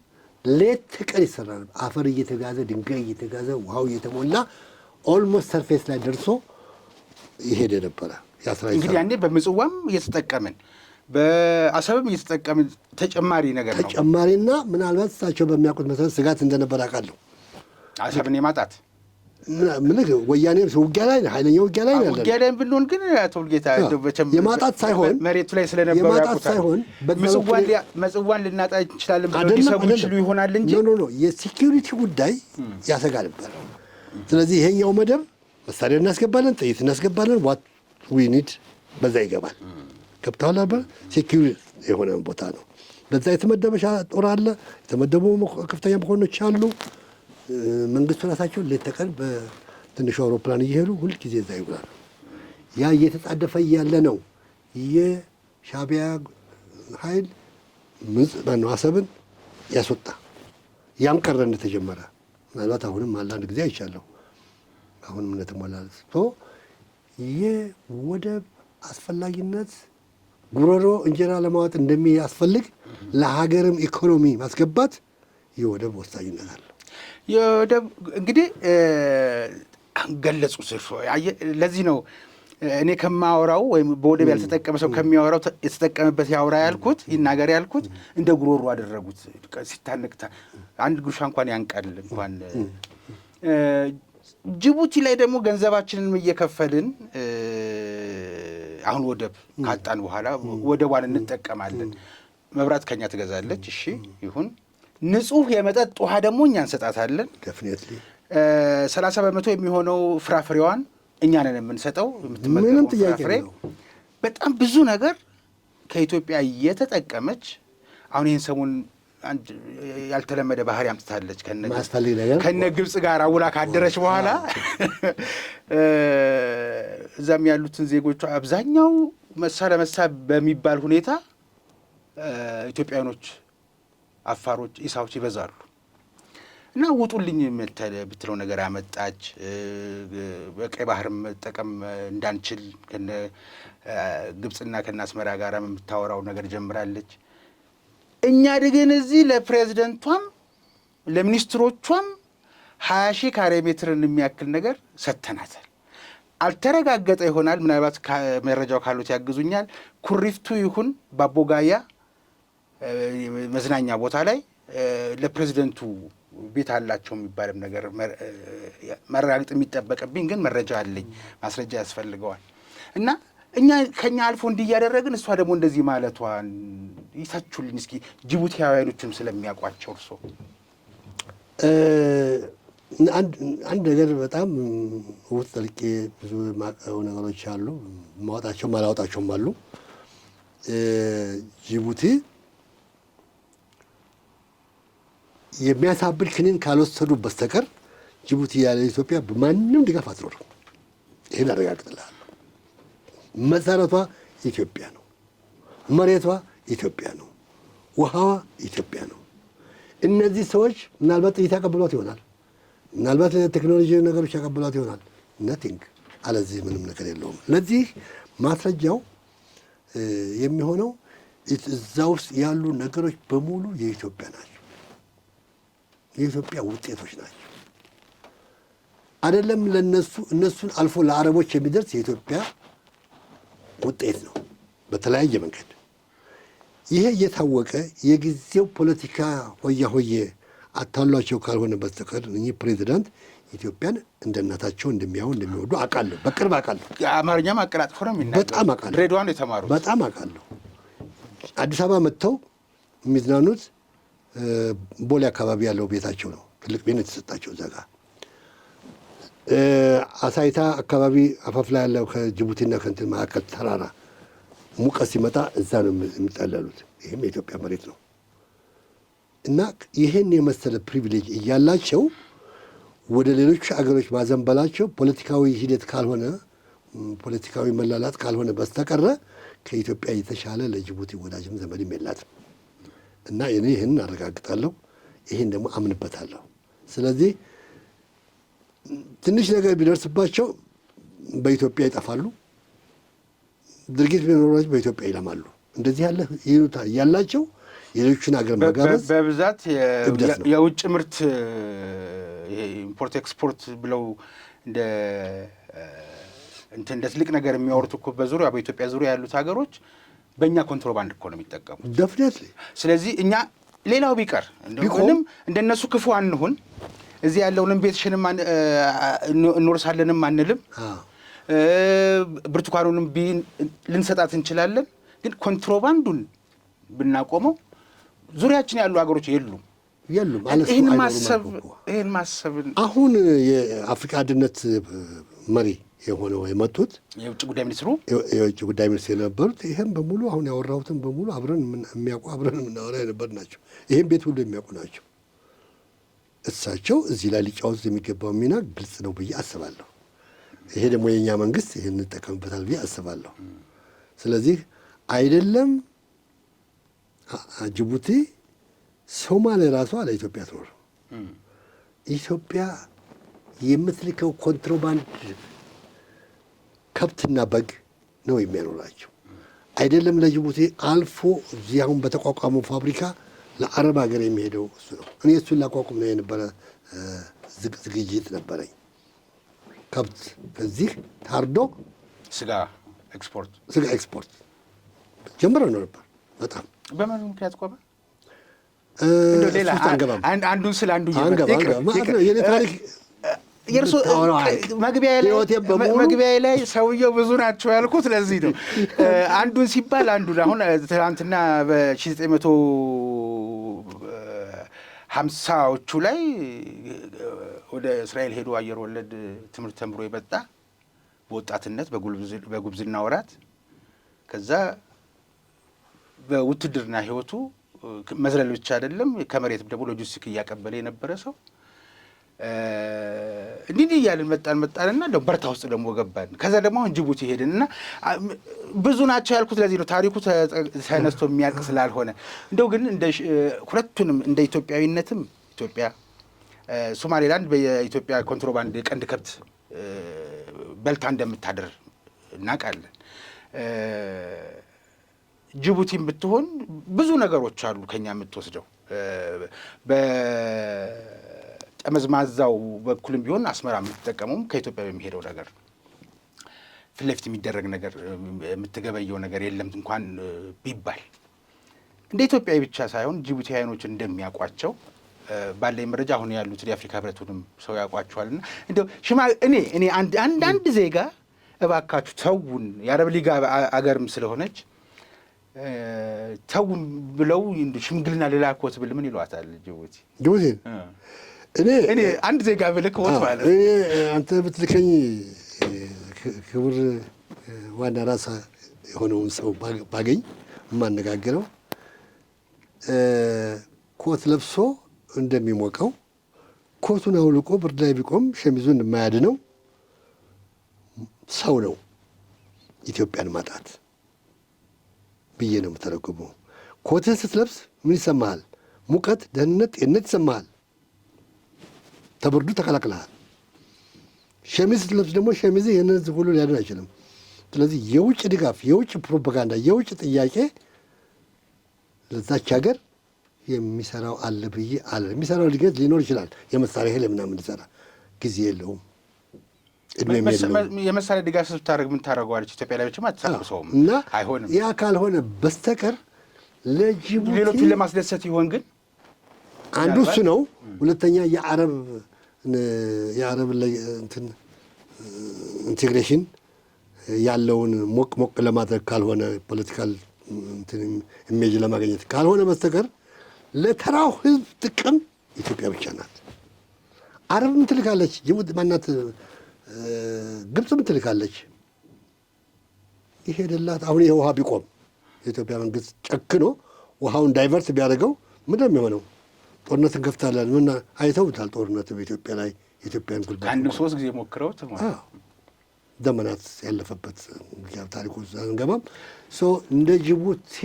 [SPEAKER 1] ሌት ቀን ይሰራ ነበር። አፈር እየተጋዘ ድንጋይ እየተጋዘ ውሃው እየተሞላ ኦልሞስት ሰርፌስ ላይ ደርሶ ይሄደ ነበረ።
[SPEAKER 2] እንግዲህ ያኔ በምጽዋም እየተጠቀምን በአሰብም እየተጠቀምን ተጨማሪ ነገር ነው።
[SPEAKER 1] ተጨማሪና ምናልባት እሳቸው በሚያውቁት መሰረት ስጋት እንደነበረ አውቃለሁ።
[SPEAKER 2] አሰብን የማጣት
[SPEAKER 1] ምን ወያኔ ውጊያ ላይ ኃይለኛ ውጊያ ላይ ያለ
[SPEAKER 2] ውጊያ ላይ ብንሆን ግን አቶ ሙሉጌታ
[SPEAKER 1] የማጣት ሳይሆን
[SPEAKER 2] መሬቱ ላይ ስለነበረ
[SPEAKER 1] የማጣት ሳይሆን
[SPEAKER 2] ምጽዋን ልናጣ እንችላለን ብለው ሊሰሙ ይችሉ ይሆናል እንጂ
[SPEAKER 1] ኖ የሴኪዩሪቲ ጉዳይ ያሰጋ ነበር። ስለዚህ ይሄኛው መደብ መሳሪያ እናስገባለን፣ ጥይት እናስገባለን፣ ዋት ዊ ኒድ በዛ ይገባል። ገብተዋል አባ ሴኪዩሪቲ የሆነ ቦታ ነው። በዛ የተመደበ ጦር አለ፣ የተመደቡ ከፍተኛ መኮንኖች አሉ። መንግስቱ ራሳቸው ሌት ተቀን በትንሹ አውሮፕላን እየሄዱ ሁልጊዜ እዛ ይውላሉ። ያ እየተጣደፈ እያለ ነው የሻዕቢያ ኃይል አሰብን ያስወጣ። ያም ቀረ እንደተጀመረ ምናልባት አሁንም አንዳንድ ጊዜ አይቻለሁ። አሁንም እንደተሞላ የወደብ አስፈላጊነት ጉሮሮ እንጀራ ለማወጥ እንደሚያስፈልግ ለሀገርም ኢኮኖሚ ማስገባት የወደብ ወሳኝነት አለ።
[SPEAKER 2] የወደብ እንግዲህ ገለጹ። ለዚህ ነው እኔ ከማወራው ወይም በወደብ ያልተጠቀመ ሰው ከሚያወራው የተጠቀመበት ያውራ ያልኩት ይናገር ያልኩት እንደ ጉሮሮ አደረጉት። ሲታነቅታ አንድ ጉርሻ እንኳን ያንቃል እንኳን ጅቡቲ ላይ ደግሞ ገንዘባችንን እየከፈልን አሁን ወደብ ካጣን በኋላ ወደቧን እንጠቀማለን። መብራት ከኛ ትገዛለች። እሺ ይሁን። ንጹህ የመጠጥ ውሃ ደግሞ እኛ እንሰጣታለን።
[SPEAKER 1] ዴፊኒትሊ
[SPEAKER 2] 30% የሚሆነው ፍራፍሬዋን እኛ ነን የምንሰጠው።
[SPEAKER 1] ምንም ጥያቄ ነው።
[SPEAKER 2] በጣም ብዙ ነገር ከኢትዮጵያ እየተጠቀመች አሁን ይህን ሰሞን አንድ ያልተለመደ ባህሪ አምጥታለች። ከነ ግብጽ ጋር አውላ ካደረች በኋላ እዛም ያሉትን ዜጎቿ አብዛኛው መሳ ለመሳ በሚባል ሁኔታ ኢትዮጵያኖች፣ አፋሮች፣ ኢሳዎች ይበዛሉ እና ውጡልኝ ብትለው ነገር አመጣች። በቀይ ባህር መጠቀም እንዳንችል ከነ ግብጽና ከነ አስመራ ጋር የምታወራው ነገር ጀምራለች። እኛ ግን እዚህ ለፕሬዝደንቷም ለሚኒስትሮቿም 20,000 ካሬ ሜትርን የሚያክል ነገር ሰጥተናታል። አልተረጋገጠ ይሆናል፣ ምናልባት መረጃው ካሉት ያግዙኛል። ኩሪፍቱ ይሁን ባቦጋያ መዝናኛ ቦታ ላይ ለፕሬዝደንቱ ቤት አላቸው የሚባልም ነገር መረጋገጥ የሚጠበቅብኝ ግን መረጃ አለኝ፣ ማስረጃ ያስፈልገዋል። እና እኛ ከኛ አልፎ እንዲህ እያደረግን እሷ ደግሞ እንደዚህ ማለቷን ይታችሁልኝ እስኪ ጅቡቲያውያኖችም ስለሚያውቋቸው እርሶ
[SPEAKER 1] አንድ ነገር በጣም ውስጥ ጠልቄ ብዙ የማውቀው ነገሮች አሉ፣ ማውጣቸውም አላወጣቸውም አሉ። ጅቡቲ የሚያሳብል ክኒን ካልወሰዱ በስተቀር ጅቡቲ ያለ ኢትዮጵያ በማንም ድጋፍ አትኖርም። ይህን አረጋግጥልሃለሁ። መሰረቷ ኢትዮጵያ ነው። መሬቷ ኢትዮጵያ ነው። ውሃዋ ኢትዮጵያ ነው። እነዚህ ሰዎች ምናልባት ጥይት ያቀብሏት ይሆናል፣ ምናልባት ቴክኖሎጂ ነገሮች ያቀብሏት ይሆናል። ነቲንግ አለዚህ ምንም ነገር የለውም። ለዚህ ማስረጃው የሚሆነው እዛ ውስጥ ያሉ ነገሮች በሙሉ የኢትዮጵያ ናቸው። የኢትዮጵያ ውጤቶች ናቸው። አይደለም ለነሱ እነሱን አልፎ ለአረቦች የሚደርስ የኢትዮጵያ ውጤት ነው በተለያየ መንገድ። ይሄ እየታወቀ የጊዜው ፖለቲካ ሆያ ሆዬ አታሏቸው ካልሆነ በስተቀር እኚህ ፕሬዚዳንት ኢትዮጵያን እንደ እናታቸው እንደሚያዩ እንደሚወዱ አውቃለሁ። በቅርብ አውቃለሁ።
[SPEAKER 2] አማርኛም አቀላጥፎ ነው የሚናገሩት።
[SPEAKER 1] በጣም አውቃለሁ።
[SPEAKER 2] ድሬዳዋ ነው የተማሩት።
[SPEAKER 1] በጣም አውቃለሁ። አዲስ አበባ መጥተው የሚዝናኑት ቦሌ አካባቢ ያለው ቤታቸው ነው። ትልቅ ቤት የተሰጣቸው እዛ ጋር። አሳይታ አካባቢ አፋፍ ላይ ያለው ከጅቡቲና ከእንትን መካከል ተራራ ሙቀት ሲመጣ እዛ ነው የሚጠለሉት። ይህም የኢትዮጵያ መሬት ነው እና ይህን የመሰለ ፕሪቪሌጅ እያላቸው ወደ ሌሎች አገሮች ማዘንበላቸው ፖለቲካዊ ሂደት ካልሆነ ፖለቲካዊ መላላት ካልሆነ በስተቀረ ከኢትዮጵያ የተሻለ ለጅቡቲ ወዳጅም ዘመድም የላትም እና እኔ ይህን አረጋግጣለሁ። ይህን ደግሞ አምንበታለሁ። ስለዚህ ትንሽ ነገር ቢደርስባቸው በኢትዮጵያ ይጠፋሉ፣ ድርጊት ቢኖራቸው በኢትዮጵያ ይለማሉ። እንደዚህ ያለ ይሉታ ያላቸው የሌሎችን ሀገር መጋበዝ
[SPEAKER 2] በብዛት የውጭ ምርት ኢምፖርት ኤክስፖርት ብለው እንደ ትልቅ ነገር የሚያወሩት እኮ በዙሪያ በኢትዮጵያ ዙሪያ ያሉት ሀገሮች በእኛ ኮንትሮባንድ እኮ ነው የሚጠቀሙ።
[SPEAKER 1] ደፍኔትሊ።
[SPEAKER 2] ስለዚህ እኛ ሌላው ቢቀር ምንም እንደነሱ ክፉ አንሁን፣ እዚህ ያለውንም ቤትሽንም እንወርሳለንም አንልም፣ ብርቱካኑንም ልንሰጣት እንችላለን። ግን ኮንትሮባንዱን ብናቆመው ዙሪያችን ያሉ ሀገሮች የሉም። ይህን ማሰብ
[SPEAKER 1] አሁን የአፍሪካ አንድነት መሪ የሆነው የመጡት
[SPEAKER 2] የውጭ ጉዳይ ሚኒስትሩ
[SPEAKER 1] የውጭ ጉዳይ ሚኒስትር የነበሩት ይህም በሙሉ አሁን ያወራሁትን በሙሉ አብረን የሚያውቁ አብረን የምናወራ የነበር ናቸው። ይህም ቤት ሁሉ የሚያውቁ ናቸው። እሳቸው እዚህ ላይ ሊጫወቱት የሚገባው ሚና ግልጽ ነው ብዬ አስባለሁ። ይሄ ደግሞ የእኛ መንግስት ይህን እንጠቀምበታል ብዬ አስባለሁ። ስለዚህ አይደለም ጅቡቲ፣ ሶማሌ ራሷ ለኢትዮጵያ ትኖር። ኢትዮጵያ የምትልከው ኮንትሮባንድ ከብትና በግ ነው የሚያኖራቸው። አይደለም ለጅቡቲ አልፎ እዚህ አሁን በተቋቋመው ፋብሪካ ለአረብ ሀገር የሚሄደው እሱ ነው። እኔ እሱን ላቋቁም ነው የነበረ ዝግጅት ነበረኝ። ከብት ከዚህ ታርዶ
[SPEAKER 2] ስጋ
[SPEAKER 1] ኤክስፖርት ጀምረ ነው ነበር። በጣም
[SPEAKER 2] በምን ምክንያት ቆመ? ሌላ አንዱን ስለ አንዱ የእርሱ መግቢያ ላይ ሰውየው ብዙ ናቸው ያልኩት ለዚህ ነው። አንዱን ሲባል አንዱን አሁን ትናንትና በ1950ዎቹ ላይ ወደ እስራኤል ሄዶ አየር ወለድ ትምህርት ተምሮ የመጣ በወጣትነት በጉብዝና ወራት ከዛ በውትድርና ህይወቱ መዝለል ብቻ አይደለም ከመሬትም ደግሞ ሎጂስቲክ እያቀበለ የነበረ ሰው እንዲህ እያልን መጣንና እንደው በርታ ውስጥ ደግሞ ገባን። ከዛ ደግሞ አሁን ጅቡቲ ሄድን እና ብዙ ናቸው ያልኩት ለዚህ ነው። ታሪኩ ተነስቶ የሚያልቅ ስላልሆነ እንደው ግን ሁለቱንም እንደ ኢትዮጵያዊነትም ኢትዮጵያ ሶማሌላንድ በኢትዮጵያ ኮንትሮባንድ ቀንድ ከብት በልታ እንደምታደር እናውቃለን። ጅቡቲም ብትሆን ብዙ ነገሮች አሉ ከኛ የምትወስደው በጠመዝማዛው በኩልም ቢሆን አስመራ የምትጠቀመውም ከኢትዮጵያ በሚሄደው ነገር ፊት ለፊት የሚደረግ ነገር የምትገበየው ነገር የለም እንኳን ቢባል እንደ ኢትዮጵያዊ ብቻ ሳይሆን ጅቡቲያኖች እንደሚያውቋቸው ባለኝ መረጃ አሁን ያሉት የአፍሪካ ህብረቱንም ሰው ያውቋቸዋልና እንደው እኔ አንድ ዜጋ እባካችሁ ተውን፣ የአረብ ሊግ አገርም ስለሆነች ተውን ብለው ሽምግልና ልላክዎት ብል ምን ይሏታል? ጅቡቲ እኔ አንድ ዜጋ ብልክዎት ማለት
[SPEAKER 1] አንተ ብትልከኝ ክቡር ዋና ራሳ የሆነውን ሰው ባገኝ የማነጋግረው ኮት ለብሶ እንደሚሞቀው ኮቱን አውልቆ ብርድ ላይ ቢቆም ሸሚዙን የማያድነው ሰው ነው ኢትዮጵያን ማጣት ብዬ ነው የምተረጉመው። ኮትን ስትለብስ ምን ይሰማሃል? ሙቀት፣ ደህንነት፣ ጤንነት ይሰማሃል። ተብርዱ ተከላክለሃል። ሸሚዝ ስትለብስ ደግሞ ሸሚዝ ይህንን ሁሉ ሊያድን አይችልም። ስለዚህ የውጭ ድጋፍ፣ የውጭ ፕሮፓጋንዳ፣ የውጭ ጥያቄ ለዛች ሀገር የሚሰራው አለ ብዬ አለ። የሚሰራው ልገት ሊኖር ይችላል። የመሳሪያ ኃይል ምናምን ሊሰራ ጊዜ የለውም፣ እድሜም የለውም።
[SPEAKER 2] የመሳሪያ ድጋፍ ስታደርግ ምን ታደርገዋለች? ኢትዮጵያ ላይ ብቻማ አትሰብሰውም
[SPEAKER 1] እና
[SPEAKER 2] አይሆንም።
[SPEAKER 1] ያ ካልሆነ በስተቀር ለጅቡቲ
[SPEAKER 2] ሌሎቹን ለማስደሰት ይሆን ግን
[SPEAKER 1] አንዱ እሱ ነው። ሁለተኛ የአረብ እንትን ኢንቴግሬሽን ያለውን ሞቅ ለማድረግ ካልሆነ ፖለቲካል ኢሜጅ ለማግኘት ካልሆነ በስተቀር ለተራው ህዝብ ጥቅም ኢትዮጵያ ብቻ ናት። አረብም ትልካለች፣ ጅቡቲ ማናት ግብፅም ትልካለች። ይሄድላት። አሁን ይሄ ውሃ ቢቆም የኢትዮጵያ መንግስት ጨክኖ ውሃውን ዳይቨርት ቢያደርገው ምንድን ነው የሚሆነው? ጦርነት እንከፍታለን። ምን አይተውታል? ጦርነት በኢትዮጵያ ላይ የኢትዮጵያን ጉልበት
[SPEAKER 2] አንድ 3 ጊዜ ሞክረውት
[SPEAKER 1] ዘመናት ያለፈበት ታሪኩ አንገባም። እንደ ጅቡቲ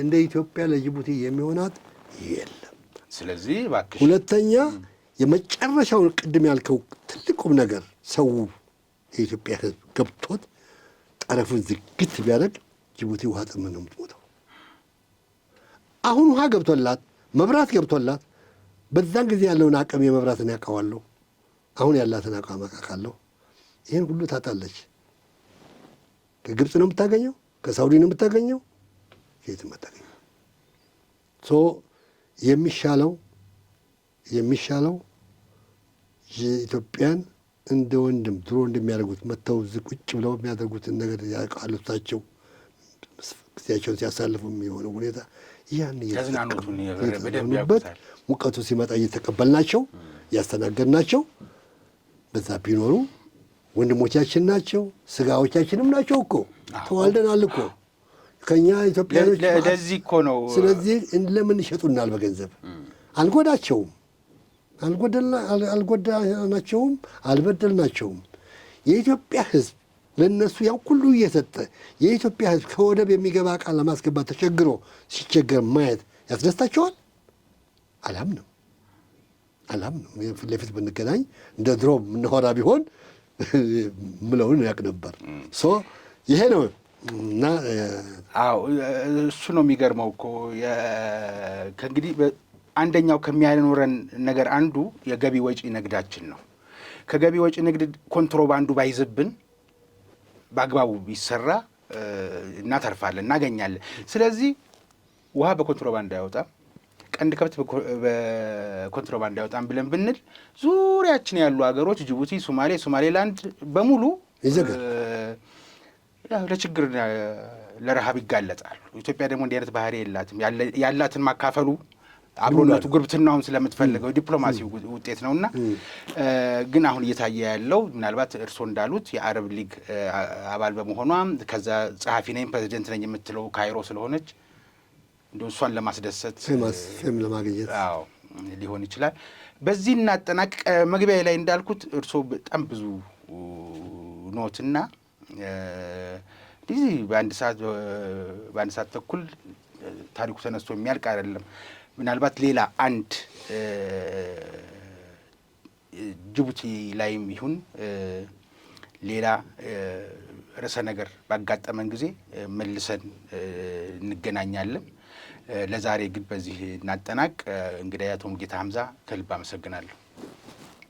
[SPEAKER 1] እንደ ኢትዮጵያ ለጅቡቲ የሚሆናት የለም።
[SPEAKER 2] ስለዚህ እባክሽ
[SPEAKER 1] ሁለተኛ የመጨረሻውን ቅድም ያልከው ትልቁም ነገር ሰው የኢትዮጵያ ህዝብ ገብቶት ጠረፉን ዝግት ቢያደርግ ጅቡቲ ውሃ ጥም ነው የምትሞተው። አሁን ውሃ ገብቶላት መብራት ገብቶላት በዛን ጊዜ ያለውን አቅም የመብራትን ያውቀዋለሁ። አሁን ያላትን አቋም አውቃለሁ። ይህን ሁሉ ታጣለች። ከግብፅ ነው የምታገኘው፣ ከሳውዲ ነው የምታገኘው፣ ከየትም አታገኘው። የሚሻለው የኢትዮጵያን እንደ ወንድም ድሮ እንደሚያደርጉት መጥተው እዚህ ቁጭ ብለው የሚያደርጉትን ነገር ያውቃሉ። እሳቸው ጊዜያቸውን ሲያሳልፉ የሚሆነው ሁኔታ ያን እየተዝናኑበት ሙቀቱ ሲመጣ እየተቀበልናቸው እያስተናገድናቸው በዛ ቢኖሩ ወንድሞቻችን ናቸው፣ ስጋዎቻችንም ናቸው እኮ ተዋልደናል እኮ ከኛ ኢትዮጵያኖች።
[SPEAKER 2] ለዚህ እኮ ነው።
[SPEAKER 1] ስለዚህ ለምን ይሸጡናል በገንዘብ? አልጎዳቸውም፣ አልጎዳናቸውም፣ አልበደልናቸውም። የኢትዮጵያ ሕዝብ ለእነሱ ያው ሁሉ እየሰጠ የኢትዮጵያ ሕዝብ ከወደብ የሚገባ ዕቃ ለማስገባት ተቸግሮ ሲቸገር ማየት ያስደስታቸዋል? አላምንም። ፊት ለፊት ብንገናኝ እንደ ድሮ የምናወራ ቢሆን ምለውን ያውቅ ነበር። ይሄ ነው እና
[SPEAKER 2] እሱ ነው የሚገርመው እኮ ከእንግዲህ አንደኛው ከሚያኖረን ነገር አንዱ የገቢ ወጪ ንግዳችን ነው። ከገቢ ወጪ ንግድ ኮንትሮባንዱ ባይዝብን በአግባቡ ቢሰራ እናተርፋለን፣ እናገኛለን። ስለዚህ ውሃ በኮንትሮባንድ አይወጣም፣ ቀንድ ከብት በኮንትሮባንድ አይወጣም ብለን ብንል ዙሪያችን ያሉ ሀገሮች ጅቡቲ፣ ሶማሌላንድ በሙሉ ለችግር ለረሃብ ይጋለጣሉ። ኢትዮጵያ ደግሞ እንዲህ አይነት ባህሪ የላትም። ያላትን ማካፈሉ አብሮነቱ ጉርብትናውም ስለምትፈልገው ዲፕሎማሲ ውጤት ነውና፣ ግን አሁን እየታየ ያለው ምናልባት እርስዎ እንዳሉት የአረብ ሊግ አባል በመሆኗ ከዛ ጸሐፊ ነኝ ፕሬዚደንት ነኝ የምትለው ካይሮ ስለሆነች እንደው እሷን ለማስደሰት
[SPEAKER 1] ፌም ለማግኘት
[SPEAKER 2] ሊሆን ይችላል። በዚህ እናጠናቅ። መግቢያ ላይ እንዳልኩት እርስዎ በጣም ብዙ ኖትና እዚህ በአንድ ሰዓት ተኩል ታሪኩ ተነስቶ የሚያልቅ አይደለም። ምናልባት ሌላ አንድ ጅቡቲ ላይም ይሁን ሌላ ርዕሰ ነገር ባጋጠመን ጊዜ መልሰን እንገናኛለን። ለዛሬ ግን በዚህ እናጠናቅ። እንግዲህ አቶ ሙሉጌታ ሀምዛ ከልብ አመሰግናለሁ።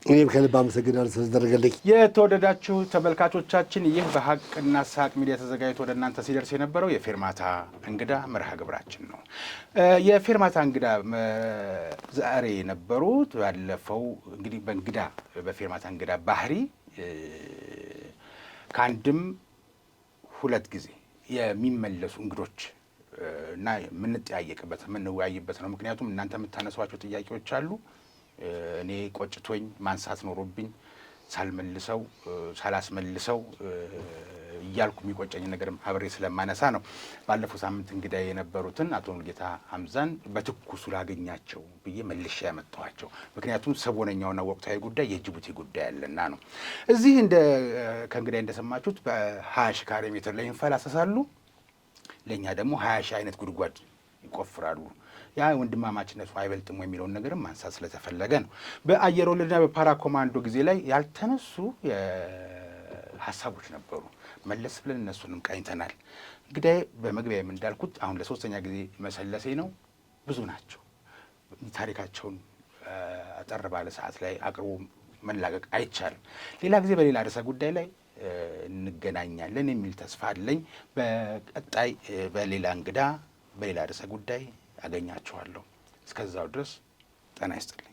[SPEAKER 1] እኔም ከልብ አመሰግናለሁ ስለተደረገልኝ።
[SPEAKER 2] የተወደዳችሁ ተመልካቾቻችን፣ ይህ በሀቅና ሳቅ ሚዲያ ተዘጋጅቶ ወደ እናንተ ሲደርስ የነበረው የፌርማታ እንግዳ መርሃ ግብራችን ነው። የፌርማታ እንግዳ ዛሬ የነበሩት ባለፈው እንግዲህ በፌርማታ እንግዳ ባህሪ ከአንድም 2 ጊዜ የሚመለሱ እንግዶች እና የምንጠያየቅበት የምንወያይበት ነው። ምክንያቱም እናንተ የምታነሷቸው ጥያቄዎች አሉ። እኔ ቆጭቶኝ ማንሳት ኖሮብኝ ሳላስመልሰው እያልኩ የሚቆጨኝ ነገርም አብሬ ስለማነሳ ነው። ባለፈው ሳምንት እንግዳ የነበሩትን አቶ ሙሉጌታ ሀምዛን በትኩሱ ላገኛቸው ብዬ መልሼ ያመጣኋቸው። ምክንያቱም ሰሞነኛውና ወቅታዊ ጉዳይ የጅቡቲ ጉዳይ ያለና ነው። እዚህ ከእንግዳ እንደሰማችሁት በ20 ሺህ ካሬ ሜትር ላይ ይንፈላሰሳሉ። ለእኛ ደግሞ 20 ሺህ አይነት ጉድጓድ ይቆፍራሉ። ያ ወንድማማችነቱ አይበልጥም የሚለውን ነገርም ማንሳት ስለተፈለገ ነው። በአየር ወለድና በፓራ ኮማንዶ ጊዜ ላይ ያልተነሱ ሀሳቦች ነበሩ። መለስ ብለን እነሱንም ቃኝተናል። እንግዲህ በመግቢያም እንዳልኩት አሁን ለ3ኛ ጊዜ መሰለሴ ነው። ብዙ ናቸው። ታሪካቸውን አጠር ባለ ሰዓት ላይ አቅርቦ መላቀቅ አይቻልም። ሌላ ጊዜ በሌላ ርዕሰ ጉዳይ ላይ እንገናኛለን የሚል ተስፋ አለኝ። በቀጣይ በሌላ እንግዳ በሌላ ርዕሰ ጉዳይ አገኛችኋለሁ። እስከዛው ድረስ ጤና ይስጥልኝ።